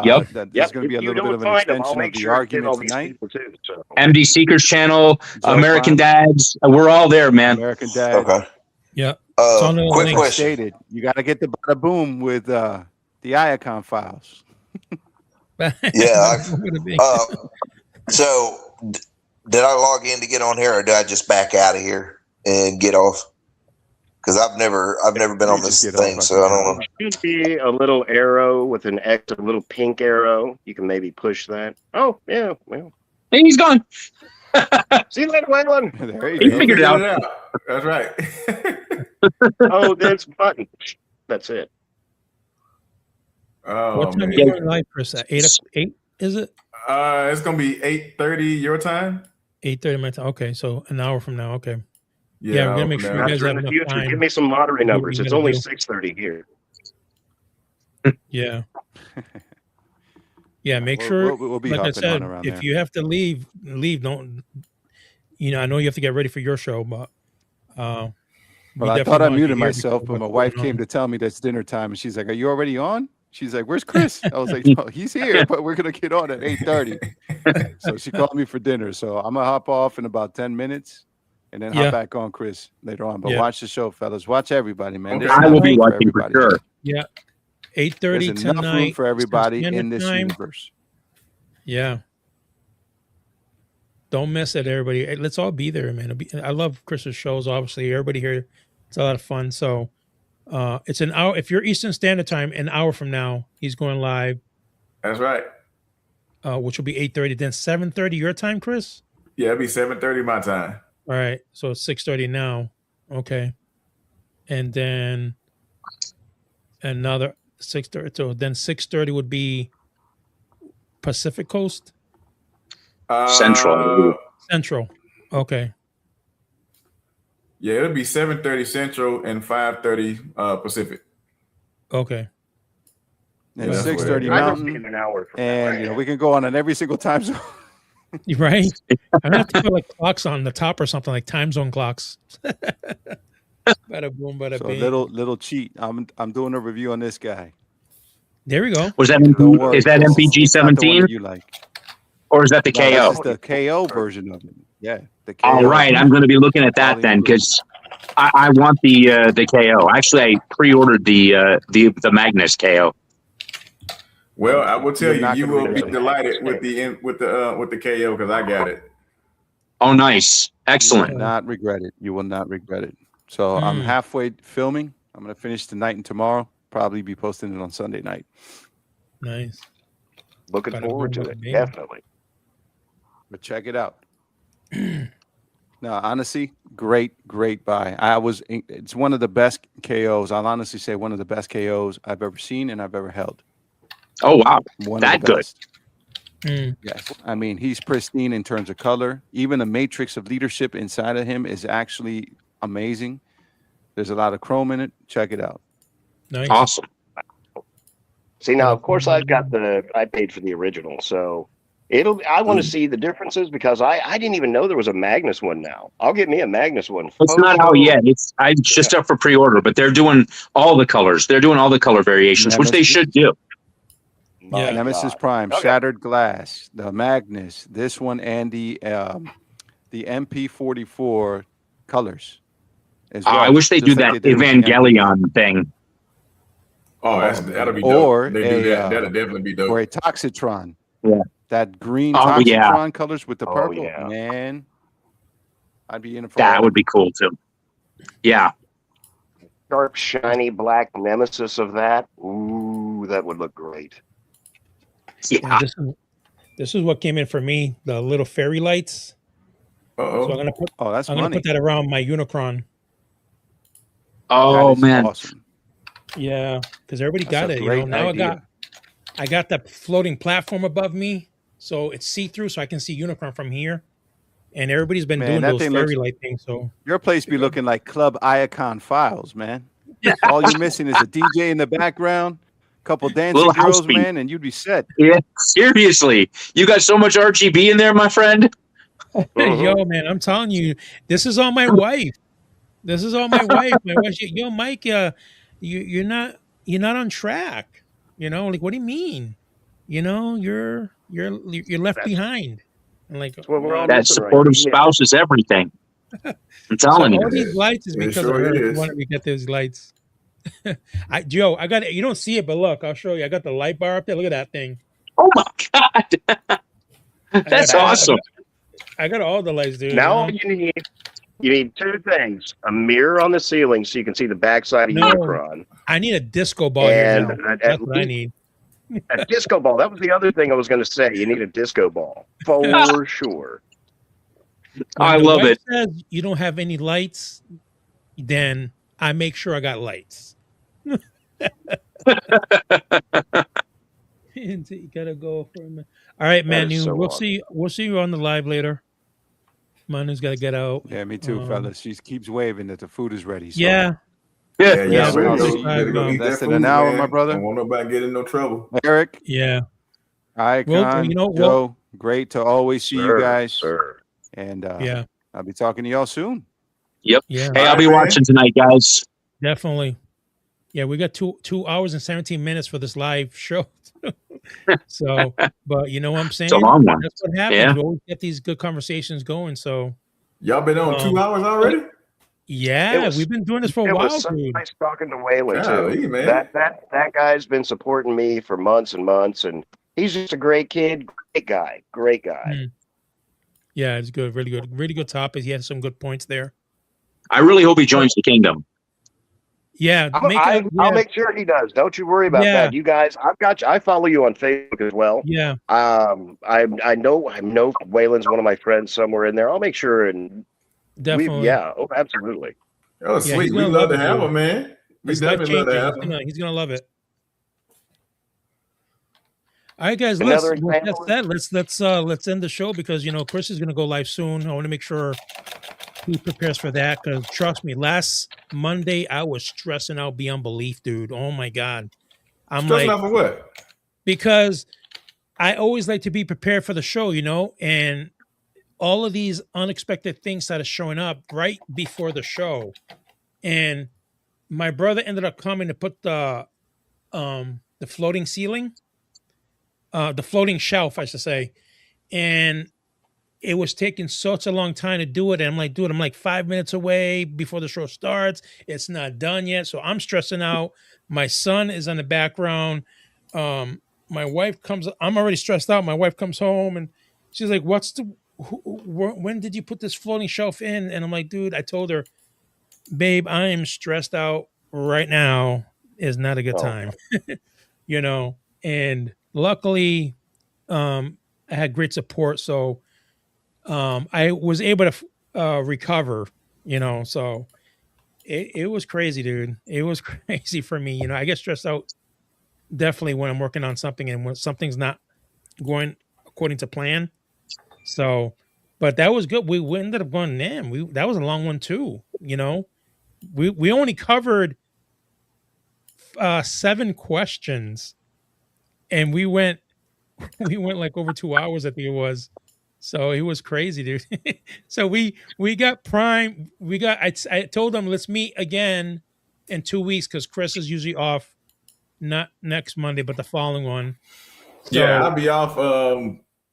I: Yep.
K: There's going to be a little bit of an extension of the argument tonight.
I: MD Seekers channel,
K: Joe
I: American
K: Prime.
I: Dads. We're all there, man.
K: American Dad.
J: Okay.
B: Yeah.
J: Quick question.
K: Stated. You got to get the bada boom with the Iacon files.
J: Yeah. So did I log in to get on here, or did I just back out of here and get off? Because I've never been on this thing, so I don't know.
H: There should be a little arrow with an X, a little pink arrow. You can maybe push that. Oh, yeah. Well,
I: Hey, he's gone.
H: see you later, Waylon.
K: There
I: He
K: you go.
I: figured it out.
L: That's right.
H: Oh, that's button. That's it.
L: Oh,
B: What time
L: man.
B: are you going live, Chris? At 8, is it?
L: It's gonna be 8:30 your time.
B: 8:30 my time. Okay, so an hour from now. Okay. Yeah, we're gonna make sure you guys
H: After
B: have
H: in the
B: enough
H: future,
B: time.
H: give me some lottery
B: What
H: numbers.
B: we're
H: It's
B: gonna
H: only
B: do.
H: 6:30 here.
B: Yeah. Yeah, make
K: We'll-
B: sure,
K: we'll be
B: like I
K: hopping on
B: said,
K: around
B: if
K: there.
B: you have to leave. Don't. You know, I know you have to get ready for your show, but we
K: Well, I
B: definitely
K: thought I
B: want you
K: muted
B: here
K: myself,
B: because
K: but my
B: what's
K: wife
B: going
K: came
B: on.
K: to tell me that's dinner time, and she's like, "Are you already on?" She's like, "Where's Chris?" I was like, "No, he's here, but we're gonna get on at 8:30." So she called me for dinner. So I'm gonna hop off in about 10 minutes, and then
B: Yeah.
K: hop back on Chris later on. But
B: Yeah.
K: watch the show, fellas. Watch everybody, man.
L: Okay.
K: There's
I: I will
K: enough
I: be
K: room for
I: watching for
K: everybody.
I: sure.
B: Yeah. 8:30
K: There's enough room
B: tonight.
K: for everybody
B: Central
K: in this
B: Standard Time.
K: universe.
B: Yeah. Don't miss it, everybody. Hey, let's all be there, man. I love Chris's shows. Obviously, everybody here. It's a lot of fun. So, it's an hour. If you're Eastern Standard Time, an hour from now, he's going live,
L: That's right.
B: which will be 8:30. Then 7:30 your time, Chris.
L: Yeah, it'll be 7:30 my time.
B: All right. So it's 6:30 now. Okay. And then another 6:30. So then 6:30 would be Pacific Coast.
I: Central.
B: Central. Okay.
L: Yeah, it'll be 7:30 Central and 5:30 Pacific.
B: Okay.
K: And
L: Yeah.
K: 6:30
H: I don't need
K: Mountain,
H: an hour. From
K: and we can go on every single time zone.
B: You right? I'm gonna have to put like clocks on the top or something, like time zone clocks. Bada boom, bada
K: So
B: bing.
K: little cheat. I'm doing a review on this guy.
B: There we go.
I: Was that
K: Don't worry,
I: is that
K: it's
I: MPG
K: not the one
I: 17
K: that you like?
I: or is that the
K: No,
I: KO?
K: this is the KO version of it. Yeah, the KO.
I: All right, I'm going to be looking at that then because I want the KO. Actually, I pre-ordered the Magnus KO.
L: Well, I will tell
K: You're
L: you,
K: not
L: you
K: gonna
L: will be
K: regret it.
L: delighted with the KO because I got it.
I: Oh, nice,
K: You will
I: excellent.
K: not regret it. You will not regret it. So I'm
B: Mm.
K: halfway filming. I'm gonna finish tonight and tomorrow. probably be posting it on Sunday night.
B: Nice.
H: Looking
B: Gotta
H: forward
B: go
H: to
B: with
H: it.
B: Bing.
H: Definitely.
K: But check it out. No, honestly, great buy. It's one of the best KOs. I'll honestly say one of the best KOs I've ever seen and I've ever held.
I: Oh wow,
K: One
I: that
K: of the
I: good.
K: best. Yes, I mean he's pristine in terms of color. Even the matrix of leadership inside of him is actually amazing. There's a lot of chrome in it. Check it out.
B: Nice.
I: Awesome.
H: See, now, of course, I paid for the original, so I want to see the differences because I didn't even know there was a Magnus one now. I'll get me a Magnus one.
I: It's not out yet. It's just up for pre-order, but they're doing all the colors. They're doing all the color variations, which they should do.
K: Yeah, Nemesis Prime, Shattered Glass, the Magnus, this one, and the MP44 colors. As well,
I: I wish they do that
K: they did with the
I: Evangelion thing.
L: Oh, that'll be dope.
K: Or
L: They do that. That'll definitely be dope.
K: Or a Toxitron.
I: Yeah.
K: That green
I: Oh,
K: Toxitron
I: yeah.
K: colors with the
H: Oh,
K: purple.
H: yeah.
K: Man, I'd be in it for
I: That would be cool too. Yeah.
H: Sharp, shiny black Nemesis of that. Ooh, that would look great.
B: Yeah, this is what came in for me. The little fairy lights.
L: Uh-oh.
B: So I'm gonna put.
K: Oh, that's
B: I'm gonna
K: money.
B: put that around my Unicron.
I: Oh
K: That is
I: man.
K: awesome.
B: Yeah, because everybody
K: That's
B: got
K: a
B: it. You
K: great
B: know, now
K: idea.
B: I got that floating platform above me, so it's see through, so I can see Unicron from here. And everybody's been
K: Man,
B: doing
K: that
B: those
K: thing
B: fairy
K: looks-
B: light things. So
K: Your place be looking like Club Iacon Files, man. All you're missing is a DJ in the background, couple dancing
I: Little house
K: girls,
I: beat.
K: man, and you'd be set.
I: Yeah. Seriously, you got so much RGB in there, my friend.
B: yo, man, I'm telling you, this is all my wife. This is all my wife. My wife, yo, Mike, you're not on track. You know, like what do you mean? You know, you're left behind. And like
H: what we're all
I: That
H: missing right
I: supportive
H: here.
I: spouse is everything. I'm
B: so
I: telling
B: all
I: you.
B: these lights is
L: It
B: because
L: sure
B: of her.
L: is.
B: Why don't we get those lights? Joe, I got it. You don't see it, but look, I'll show you. I got the light bar up there. Look at that thing.
I: Oh my god. That's awesome.
B: I got all the lights, dude.
H: Now
B: you know?
H: you need two things: a mirror on the ceiling so you can see the backside of
B: No.
H: Unicron,
B: I need a disco ball
H: and
B: here now.
H: at
B: That's what I
H: least
B: need.
H: a disco ball. That was the other thing I was going to say. You need a disco ball for sure.
B: When
I: I
B: the
I: love
B: wife
I: it.
B: Says you don't have any lights, then I make sure I got lights. You gotta go for a minute. All right,
H: That
B: Manu.
H: is so
B: We'll
H: awesome.
B: see. We'll see you on the live later. Manu's got to get out.
K: Yeah, me too,
B: Um,
K: fellas. She keeps waving that the food is ready. So.
B: Yeah.
L: Yeah,
K: Yeah,
L: yeah.
K: we'll
L: Better
K: see.
L: go, better go eat
K: Less
L: that
K: than
L: food,
K: an hour,
L: man.
K: my brother.
L: Don't want nobody get in no trouble.
K: Eric,
B: Yeah.
K: Icon,
B: Well, you know,
K: Joe, great to always see you guys.
H: Sir.
K: And
B: Yeah.
K: I'll be talking to y'all soon.
I: Yep.
B: Yeah.
I: Hey, I'll be
L: All right, man.
I: watching tonight, guys.
B: Definitely. Yeah, we got 2 hours and 17 minutes for this live show. So, but you know what I'm saying?
I: It's a long one.
B: That's what happens.
I: Yeah.
B: We always get these good conversations going. So,
L: Y'all been on 2 hours already?
B: yeah,
H: was-
B: we've been doing this for a
H: It
B: while,
H: was so
B: dude.
H: nice talking to Waylon
L: Golly,
H: too.
L: man.
H: That guy's been supporting me for months and months, and he's just a great kid, great guy.
B: Mm. Yeah, it's good. Really good topic. He had some good points there.
I: I really hope he joins the kingdom.
B: Yeah,
H: I'll make sure he does. Don't you worry about
B: Yeah.
H: that. You guys, I've got you. I follow you on Facebook as well.
B: Yeah,
H: I know Waylon's one of my friends somewhere in there. I'll make sure and
B: definitely.
H: oh, absolutely.
L: Oh,
B: Yeah,
L: sweet.
B: he's
L: We
B: gonna
L: love
B: love
L: to
B: it,
L: have
B: dude.
L: him, man. We
B: It's life
L: definitely love to have
B: changing.
L: him.
B: He's gonna love it. All right, guys.
H: Another
B: With that
H: example?
B: said, let's end the show because Chris is gonna go live soon. I want to make sure he prepares for that because trust me, last Monday I was stressing out beyond belief, dude. Oh my god, I'm
L: Stressing
B: like
L: out for what?
B: because I always like to be prepared for the show, and all of these unexpected things started showing up right before the show, and my brother ended up coming to put the floating ceiling, the floating shelf, I should say, and it was taking such a long time to do it. And I'm like, dude, I'm like 5 minutes away before the show starts. It's not done yet. So I'm stressing out. My son is in the background. My wife comes, I'm already stressed out. My wife comes home and she's like, when did you put this floating shelf in? And I'm like, dude, I told her, babe, I am stressed out right now. is not a good
H: Oh.
B: time. You know, and luckily I had great support, so I was able to recover, you know. So it was crazy, dude. It was crazy for me. You know, I get stressed out definitely when I'm working on something and when something's not going according to plan. So, but that was good. We ended up going, man, that was a long one too. You know, we only covered 7 questions, and we went like over 2 hours, I think it was. So it was crazy, dude. So we got Prime. I told them let's meet again in 2 weeks because Chris is usually off, not next Monday, but the following one. So,
L: Yeah, I'll be off.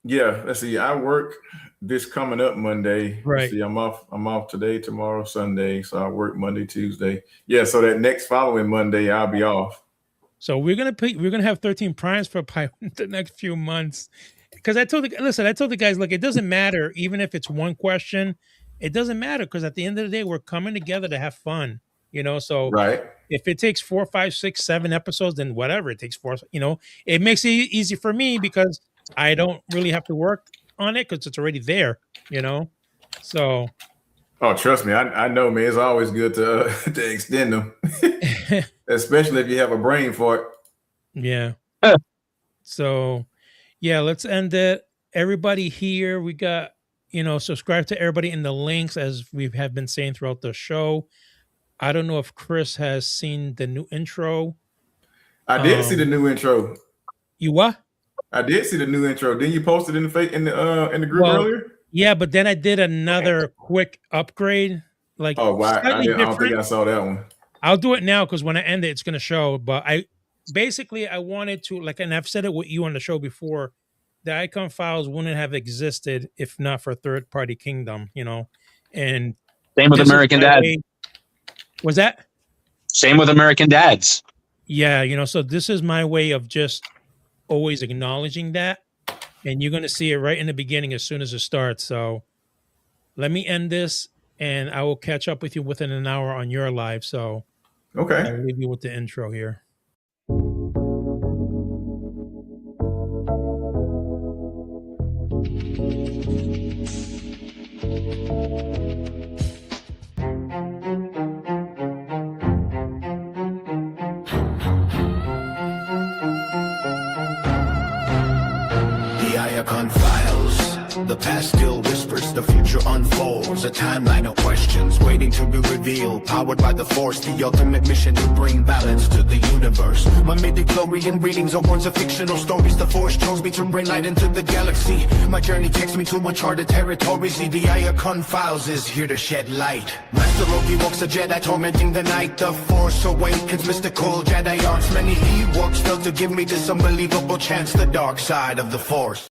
L: Yeah, let's see. I work this coming up Monday.
B: Right.
L: Let's see, I'm off today, tomorrow, Sunday. So I work Monday, Tuesday. Yeah, so that next following Monday, I'll be off.
B: So we're gonna have 13 primes for the next few months. Because I told the guys, look, it doesn't matter even if it's one question, it doesn't matter because at the end of the day, we're coming together to have fun, you know. So
L: Right.
B: if it takes 4, 5, 6, 7 episodes, then whatever it takes 4, you know, it makes it easy for me because I don't really have to work on it because it's already there, you know. So
L: Oh, trust me, I know, man. It's always good to to extend them, especially if you have a brain fart.
B: yeah. So yeah, let's end it. Everybody here, we got, you know, subscribe to everybody in the links as we have been saying throughout the show. I don't know if Chris has seen the new intro.
L: I did see the new intro.
B: You what?
L: I did see the new intro. Didn't you post it in the group
B: Well,
L: earlier?
B: Yeah, but then I did another quick upgrade. Like,
L: Oh, wow. I
B: slightly
L: don't think
B: different.
L: I saw that one.
B: I'll do it now because when I end it, it's going to show. But I wanted to, like, and I've said it with you on the show before, the icon files wouldn't have existed if not for Third Party Kingdom, you know. And
I: Same with
B: this is
I: American
B: my
I: Dad.
B: way- Was that?
I: Same with American Dads.
B: Yeah, you know, so this is my way of just always acknowledging that. And you're going to see it right in the beginning as soon as it starts. So let me end this and I will catch up with you within an hour on your live. So
L: Okay.
B: I'll leave you with the intro here.
A: The Iacon Files. The past still whispers, the future unfolds. A timeline of questions waiting to be revealed. Powered by the Force, the ultimate mission to bring balance to the universe. My midi-chlorian readings are ones of fictional stories. The Force chose me to bring light into the galaxy. My journey takes me to uncharted territories. See, the Iacon Files is here to shed light. Master Rogi walks a Jedi tormenting the night. The Force awakens mystical Jedi arts. Many Ewoks failed to give me this unbelievable chance. The dark side of the Force.